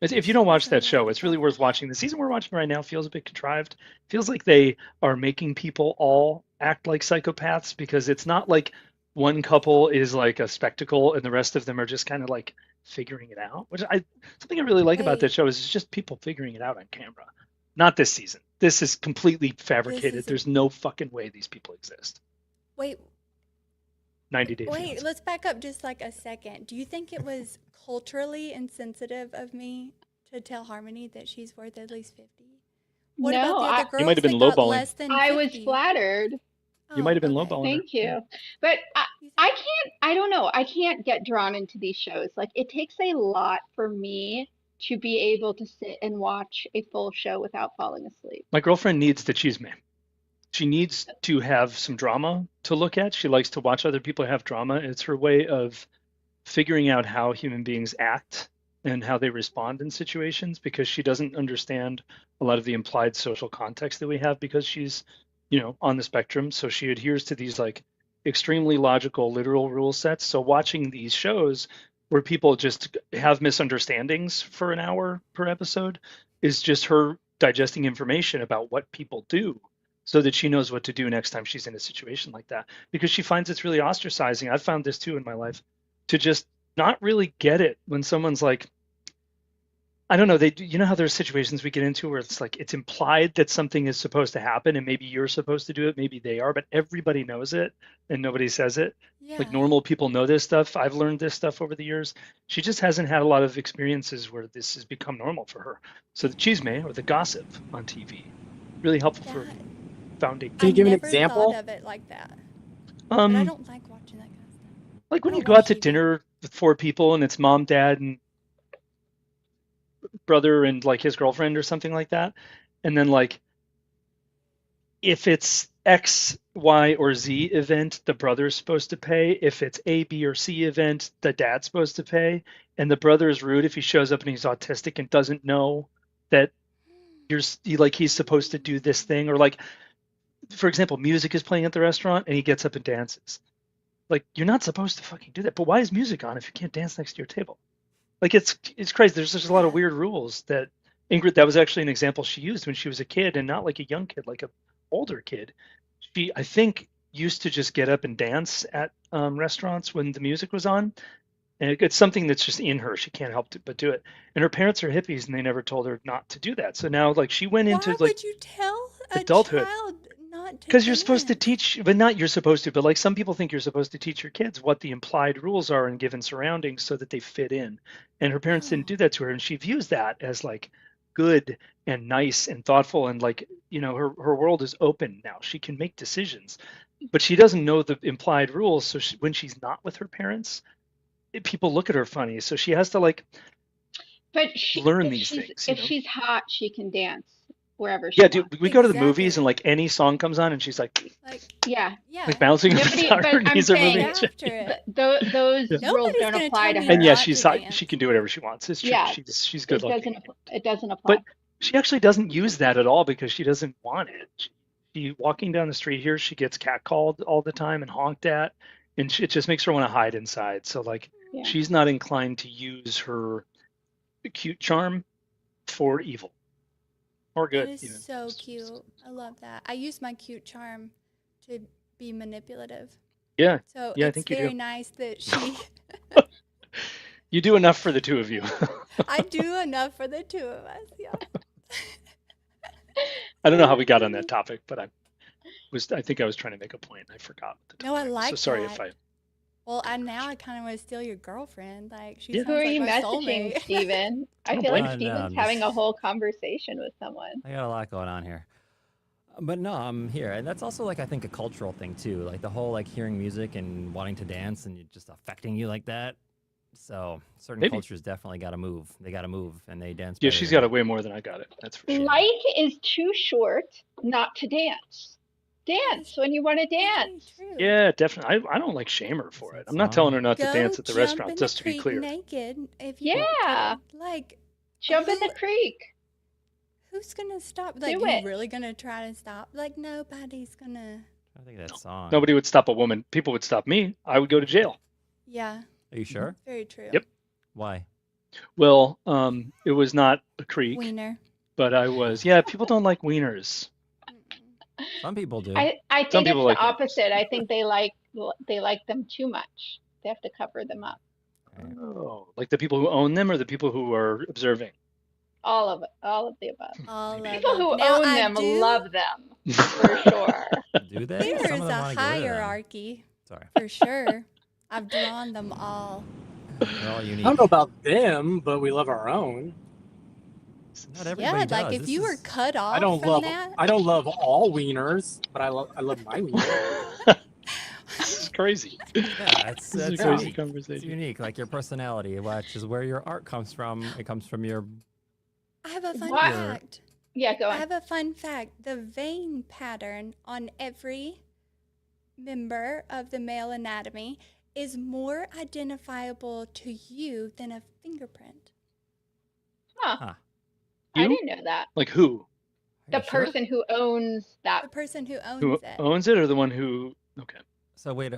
If you don't watch that That's a lot show, of it's really worth watching. The season we're watching right now feels a bit contrived. Feels like they are making people all act like psychopaths, because it's not like one couple is like a spectacle and the rest of them are just kind of like figuring it out. Something I really like about Wait. that show is it's just people figuring it out on camera. Not this season. This is completely fabricated. is- There's no fucking way these people exist. Wait, 90 Day wait, Fiancé. let's back up just like a second. Do you think it was culturally insensitive of me to tell Harmony that she's worth at least 50? What No, about the other girls You might have been that got lowballing. less than 50? I was flattered. You might have been okay. lowballing. Thank you. But I don't know. I can't get drawn into these shows. Like it takes a lot for me to be able to sit and watch a full show without falling asleep. My girlfriend needs the chisme. She needs to have some drama to look at. She likes to watch other people have drama. It's her way of figuring out how human beings act and how they respond in situations, because she doesn't understand a lot of the implied social context that we have, because she's, on the spectrum. So she adheres to these like extremely logical, literal rule sets. So watching these shows where people just have misunderstandings for an hour per episode is just her digesting information about what people do, so that she knows what to do next time she's in a situation like that, because she finds it's really ostracizing. I've found this too in my life, to just not really get it when someone's like, I don't know, you know how there's situations we get into where it's like it's implied that something is supposed to happen and maybe you're supposed to do it, maybe they are, but everybody knows it and nobody says it. Yeah. Like normal people know this stuff. I've learned this stuff over the years. She just hasn't had a lot of experiences where this has become normal for her. So the chisme, or the gossip on TV, really helpful for That- founding. Can you give me an I never example? thought of it like that. But I Um, don't like watching that kind of stuff. like when I you don't go out watch to TV. dinner with 4 people and it's mom, dad, and brother and like his girlfriend or something like that, and then like if it's X, Y, or Z event, the brother's supposed to pay. If it's A, B, or C event, the dad's supposed to pay. And the brother is rude if he shows up and he's autistic and doesn't know that he's supposed to do this thing. Or like, for example, music is playing at the restaurant and he gets up and dances. Like, you're not supposed to fucking do that. But why is music on if you can't dance next to your table? Like, it's crazy. There's just a lot of weird rules that Ingrid, that was actually an example she used when she was a kid, and not like a young kid, like a older kid. She, I think, used to just get up and dance at restaurants when the music was on. And it's something that's just in her. She can't help but do it. And her parents are hippies, and they never told her not to do that. So now, like, she went into Why like would you tell a adulthood. child not to? because you're supposed to dance? teach, but not you're supposed to, but like some people think you're supposed to teach your kids what the implied rules are in given surroundings so that they fit in. And her parents didn't do that to her, and she views that as like good and nice and thoughtful, and like, her world is open now. She can make decisions. but she doesn't know the implied rules. So when she's not with her parents, people look at her funny. So she has to like But learn if these she's things. if she's hot, she can dance wherever she Yeah, wants. dude, we go to the movies Exactly. and like any song comes on and she's like Yeah, Yeah. bouncing Nobody- on her but I'm knees or saying- moving. After it. those Yeah. rules Nobody's don't gonna apply tell to me her. And yeah, not she's to hot. dance. She can do whatever she wants. It's true. Yeah, She's good looking. it doesn't apply. But she actually doesn't use that at all because she doesn't want it. She walking down the street here, she gets catcalled all the time and honked at, and it just makes her want to hide inside. So like, Yeah. she's not inclined to use her cute charm for evil or good. That is even. so cute. I love that. I use my cute charm to be manipulative. Yeah, So Yeah, I it's think you very do. nice that she you do enough for the two of you. I do enough for the two of us. Yeah. I don't know how we got on that topic, but I think I was trying to make a point. I forgot. The No, I topic. like So sorry that. if I. Well, now I kind of want to steal your girlfriend. Like she Yeah. sounds Who are like you my messaging, soulmate. Steven? I don't feel blame like you. Steven's No, having a just- whole conversation with someone. I got a lot going on here. But no, I'm here. And that's also like I think a cultural thing too. Like the whole like hearing music and wanting to dance and it just affecting you like that. So certain Maybe. cultures definitely gotta move. They gotta move and they dance. Yeah, better she's than- got it way more than I got it. That's for sure. Life is too short not to dance. Dance when you want to Very dance. true. Yeah, definitely. I don't like shame her for it. I'm not telling her not to Go dance at the jump restaurant, in just the to be creek clear. naked if you want Yeah. to. Like Jump in the Who- creek. who's gonna stop? Like Do you it. really gonna try to stop? Like nobody's gonna. I think of that song. Nobody would stop a woman. People would stop me. I would go to jail. Yeah, Are you sure? very true. Yep. Why? Well, it was not a creek, Wiener. but I was. Yeah, people don't like wieners. Mm-mm. Some people do. I think Some it's people the like it. opposite. I think they like them too much. They have to cover them up. Right. Oh, like the people who own them or the people who are observing? All of it. All of the above. All of People them. who Now, own I them do- love them for sure. Do they? There's Some of them a wanna get rid of them. hierarchy Sorry. for sure. I've drawn them all. They're all I unique. don't know about them, but we love our own. Not everybody Yeah, does. like if This you were is- cut off I don't from love that. I don't love all wieners, but I love my wiener. This is crazy. Yeah, it's, This is a it's crazy unique. It's conversation. unique. Like your personality, which is where your art comes from. It comes from your. I have a fun What? fact. Yeah, go I on. have a fun fact. The vein pattern on every member of the male anatomy is more identifiable to you than a fingerprint. Huh. Huh. I You? didn't know that. Like who? Are The you sure? person who owns that. The person who owns Who it. owns it or the one who? Okay. So wait.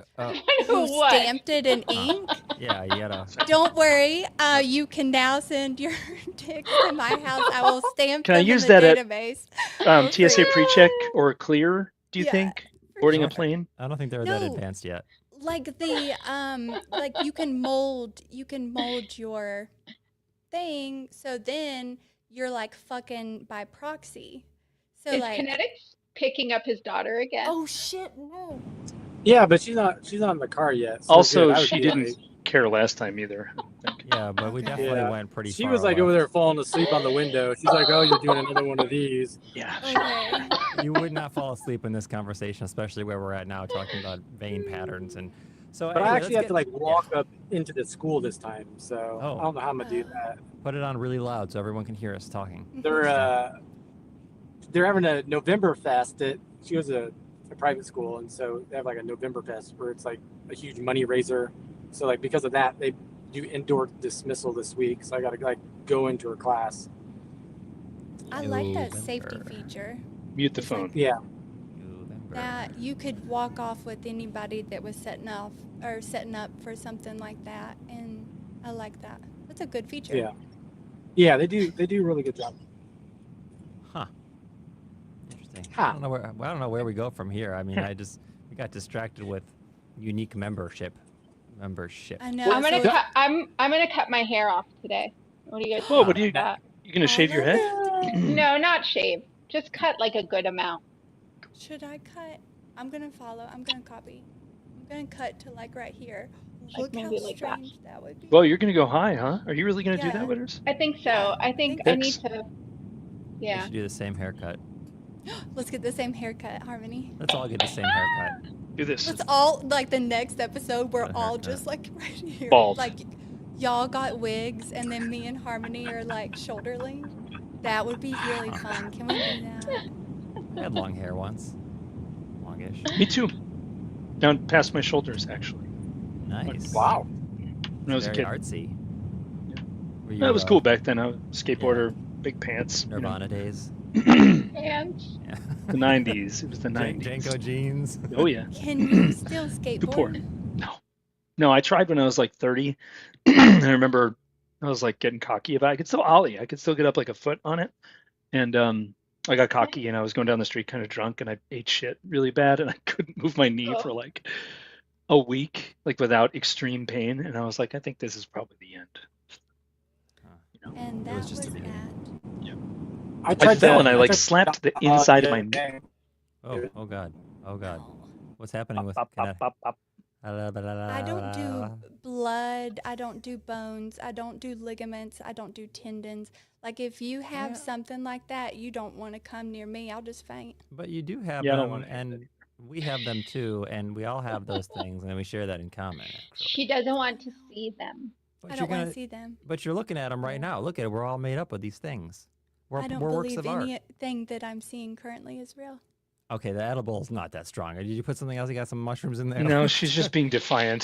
Who what? stamped it in ink? Yeah, you gotta. Don't worry. You can now send your dicks to my house. I will stamp Can I them use in the that at, database. TSA free. pre-check or clear? Do you Yeah, think for boarding a sure. plane? I don't think they're that No. advanced yet. Like the like you can mold your thing, so then you're like fucking by proxy. So Is like Kinetics picking up his daughter again? oh shit no. Yeah, but she's not in the car yet. So Also, good. I would she be didn't like- care last time either. I think. Yeah, but we Okay. definitely Yeah. went pretty She far. was like left. over there falling asleep on the window. She's like, "Oh, you're doing another one of these." Yeah. Okay. You would not fall asleep in this conversation, especially where we're at now, talking about vein patterns and. So But I anyway, actually let's have to get- like walk up into the school this time, so Oh. I don't know how I'm gonna do that. Put it on really loud so everyone can hear us talking. They're having a November fest at she goes to a private school, and so they have like a November fest where it's like a huge money raiser. So like because of that, they do indoor dismissal this week. So I gotta like go into her class. I like that safety November. feature. Mute the It's like phone. Yeah, November. that you could walk off with anybody that was setting up for something like that, and I like that. That's a good feature. yeah, they do a really good job. Huh. Interesting. Huh. I don't know where we go from here. I mean, we got distracted with unique membership. I know. I'm gonna so- cut. I'm gonna cut my hair off today. What do you guys Whoa, think what do you? about You gonna shave your love head? it. No, not shave. Just cut like a good amount. Should I cut? I'm gonna follow. I'm gonna copy. I'm gonna cut to like right here. Like Look how maybe like that. strange that would be. Well, you're gonna go high, huh? Are you really gonna do Yeah. that, Witters? I think so. Yeah, I think I I need think to. We Yeah. should do the same haircut. Let's get the same haircut, Harmony. Let's all get the same haircut. Do this. Let's all, like, the next episode, we're A all haircut. just, like, right here. Bald. Like, y'all got wigs, and then me and Harmony are, like, shoulder length. That would be really fun. Can we do that? I had long hair once. Longish. Me too. Down past my shoulders, actually. Nice. Wow. When I was a Very kid. artsy. Were you, That was cool back then. I was a skateboarder, big pants. you know. Nirvana days. And Yeah. The 90s. It was the 90s. Janko jeans. Oh, yeah. Can you still Too poor. skateboard? No. No, I tried when I was like 30. I remember I was like getting cocky about it. I could still ollie. I could still get up like a foot on it. And I got cocky and I was going down the street kind of drunk and I ate shit really bad and I couldn't move my knee for like a week, like without extreme pain. And I was like, I think this is probably the end. And It that was was just the beginning. that. I tried fell that- and I I like tried slapped the that, inside of the my other knee. day. Oh god. Oh god. What's happening with Pop, pop, pop, pop. I don't do blood. I don't do bones. I don't do ligaments. I don't do tendons. Like, if you have something like that, you don't want to come near me. I'll just faint. But you do have Yeah, I don't them, wanna have and we have them too, and we all have those things, and we share that in common. Actually. she doesn't want to see them. But I you're don't want gonna, to see them. but you're looking at them right now. Look at it. We're all made up of these things. We're, I don't we're works believe of art. anything that I'm seeing currently is real. Okay, the edible is not that strong. Did you put something else? You got some mushrooms in there? No, she's just being defiant.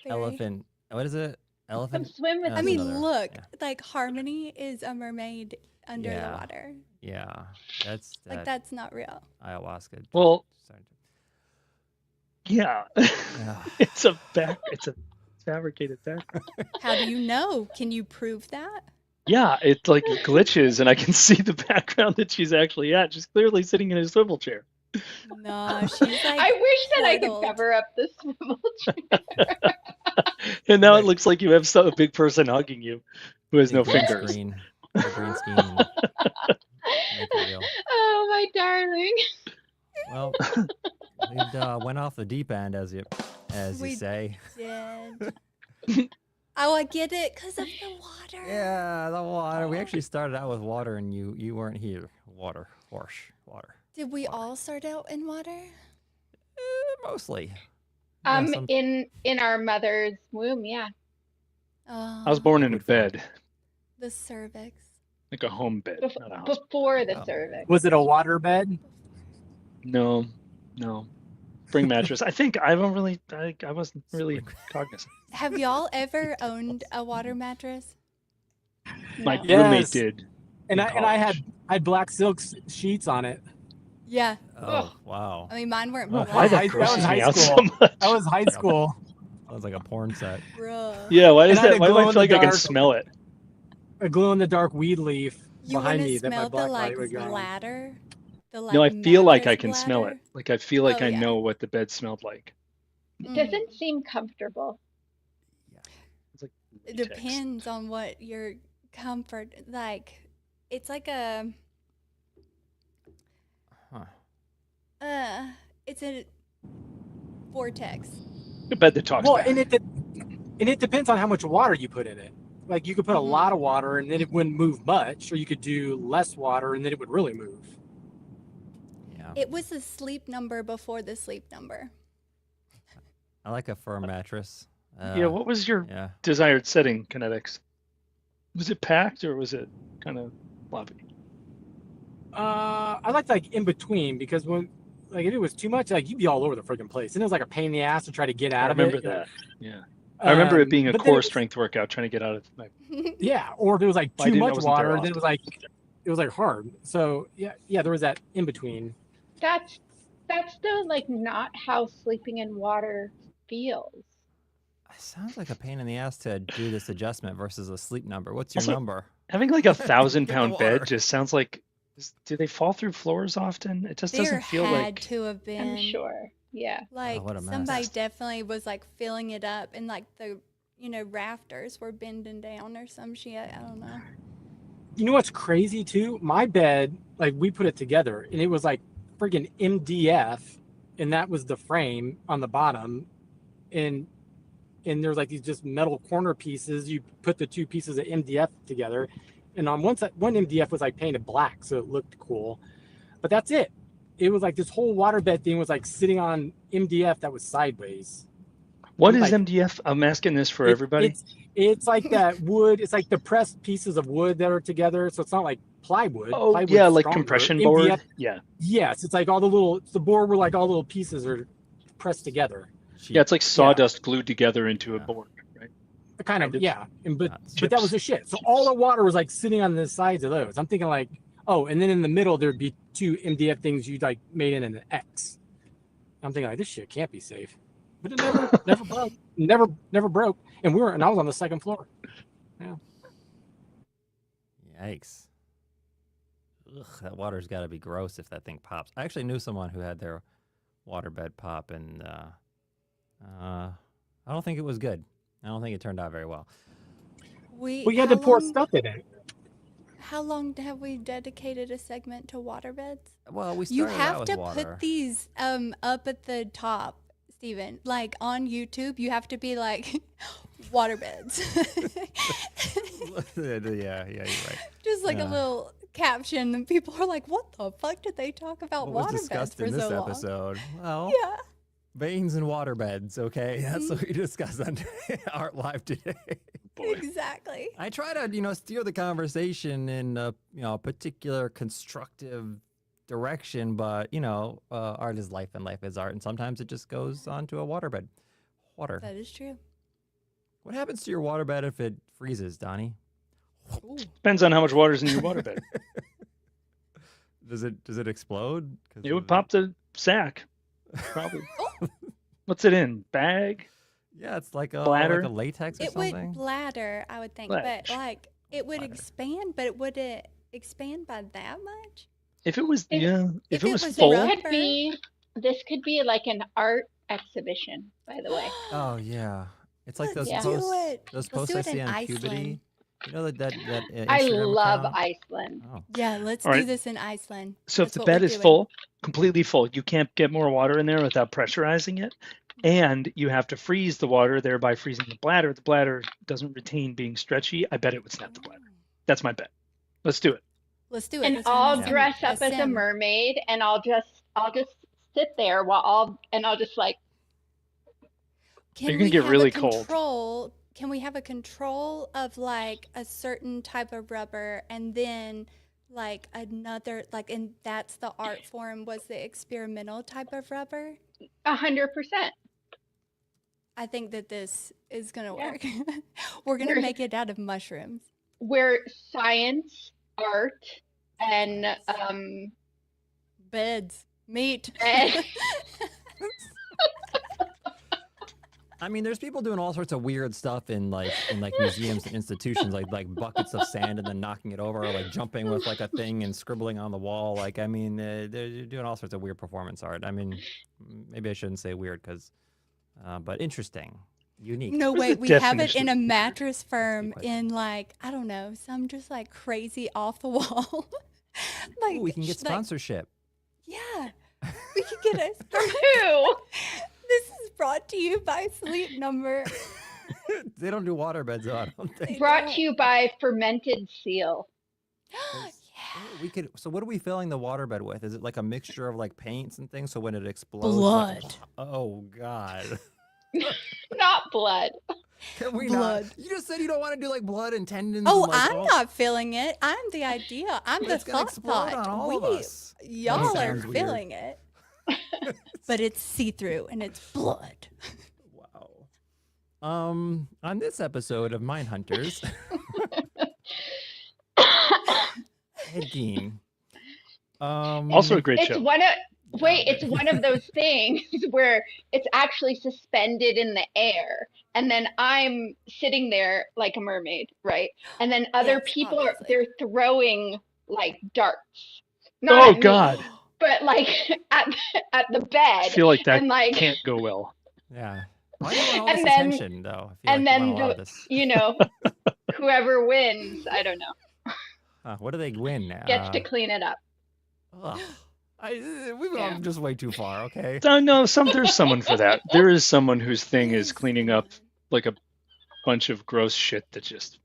Very. Elephant. What is it? Come Elephant? swim with Yeah, I that's me. mean, another- look, yeah. like, Harmony is a mermaid under Yeah. the water. Yeah, that's Like, that that's not real. ayahuasca. Well, Starting yeah. to- It's a fabricated background. How do you know? Can you prove that? Yeah, it like glitches and I can see the background that she's actually at. She's clearly sitting in a swivel chair. No, she's like. I wish that I could portaled. cover up the swivel chair. And now it looks like you have a big person hugging you who has no Big green fingers. Screen, the green screen. and make it real. Oh, my darling. Well, we went off the deep end, as you We say. did. Oh, I get it, because of the water. Yeah, the water. We actually started out with water, and you weren't here. Water, water. Did we all start out in water? Mostly. Yeah, some- In our mother's womb, yeah. Oh, I was born in a Good fun. bed, the cervix. like a home bed, Bef- not a house. before the Oh. cervix. Was it a water bed? No. Spring mattress. I think I wasn't really cognizant. Have y'all ever owned a water mattress? My No. Yes. roommate did. And in I had college. black silk sheets on it. Yeah. Oh, wow. I mean, mine weren't Oh, black. why That that grosses was me high out so school. much. That was high school. Sounds like a porn set. Bruh. Yeah, why And does I had that? to Why do glow I in feel like the I can dark. smell it? A glow in the dark weed leaf You behind want me to that my smell the black like light would go on. bladder? The, like, No, I feel like I mattress can smell it. bladder? Like I feel like Oh, I yeah. know what the bed smelled like. It Mm. doesn't seem comfortable. It's like It latex. depends on what your comfort like. It's like a Huh. it's a vortex. A bed that talks Well, back. and it depends on how much water you put in it. Like you could put a Mhm. lot of water and then it wouldn't move much, or you could do less water and then it would really move. Yeah. It was the sleep number before the sleep number. I like a firm mattress. Yeah, what was your Yeah. desired setting, Kinetics? Was it packed or was it kind of floppy? I like in between because when like if it was too much, like you'd be all over the freaking place, and it was like a pain in the ass to try to get out I of it. remember that. Yeah, I remember it being a but then core was- strength workout trying to get out of my. Yeah, or if it was like I too didn't- I much wasn't there water, then often. it was like hard. So yeah, there was that in between. That's though like not how sleeping in water feels. It sounds like a pain in the ass to do this adjustment versus a sleep number. What's your Also, number? Having like 1,000 Get the pound water. bed just sounds like. Do they fall through floors often? It just There doesn't feel had like. to have been. I'm sure. Yeah. Like what a mess. somebody definitely was like filling it up, and like the rafters were bending down or some shit. I don't know. You know what's crazy too? My bed, like we put it together, and it was like freaking MDF, and that was the frame on the bottom, and there's like these just metal corner pieces. You put the two pieces of MDF together, and on one side, one MDF was like painted black, so it looked cool. but that's it. It was like this whole waterbed thing was like sitting on MDF that was sideways. What Like- is MDF? I'm asking this for It- everybody. It's like that wood. It's like the pressed pieces of wood that are together. So it's not like plywood. Oh, Plywood's yeah, like stronger. compression MDF board. Yeah. Yes, it's like all the little. It's the board where like all the little pieces are pressed together. Yeah, it's like sawdust glued together into a board, right? Kind of, yeah. And but Chips. but that was the shit. So all the water was like sitting on the sides of those. I'm thinking like, oh, and then in the middle there'd be two MDF things you like made in an X. I'm thinking like this shit can't be safe, but it never broke. Never broke. And I was on the second floor. Yeah. Yikes. Ugh, that water's got to be gross if that thing pops. I actually knew someone who had their waterbed pop, and I don't think it was good. I don't think it turned out very well. Well, you had to pour stuff in it. How long have we dedicated a segment to waterbeds? Well, we started You out have with to water. put these up at the top, Steven. Like on YouTube, you have to be like waterbeds. yeah, you're right. Just like Yeah. a little caption, and people are like, "What the fuck did they talk about What was waterbeds discussed for in this so long?" episode? Well, Yeah. veins and waterbeds, okay? That's what we discussed on Art Live today. Exactly. I try to, steer the conversation in a particular constructive direction, but, art is life and life is art, and sometimes it just goes onto a waterbed. Water. That is true. What happens to your waterbed if it freezes, Donnie? Depends on how much water's in your waterbed. Does it explode? 'Cause It would of- pop the sack, probably. What's it in? Bag? Yeah, it's like a Bladder? latex or It something. would bladder, I would think, Bladder. but like it would Bladder. expand, but would it expand by that much? If it was, If- if it it was was full, rubber- This could be like an art exhibition, by the way. Oh yeah, it's like those Let's do posts. it. Those Let's posts do I it see in on Iceland. Cubity. You know that I Instagram love account? Iceland. Oh. Yeah, let's All do right. this in Iceland. so if That's the what bed we're is doing. full, completely full, you can't get more water in there without pressurizing it. And you have to freeze the water, thereby freezing the bladder. The bladder doesn't retain being stretchy. I bet it would snap the bladder. That's my bet. Let's do it. Let's do it. And Let's run I'll a sim- dress up as a sim. mermaid, and I'll just sit there while I'll just like Can You're gonna we get have really a cold. control? Can we have a control of like a certain type of rubber, and then like another and that's the art form was the experimental type of rubber? 100%. I think that this is gonna work. We're gonna We're- make it out of mushrooms. Where science, art, and Beds, meat. and I mean, there's people doing all sorts of weird stuff in museums and institutions, like buckets of sand and then knocking it over, or like jumping with like a thing and scribbling on the wall. Like, I mean, they're doing all sorts of weird performance art. I mean, maybe I shouldn't say weird but interesting, unique. No, What's wait, the we have it definition in of a unique? mattress firm Good question. in like, I don't know, some just like crazy off the wall. Ooh, we can get like, sponsorship. yeah, we could get a. from who? This is brought to you by Sleep Number. They don't do waterbeds, though, I don't think. They Brought don't. to you by Fermented Seal. Yeah. We could. So, what are we filling the waterbed with? Is it like a mixture of like paints and things? So when it explodes, Blood. Oh God. Not blood. Can we Blood. not? You just said you don't want to do like blood and tendons. Oh, and, like, I'm all- not feeling it. I'm the idea. I'm the It's gonna thought explode thought. on all of us. Y'all are sounds weird. feeling it. But it's see-through and it's blood. Wow. On this episode of Mine Hunters, Ed Gein. Also a great It's show. it's one of those things where it's actually suspended in the air, and then I'm sitting there like a mermaid, right? And then other Yes, people obviously. they're throwing like darts. Not Oh at me, God, but like at the I bed. feel like that and like can't go well. Yeah. Why do you want all And this then- attention, though? I feel and like you then want a lot of this. you know, whoever wins, I don't know, What do they win? gets to clean it up. Ugh. We've Yeah. gone just way too far. Okay. No, there's someone for that. There is someone whose thing is cleaning up like a bunch of gross shit that just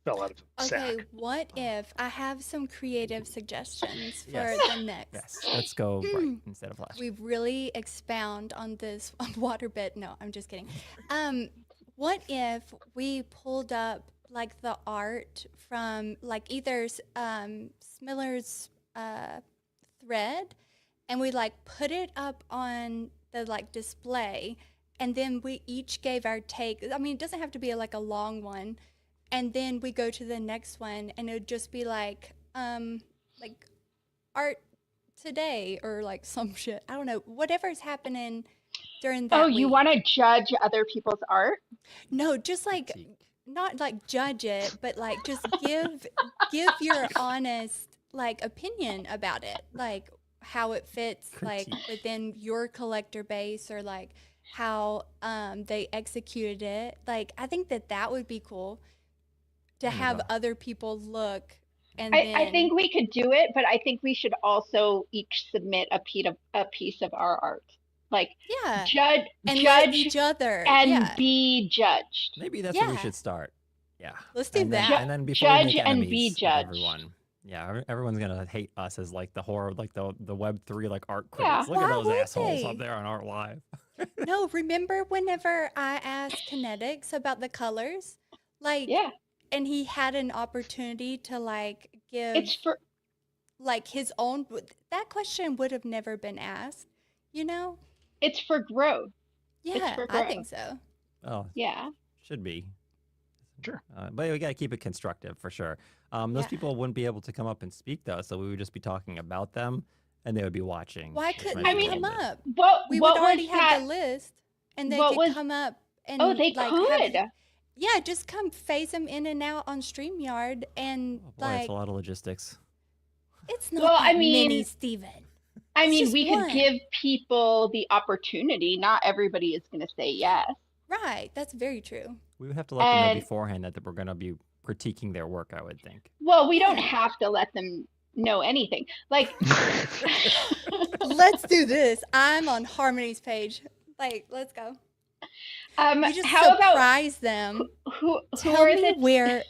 fell out of a Okay, sack. what if I have some creative suggestions for Yes. the next? Yes, let's go right instead of left. We really expound on this waterbed. No, I'm just kidding. What if we pulled up like the art from like either Smiller's thread, and we like put it up on the like display, and then we each gave our take. I mean, it doesn't have to be like a long one, and then we go to the next one, and it would just be like art today or like some shit. I don't know. Whatever's happening during that Oh, you week. want to judge other people's art? No, just like Critique. not like judge it, but like just give your honest like opinion about it, like how it fits like Critique. within your collector base, or like how they executed it. Like I think that would be cool to have Amazon. other people look. And I then, think we could do it, but I think we should also each submit a piece of our art. Like yeah, judge and let judge each other. and Yeah, be judged. Maybe that's where we Yeah. should start. Yeah. Let's do And then, that. and then before we Judge make and be enemies of judged. everyone. Yeah, everyone's gonna hate us as like the horror, like the Web3 like art Yeah. critics. Look at Why those would assholes they? up there on Art Live. No, remember whenever I asked Kinetics about the colors? Like, Yeah, and he had an opportunity to like give it's for like his own, that question would have never been asked, you know? it's for growth. Yeah, for I think growth. so. Oh, Yeah. should be. Sure. But we got to keep it constructive for sure. Those Yeah. people wouldn't be able to come up and speak though, so we would just be talking about them, and they would be watching. Why which couldn't might they be a come little bit- up? We What would already was have that? the list, and they what could was- come up and Oh, they like could. yeah, just come phase them in and out on StreamYard, and Oh boy, like it's a lot of logistics. it's not Well, that I many, mean, Steven. I It's mean, just we could one. give people the opportunity. Not everybody is going to say yes. Right, that's very true. We would have to let them know And- beforehand that we're going to be critiquing their work, I would think. Well, we don't Yeah. have to let them know anything. Like, Let's do this. I'm on Harmony's page. Like, let's go. You just how about surprise them. who Tell are me the where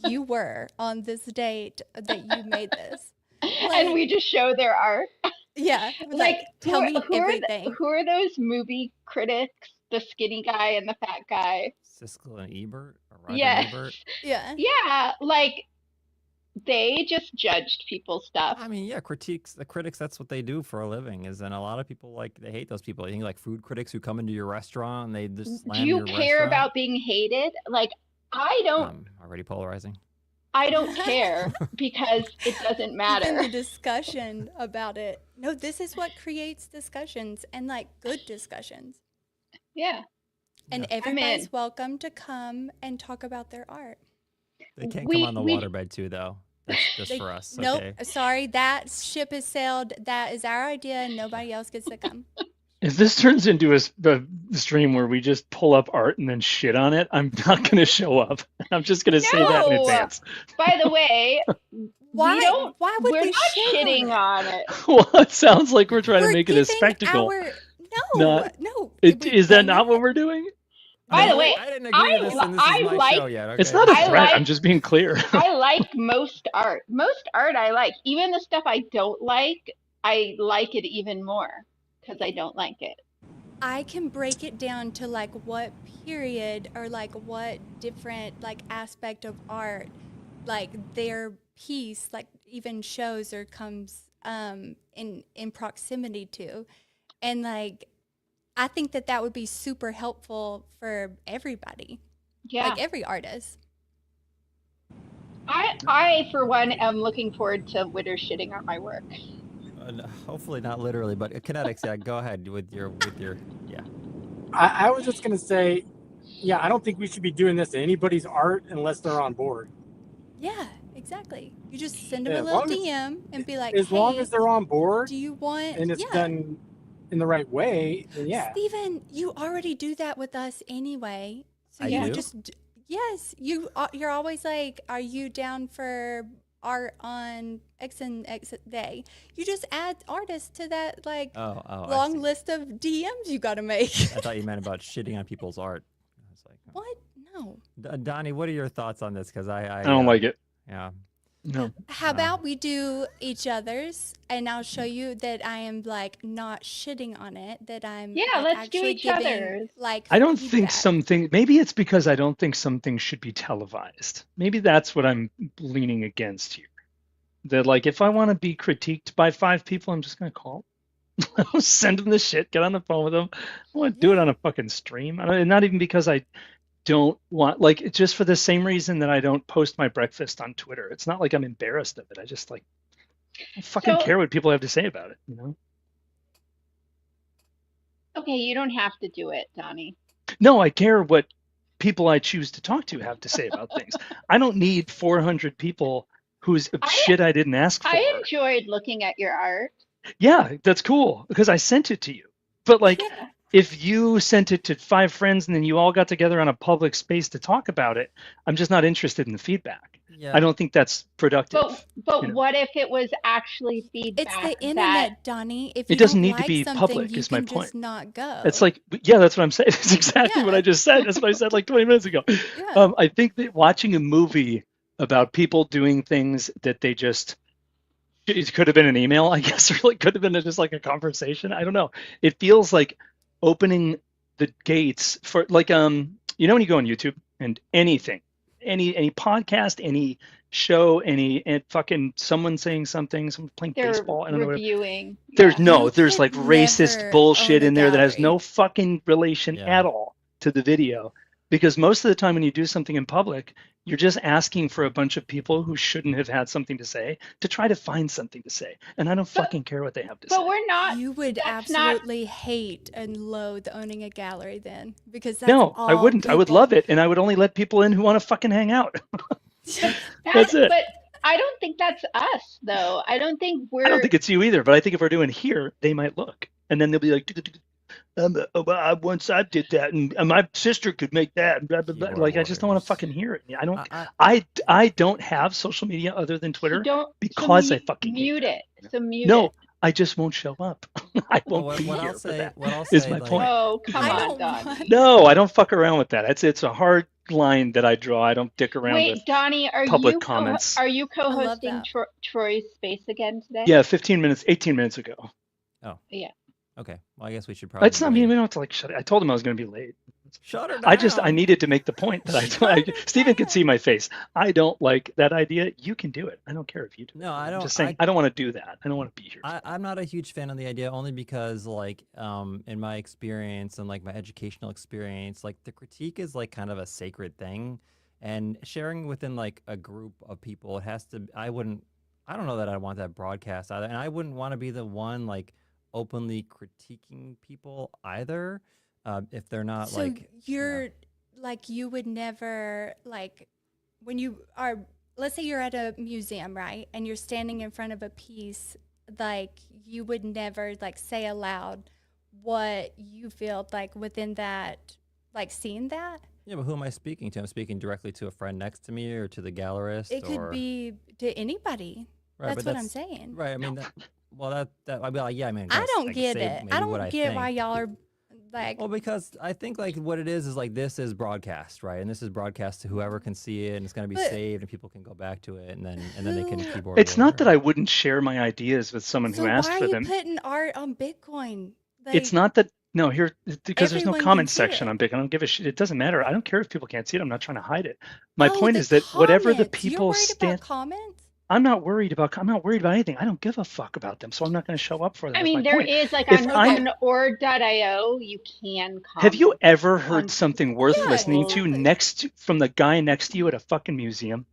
you were on this date that you made this. and we just show their art. Yeah, Like, tell me who everything. who are those movie critics? The skinny guy and the fat guy. Siskel and Ebert? Or Roger Yes. Ebert? Yeah. Yeah, like they just judged people's stuff. I mean, yeah, the critics, that's what they do for a living. Is and a lot of people they hate those people. You think like food critics who come into your restaurant and they just slam Do you your care restaurant? about being hated? Like, I don't. Already polarizing. I don't care because it doesn't Even matter. the discussion about it. No, this is what creates discussions, and like good discussions. Yeah. And Yeah. everybody's in. welcome to come and talk about their art. They can't We- come on the we- waterbed too, though. That's just They- for us. Nope, Okay. sorry, that ship has sailed. That is our idea, and nobody else gets to come. If this turns into a stream where we just pull up art and then shit on it, I'm not going to show up. I'm just going to say that in No! advance. By the way, Why? we don't. Why would we're we not shit shitting on it? on it. Well, it sounds like we're trying We're to make it a giving spectacle. No. Is that not what we're doing? By the No, way, I didn't agree to this, and this I is my like- show yet. Okay. It's not a I threat. like- I'm just being clear. I like most art. Most art I like. Even the stuff I don't like, I like it even more because I don't like it. I can break it down to like what period or like what different like aspect of art like their piece like even shows or comes in proximity to, and like I think that would be super helpful for everybody, Yeah. like every artist. I for one am looking forward to Witter shitting on my work. Hopefully not literally, but kinetics. Yeah, go ahead with your yeah. I was just gonna say, yeah, I don't think we should be doing this to anybody's art unless they're on board. Yeah, exactly. You just send them Yeah, a as little long as- DM and be like, As long "Hey, as they're on board do you want?" and it's yeah. done in the right way, then yeah. Steven, you already do that with us anyway. So I you do? would just yes, you're always like, "Are you down for art on X and X day?" You just add artists to that like Oh, I long see. list of DMs you got to make. I thought you meant about shitting on people's art. I was like, oh. What? No. Donnie, what are your thoughts on this? Because I don't like it. Yeah. No. How about we do each other's, and I'll show you that I am like not shitting on it. That I'm Yeah, like, let's do actually each giving other's. like I don't think feedback. something, maybe it's because I don't think something should be televised. Maybe that's what I'm leaning against here. That like, if I want to be critiqued by 5 people, I'm just going to call them. Send them the shit, get on the phone with them. I want to do it on a fucking stream. Not even because I don't want, like, it's just for the same reason that I don't post my breakfast on Twitter. It's not like I'm embarrassed of it. I just like, I fucking So- care what people have to say about it, you know? Okay, you don't have to do it, Donnie. No, I care what people I choose to talk to have to say about things. I don't need 400 people whose shit I didn't ask for. I enjoyed looking at your art. Yeah, that's cool because I sent it to you. But like, Yeah. if you sent it to 5 friends and then you all got together on a public space to talk about it, I'm just not interested in the feedback. Yeah. I don't think that's productive. But you know. what if it was actually feedback? It's the that- internet, Donnie. If It you doesn't don't need to like be something, public, you is my can point. just not go. It's like, yeah, that's what I'm saying. It's exactly what Yeah. I just said. That's what I said like 20 minutes ago. Yeah. I think that watching a movie about people doing things that they just, it could have been an email, I guess, or like could have been just like a conversation. I don't know. It feels like opening the gates for like, when you go on YouTube and anything, any podcast, any show, and fucking someone saying something, someone playing they're baseball, I don't know. reviewing. There's Yeah. no, You there's could like racist never bullshit own a in there that has gallery. no fucking relation Yeah. at all to the video. Because most of the time when you do something in public, you're just asking for a bunch of people who shouldn't have had something to say to try to find something to say. And I don't fucking care what they have to say. But we're not. You would that's not- absolutely hate and loathe owning a gallery then, because that's No, I all wouldn't. I would people- love it. And I would only let people in who want to fucking hang out. That's it. But I don't think that's us, though. I don't think we're. I don't think it's you either, but I think if we're doing here, they might look. And then they'll be like, once I did that, and my sister could make that. And blah, blah, blah. Keyboard Like, I just don't want to warriors. fucking hear it. I don't. I- I don't have social media other than Twitter So don't because so I fucking hate mute that. it. So mute No, it. I just won't show up. I won't what, be what here I'll for say, that. what I'll is say, my like, point. Oh, come I on, don't Don. want- No, I don't fuck around with that. It's a hard line that I draw. I don't dick around Wait, with. Donnie, are public you comments. are you love co-hosting that. Troy's space again today? Yeah, 18 minutes ago. Okay. Well, I guess we should probably. It's not me. We don't have to like shut it. I told him I was going to be late. Shut her down. I needed to make the point that Stephen could see my face. I don't like that idea. You can do it. I don't care if you do. No, it. I I'm don't- just saying I don't want to do that. I don't want to be here. I'm not a huge fan of the idea only because like in my experience and like my educational experience, like the critique is like kind of a sacred thing, and sharing within like a group of people, it has to. I don't know that I want that broadcast either, and I wouldn't want to be the one like openly critiquing people either, if they're not So like. you're like, you would never like, when you are, let's say you're at a museum, right, and you're standing in front of a piece, like you would never like say aloud what you feel like within that, like seeing that. Yeah, but who am I speaking to? I'm speaking directly to a friend next to me or to the gallerist. It could or, be to anybody. Right, That's but what I'm saying. Right. I mean, that I mean, like, yeah. I mean, I guess don't could get say it. maybe I what don't get think. why y'all are like. Well, because I think like what it is like this is broadcast, right? And this is broadcast to whoever can see it, and it's gonna be But- saved, and people can go back to it, and then they can Who- keyboard. It's not that I warrior. wouldn't share my ideas with someone So who asked why for are you them. putting art on Bitcoin? It's Like, not that. No, here because there's no Everyone can comment see section it. on Big. I don't give a shit. It doesn't matter. I don't care if people can't see it. I'm not trying to hide it. My no, point the is that whatever the comments. You're people worried stand. about comments? I'm not worried about anything. I don't give a fuck about them, so I'm not going to show up for them. I That's mean, my there point. is like If on, I'm- on or.io, you can comment. Have you ever heard on something worth Yeah, listening to exactly. from the guy next to you at a fucking museum?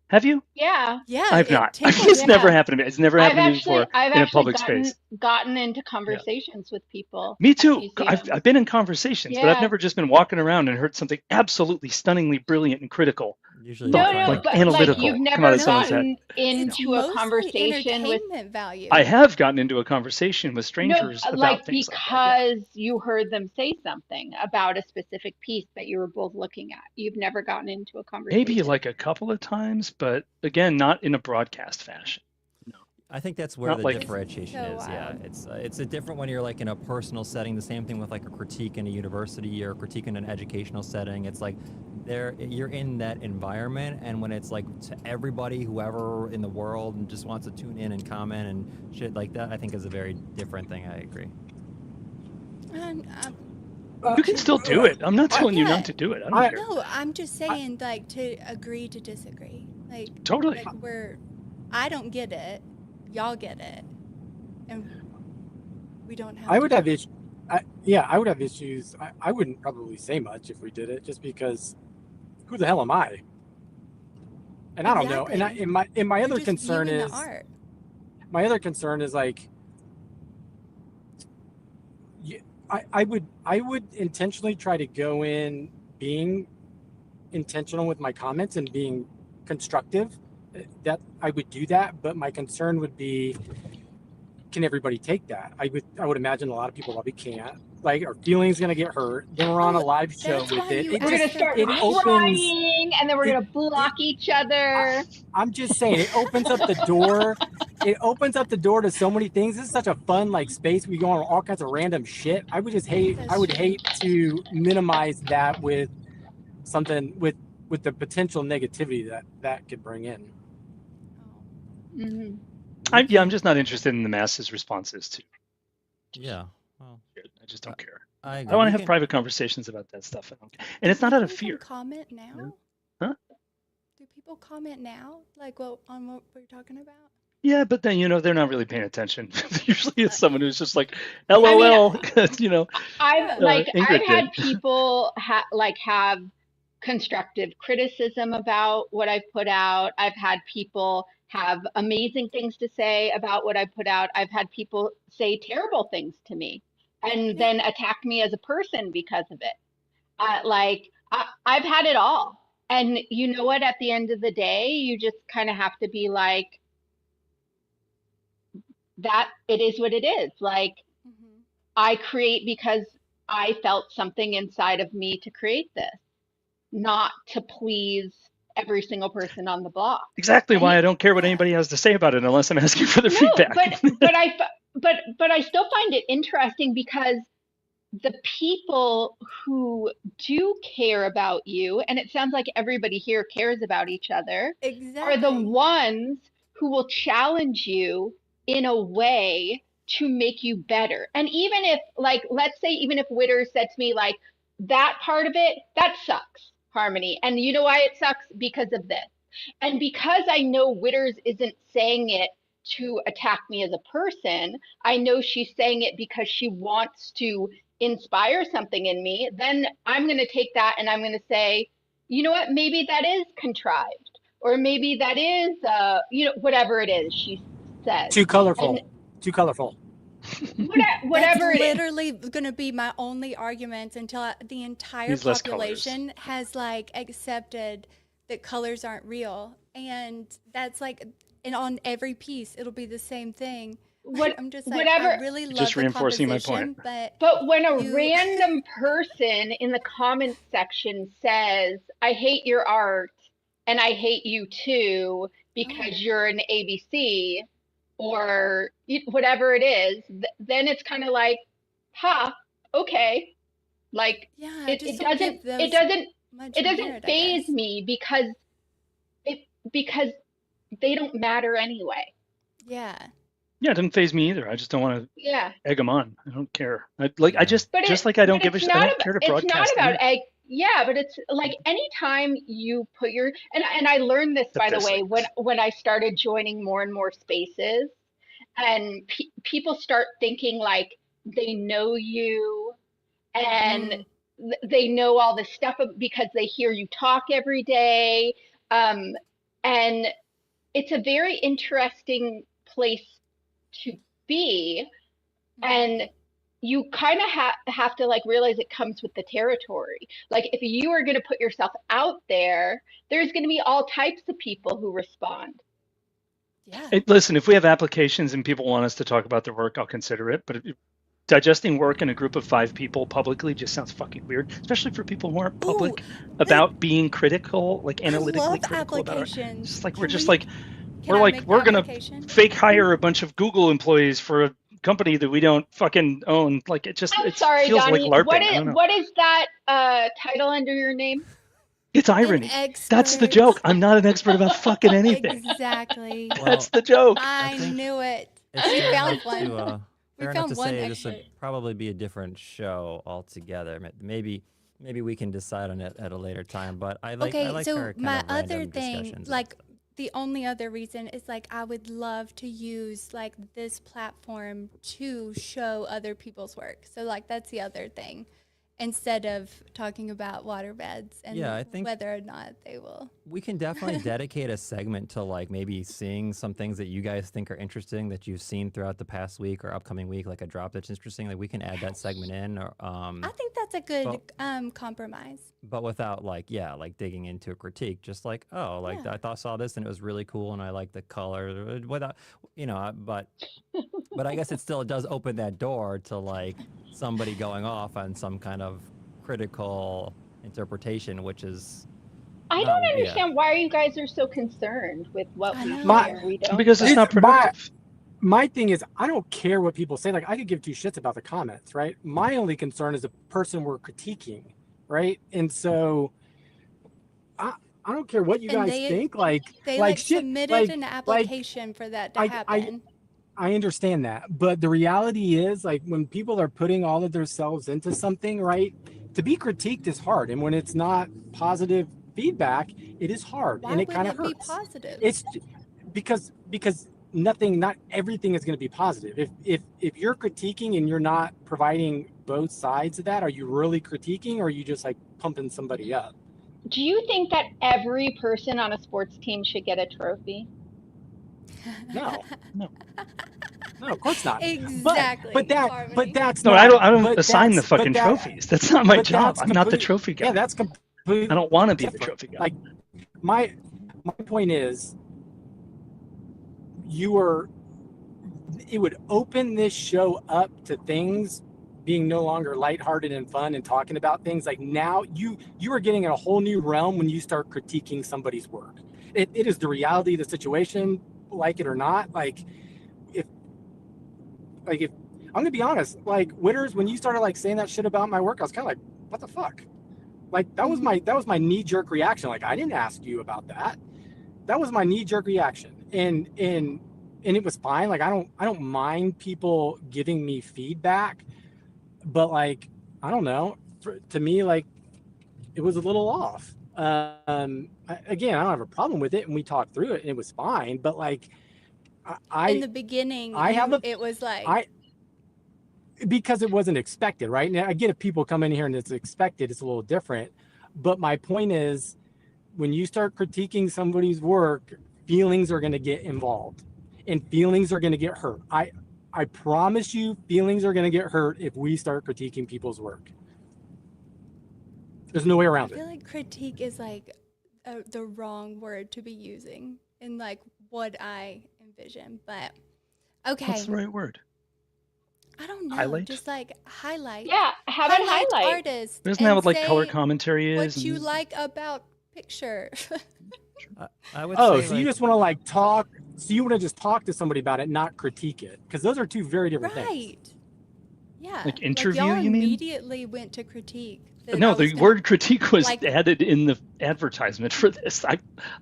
Have you? Yeah. Yeah, I've it not. tickles It's me. never Yeah. happened to me. It's never I've happened to me actually, before I've in a actually public space. gotten into conversations with people. Me at too. I've museums. been in conversations, but I've Yeah. never just been walking around and heard something absolutely stunningly brilliant and critical. Usually No, don't no, find like it. but analytical like you've come never out of someone's head. gotten It's into a mostly conversation with. entertainment value. I have gotten into a conversation with No, strangers about like things like that. Yeah. because you heard them say something about a specific piece that you were both looking at. You've never gotten into a conversation. Maybe like a couple of times, but again, not in a broadcast fashion. I think that's where Not the like- differentiation So is. Yeah, wild. it's a different when you're like in a personal setting. The same thing with like a critique in a university or a critique in an educational setting. It's like you're in that environment, and when it's like to everybody, whoever in the world, and just wants to tune in and comment and shit like that, I think is a very different thing. I agree. And, You can still do it. I'm not telling you Yeah. not to do it. I don't care. no, I'm just saying like to agree to disagree. Like Totally. like I don't get it, y'all get it, and we don't have. I would to have issues. I would have issues. I wouldn't probably say much if we did it, just because who the hell am I? And I don't know. And Exactly. my You're other just concern viewing is the art. my other concern is like I would intentionally try to go in being intentional with my comments and being constructive. That I would do that, but my concern would be, can everybody take that? I would imagine a lot of people probably can't. Like, our feelings gonna get hurt. Then we're on a live show That's with why it. you It We're gonna just start it opens. crying, and then we're it- gonna block each other. I'm just saying, it opens up the door. It opens up the door to so many things. This is such a fun like space. We go on all kinds of random shit. I would just hate. That's I would true. hate to minimize that with something with the potential negativity that could bring in. Mhm. I'm just not interested in the masses' responses to Yeah. Well, it. I just don't care. I I agree. want to We have can- private conversations about that stuff. I don't care. And it's not out of People fear. Comment now? Huh? Do people comment now? Like what we're talking about? Yeah, but then they're not really paying attention. Usually, it's someone who's just like, "LOL," I've Ingrid I've had did. people have constructive criticism about what I've put out. I've had people have amazing things to say about what I put out. I've had people say terrible things to me and then attack me as a person because of it. I've had it all. And you know what? At the end of the day, you just kind of have to be like, that it is what it is. Like, Mm-hmm. I create because I felt something inside of me to create this, not to please every single person on the block. Exactly And why I don't care what anybody has to say about it unless I'm asking for their feedback. but I still find it interesting because the people who do care about you, and it sounds like everybody here cares about each other, Exactly. are the ones who will challenge you in a way to make you better. And even if, like, let's say, even if Witter said to me, like, that part of it, that sucks, Harmony. And you know why it sucks? Because of this. And because I know Witters isn't saying it to attack me as a person, I know she's saying it because she wants to inspire something in me. Then I'm going to take that and I'm going to say, you know what, maybe that is contrived, or maybe that is, whatever it is she says. Too colorful. And Too colorful. whatever That's it is. literally going to be my only argument until the entire Use less colors. population has like accepted that colors aren't real, and that's like, and on every piece it'll be the same thing. What- I'm just like, whatever- I really love Just the reinforcing my composition, point. But when a You- random person in the comments section says, I hate your art and I hate you too because you're an ABC or whatever it is, then it's kind of like, okay. Like, yeah, I it just don't doesn't, give it those doesn't, much it merit, doesn't I faze guess. me because they don't matter anyway. Yeah. Yeah, it doesn't phase me either. I just don't want to Yeah. egg them on. I don't care. I But just like I don't but give a it's shit. I not don't care to It's not broadcast. about anything. egg. Yeah, but it's like anytime you put your and I learned this, by the way, Statistics. when I started joining more and more spaces, and people start thinking like they know you and they know all this stuff because they hear you talk every day, and it's a very interesting place to be. And you kind of have to like realize it comes with the territory. Like, if you are going to put yourself out there, there's going to be all types of people who respond. Yeah. Listen, if we have applications and people want us to talk about their work, I'll consider it. But digesting work in a group of 5 people publicly just sounds fucking weird, especially for people who aren't public Ooh, about being critical, like I analytically love critical about it. applications. It's like Can we're just we- like Can We're I like, make the we're gonna application? fake hire a bunch of Google employees for a company that we don't fucking own. Like it I'm sorry, feels like Donnie. LARPing. I don't know. What is that title under your name? It's An irony. expert. That's the joke. I'm not an expert about fucking anything. Exactly. That's the joke. I think knew it. It's We fair found enough one. to, We fair enough found to one say this expert. would probably be a different show altogether. Maybe we can decide on it at a later time. But I like Okay, I like so our kind my of other random thing, discussions. like the only other reason is like I would love to use like this platform to show other people's work. So like that's the other thing. Instead of talking about waterbeds and Yeah, I think- whether or not they will. we can definitely dedicate a segment to like maybe seeing some things that you guys think are interesting that you've seen throughout the past week or upcoming week, like a drop that's interesting. Like we can add that segment in, or I think that's a good compromise. but without like digging into a critique. Just like Yeah. saw this and it was really cool and I like the color. Without but I guess it does open that door to like somebody going off on some kind of critical interpretation, which is I don't understand why you guys are so concerned with what I we know. say or we don't. Because it's This- not productive. My thing is, I don't care what people say. Like, I could give two shits about the comments, right? My only concern is the person we're critiquing, right? And so, I don't care what you And guys they- think. Like, They like like shit, submitted like- an like, application for that to happen. I understand that, but the reality is, like, when people are putting all of themselves into something, right? To be critiqued is hard, and when it's not positive feedback, it is hard, Why and it would kind of it be hurts. positive? It's because not everything is going to be positive. If you're critiquing and you're not providing both sides of that, are you really critiquing, or are you just like pumping somebody up? Do you think that every person on a sports team should get a trophy? No, No. no, of course not. Exactly. But Harmony. that's No, not, I don't but assign the that's- but fucking that- trophies. That's not my but job. that's I'm not the complete- trophy guy. Yeah, that's completely. I don't want to be the different. trophy guy. Like my point is, it would open this show up to things being no longer lighthearted and fun and talking about things. Like now you are getting in a whole new realm when you start critiquing somebody's work. It is the reality of the situation, like it or not. Like if I'm gonna be honest, like Witters, when you started like saying that shit about my work, I was kind of like, what the fuck? Like that was my knee-jerk reaction. Like I didn't ask you about that. That was my knee-jerk reaction. And it was fine. Like I don't mind people giving me feedback, but like I don't know. To me, like it was a little off. Again, I don't have a problem with it, and we talked through it, and it was fine. But like In the beginning, it was like because it wasn't expected, right? Now I get if people come in here and it's expected, it's a little different. But my point is, when you start critiquing somebody's work, feelings are going to get involved, and feelings are going to get hurt. I promise you, feelings are going to get hurt if we start critiquing people's work. There's no way I around feel it. like critique is like the wrong word to be using in like what I envision. But okay, What's the right word? I don't know. Highlight? Just like highlight. Yeah, have it highlight. artists. Isn't that and what like color say commentary is? What you and- like about picture. I would Oh, say, so you like, just want to like talk? So you want to just talk to somebody about it, not critique it? Because those are two very different things. Right. Yeah. Like interview, y'all you mean? immediately went to critique. that No, I the was gonna- word critique was like- added in the advertisement for this.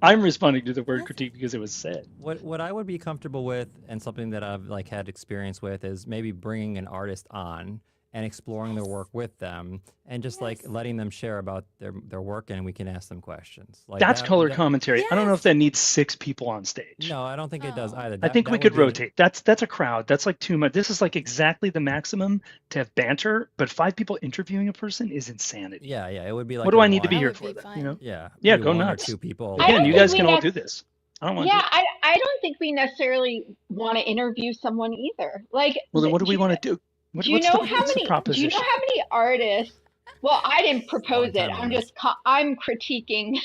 I'm responding to the word What? critique because it was said. what I would be comfortable with and something that I've like had experience with is maybe bringing an artist on and exploring their work with them and just like Yes. letting them share about their work and we can ask them questions. Like That's that- color that- commentary. I don't know if Yes. that needs 6 people on stage. No, I don't think it does Oh. either. I think That we would could be- rotate. That's a crowd. That's like too much. This is like exactly the maximum to have banter, but 5 people interviewing a person is insanity. Yeah, it would be like What do a I need to be That one- here would for be then? You know? fun. Yeah. Yeah, maybe go 1 or nuts. 2 people. I Again, don't you think guys we can all do nec- this. I don't want to Yeah, do it. I don't think we necessarily want to interview someone either. Like, Well, then what do we you want to do? Do you What's know the, how what's the many? Do you proposition? know how many artists? Well, I didn't propose it. time I'm on just I'm critiquing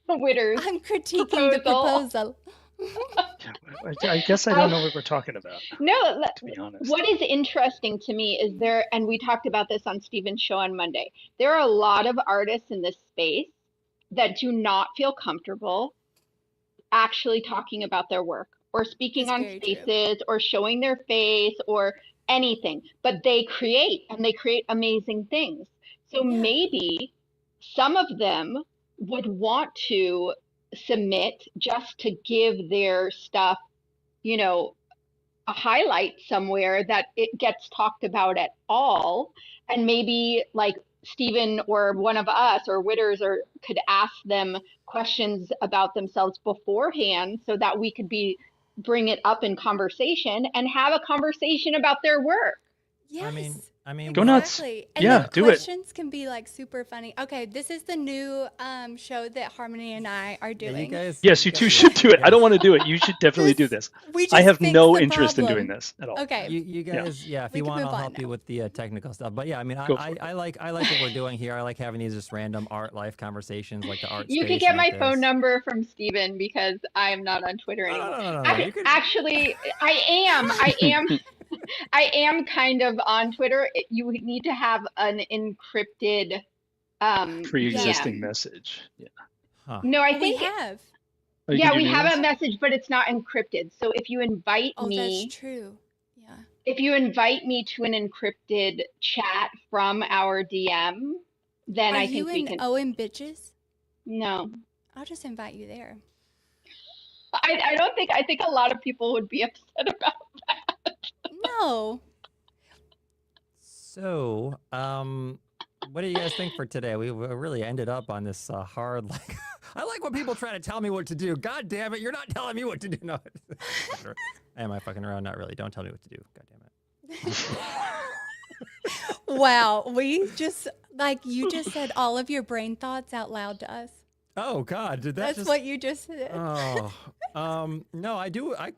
Witters. I'm critiquing the Proposal. proposal. I guess I don't know what we're talking about, No, to be honest. what is interesting to me is and we talked about this on Steven's show on Monday. There are a lot of artists in this space that do not feel comfortable actually talking about their work or speaking That's on very true. spaces or showing their face or anything, but they create and they create amazing things. So Yeah. maybe some of them would want to submit just to give their stuff, you know, a highlight somewhere that it gets talked about at all. And maybe like Stephen or one of us or Witters or could ask them questions about themselves beforehand so that we could bring it up in conversation and have a conversation about their work. Yes. I mean, Go nuts. Exactly. And Yeah, the do it. questions can be like super funny. Okay, this is the new show that Harmony and I are Yeah, doing. Yes, you two should do it. I don't want to do it. You should definitely do this. We just I have fixed no the interest in doing problem. this at all. Okay. You guys, yeah. If We you can want, move I'll on help you now. with the technical stuff. But yeah, I mean, Go for it. I like what we're doing here. I like having these just random art life conversations, like the art. You space could get and my like phone this. number from Stephen because I'm not on Twitter No, anymore. no, no, no, no. You could. Actually, I am kind of on Twitter. You need to have an encrypted Pre-existing DM. message. Yeah. Huh. No, I We think have. Oh, you yeah, can do we have names? a message, but it's not encrypted. So if you invite Oh, me, that's true. Yeah. if you invite me to an encrypted chat from our DM, then Are I you think we in can. OM Bitches? No, I'll just invite you there. I don't think. I think a lot of people would be upset about. No. So, what do you guys think for today? We really ended up on this hard, like, I like when people try to tell me what to do. God damn it, you're not telling me what to do. No. Am I fucking around? Not really. Don't tell me what to do. God damn it. Wow. We just, like, you just said all of your brain thoughts out loud to us. Oh God, did that That's just... what you just said. Oh, no, I do. I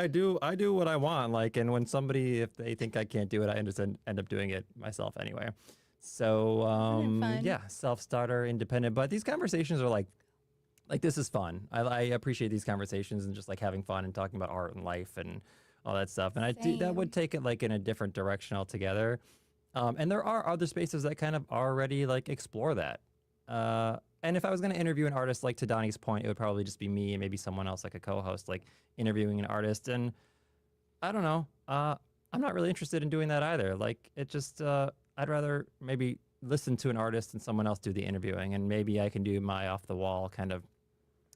do what I want. Like, and when somebody, if they think I can't do it, I just end up doing it myself anyway. So, fun. yeah, self-starter, independent. But these conversations are like this is fun. I appreciate these conversations and just like having fun and talking about art and life and all that stuff. And that would take it like in a different direction altogether. And there are other spaces that kind of already like explore that. And if I was going to interview an artist, like to Donnie's point, it would probably just be me and maybe someone else, like a co-host, like interviewing an artist. And I don't know. I'm not really interested in doing that either. Like, it just, I'd rather maybe listen to an artist and someone else do the interviewing. And maybe I can do my off the wall kind of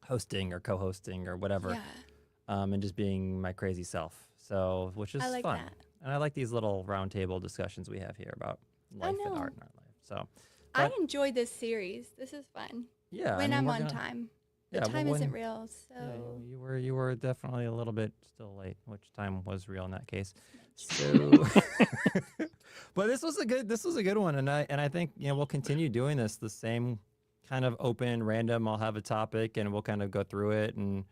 hosting or co-hosting or whatever. Yeah. And just being my crazy self. So, which is I like fun. that. And I like these little roundtable discussions we have here about life and know. art in our life. So, I but- enjoy this series. This is fun. yeah. When I mean, I'm we're on gonna- time. yeah, The well, time isn't when- real, so. Yeah, you were definitely a little bit still late, which time was real in that case. So, but this was a good one, and I think we'll continue doing this the same kind of open, random. I'll have a topic, and we'll kind of go through it, and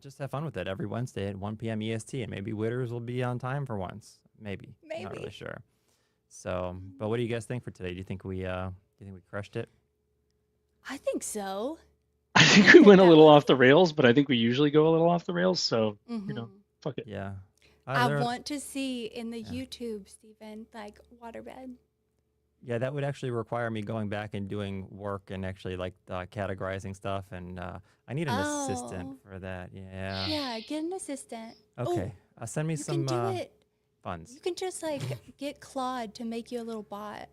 just have fun with it every Wednesday at 1 p.m. EST, and maybe Witters will be on time for once. Maybe. Not Maybe. really sure. So, but what do you guys think for today? Do you think we crushed it? I think so. I think we went a little off the rails, but I think we usually go a little off the rails. So, Mhm. fuck it. Yeah. I There- want to see in the YouTube, Stephen, like waterbed. Yeah, that would actually require me going back and doing work and actually like categorizing stuff, and I need an assistant Oh. for that. Yeah. Yeah, get an assistant. Okay. Send me You some can do it. funds. You can just like get Claude to make you a little bot.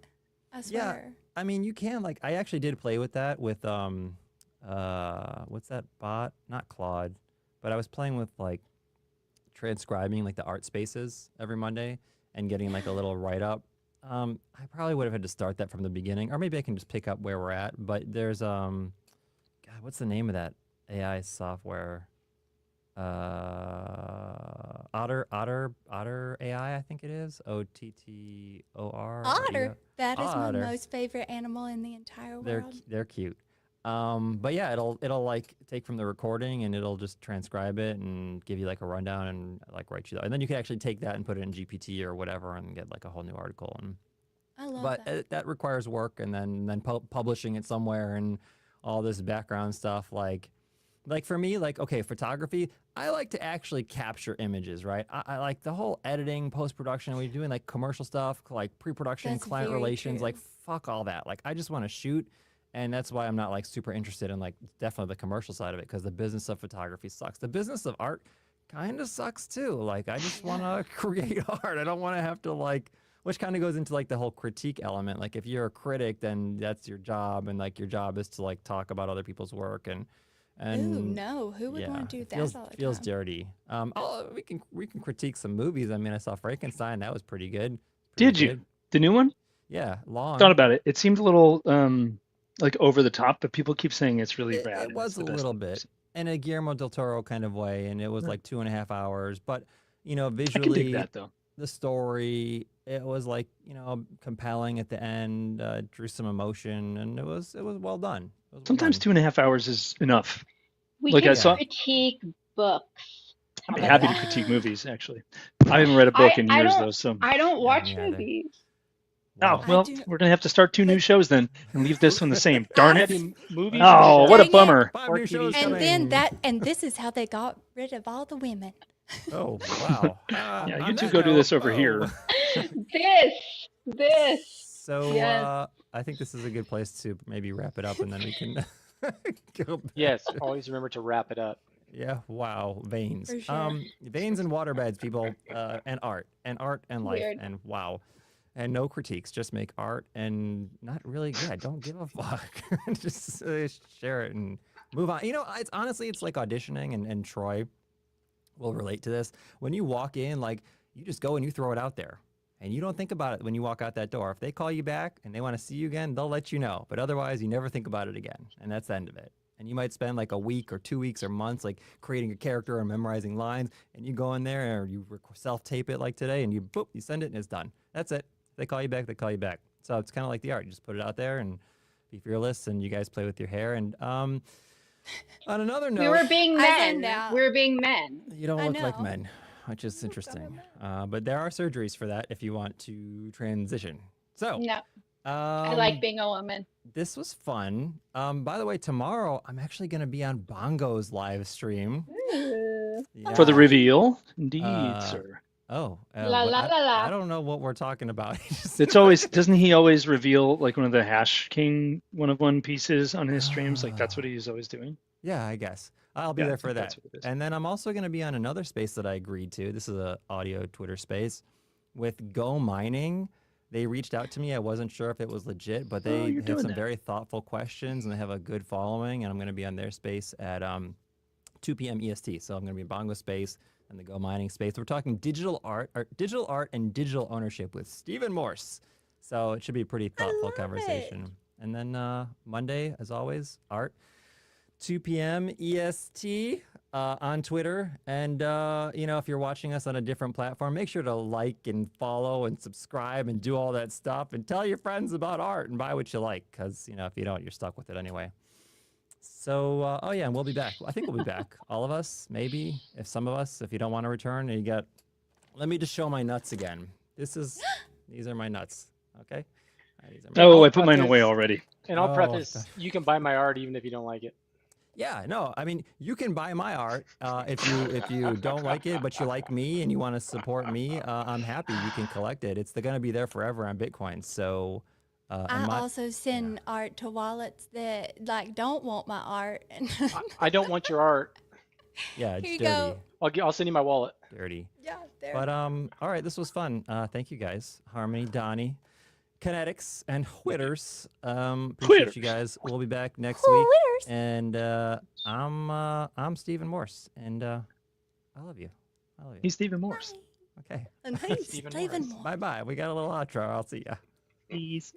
I Yeah. swear. I mean, you can like. I actually did play with that with what's that bot? Not Claude, but I was playing with like transcribing like the art spaces every Monday and getting like a little write up. I probably would have had to start that from the beginning, or maybe I can just pick up where we're at. But there's God, what's the name of that AI software? Otter AI, I think it is. OTTOR. Otter. That is Otter. my most favorite animal in the entire world. They're cute. But yeah, it'll like take from the recording and it'll just transcribe it and give you like a rundown and like write you. And then you can actually take that and put it in GPT or whatever and get like a whole new article. And I love but that. that requires work and then publishing it somewhere and all this background stuff. Like for me, like, okay, photography, I like to actually capture images, right? I like the whole editing, post-production. We're doing like commercial stuff, like pre-production, That's client very relations, true. like fuck all that. Like I just want to shoot And that's why I'm not like super interested in like definitely the commercial side of it, because the business of photography sucks. The business of art kind of sucks too. Like I just want to create art. I don't want to have to like, which kind of goes into like the whole critique element. Like if you're a critic, then that's your job, and like your job is to like talk about other people's work and Ooh, no. Who would yeah, want to do it that feels, all the feels time? dirty. We can critique some movies. I mean, I saw Frankenstein. That was pretty good. Did you? Good. The new one? Yeah, long. Thought about it. It seemed a little like over the top, but people keep saying it's really rad. It and was it's a the best little thing I've bit seen. in a Guillermo del Toro kind of way, and it was Right. like 2.5 hours. But you know, I can dig visually, that though. the story, it was like, you know, compelling at the end. Drew some emotion, and it was well done. It was well Sometimes done. 2.5 hours is enough. We Like, can I saw- critique books. How I'm about happy to that? critique movies, actually. I haven't read a book in I years don't- though, so. I don't watch me either. movies. Oh, Wow. well, do- we're gonna have to start 2 new shows then and leave this one the same. Darn it. Movies. Oh, and what a Dang it. bummer. 5 Or new TV shows And coming. then this is how they got rid of all the women. Oh wow. Yeah, you on two that go do note, this over here. This. So Yes. I think this is a good place to maybe wrap it up, and then we can go back. Yes, always remember to wrap it up. Yeah. Wow. Veins. For sure. Veins and waterbeds, people, and art and life, Weird. and wow, and no critiques. Just make art and not really. Yeah. Don't give a fuck. Just share it and move on. You know, it's honestly, it's like auditioning, and Troy will relate to this. When you walk in, like you just go and you throw it out there. And you don't think about it when you walk out that door. If they call you back and they want to see you again, they'll let you know. But otherwise, you never think about it again. And that's the end of it. And you might spend like a week or 2 weeks or months like creating a character or memorizing lines. And you go in there or you self-tape it like today and you boop, you send it and it's done. That's it. If they call you back, they call you back. So it's kind of like the art. You just put it out there and be fearless, and you guys play with your hair. And on another note, We were being I men. found out. We were being men. you don't I look like know. men, which is interesting. But there are surgeries for that if you want to transition. So No, I like um, being a woman. this was fun. By the way, tomorrow I'm actually going to be on Bongo's live stream. Ooh. For the Yeah. reveal. Indeed, Uh, sir. Oh, La, la, la, la. I don't know what we're talking about. It's always, doesn't he always reveal like one of the Hash King one pieces on his streams? Like that's what he's always doing. Yeah, I guess I'll be Yeah, I there for think that. that's what it is. And then I'm also going to be on another space that I agreed to. This is a audio Twitter space with Go Mining. They reached out to me. I wasn't sure if it was legit, but they you're had doing some that. very thoughtful questions, and they have a good following. And I'm going to be on their space at 2 p.m. EST. So I'm going to be in Bongo space and the Go Mining space. We're talking digital art and digital ownership with Stephen Morse. So it should be a pretty thoughtful love it. conversation. And then Monday, as always, art. 2 p.m. EST on Twitter. And, you know, if you're watching us on a different platform, make sure to like and follow and subscribe and do all that stuff and tell your friends about art and buy what you like. Because, you know, if you don't, you're stuck with it anyway. So, oh yeah, and we'll be back. I think we'll be back. All of us, maybe. If some of us, if you don't want to return, and you get, let me just show my nuts again. These are my nuts. Okay. These are my Oh, I I'll put mine preface- away already. And I'll Oh, preface, okay. you can buy my art even if you don't like it. Yeah, no, I mean, you can buy my art if you don't like it, but you like me and you want to support me. I'm happy you can collect it. It's going to be there forever on Bitcoin. So, I and my, also send art to wallets that like don't want my art. And I don't want your art. yeah, it's Here you dirty, go. I'll send you my wallet. dirty. yeah, there. But all right, this was fun. Thank you guys, Harmony, Donnie, Kinetics, and Whitters. Appreciate you guys. We'll be back next week. Whitters. And I'm Stephen Morse, and I love you. I love you. He's Stephen Morse. Okay. And he's Stephen Stephen Morris. Moore. Bye bye. We got a little outro. I'll see ya. Please.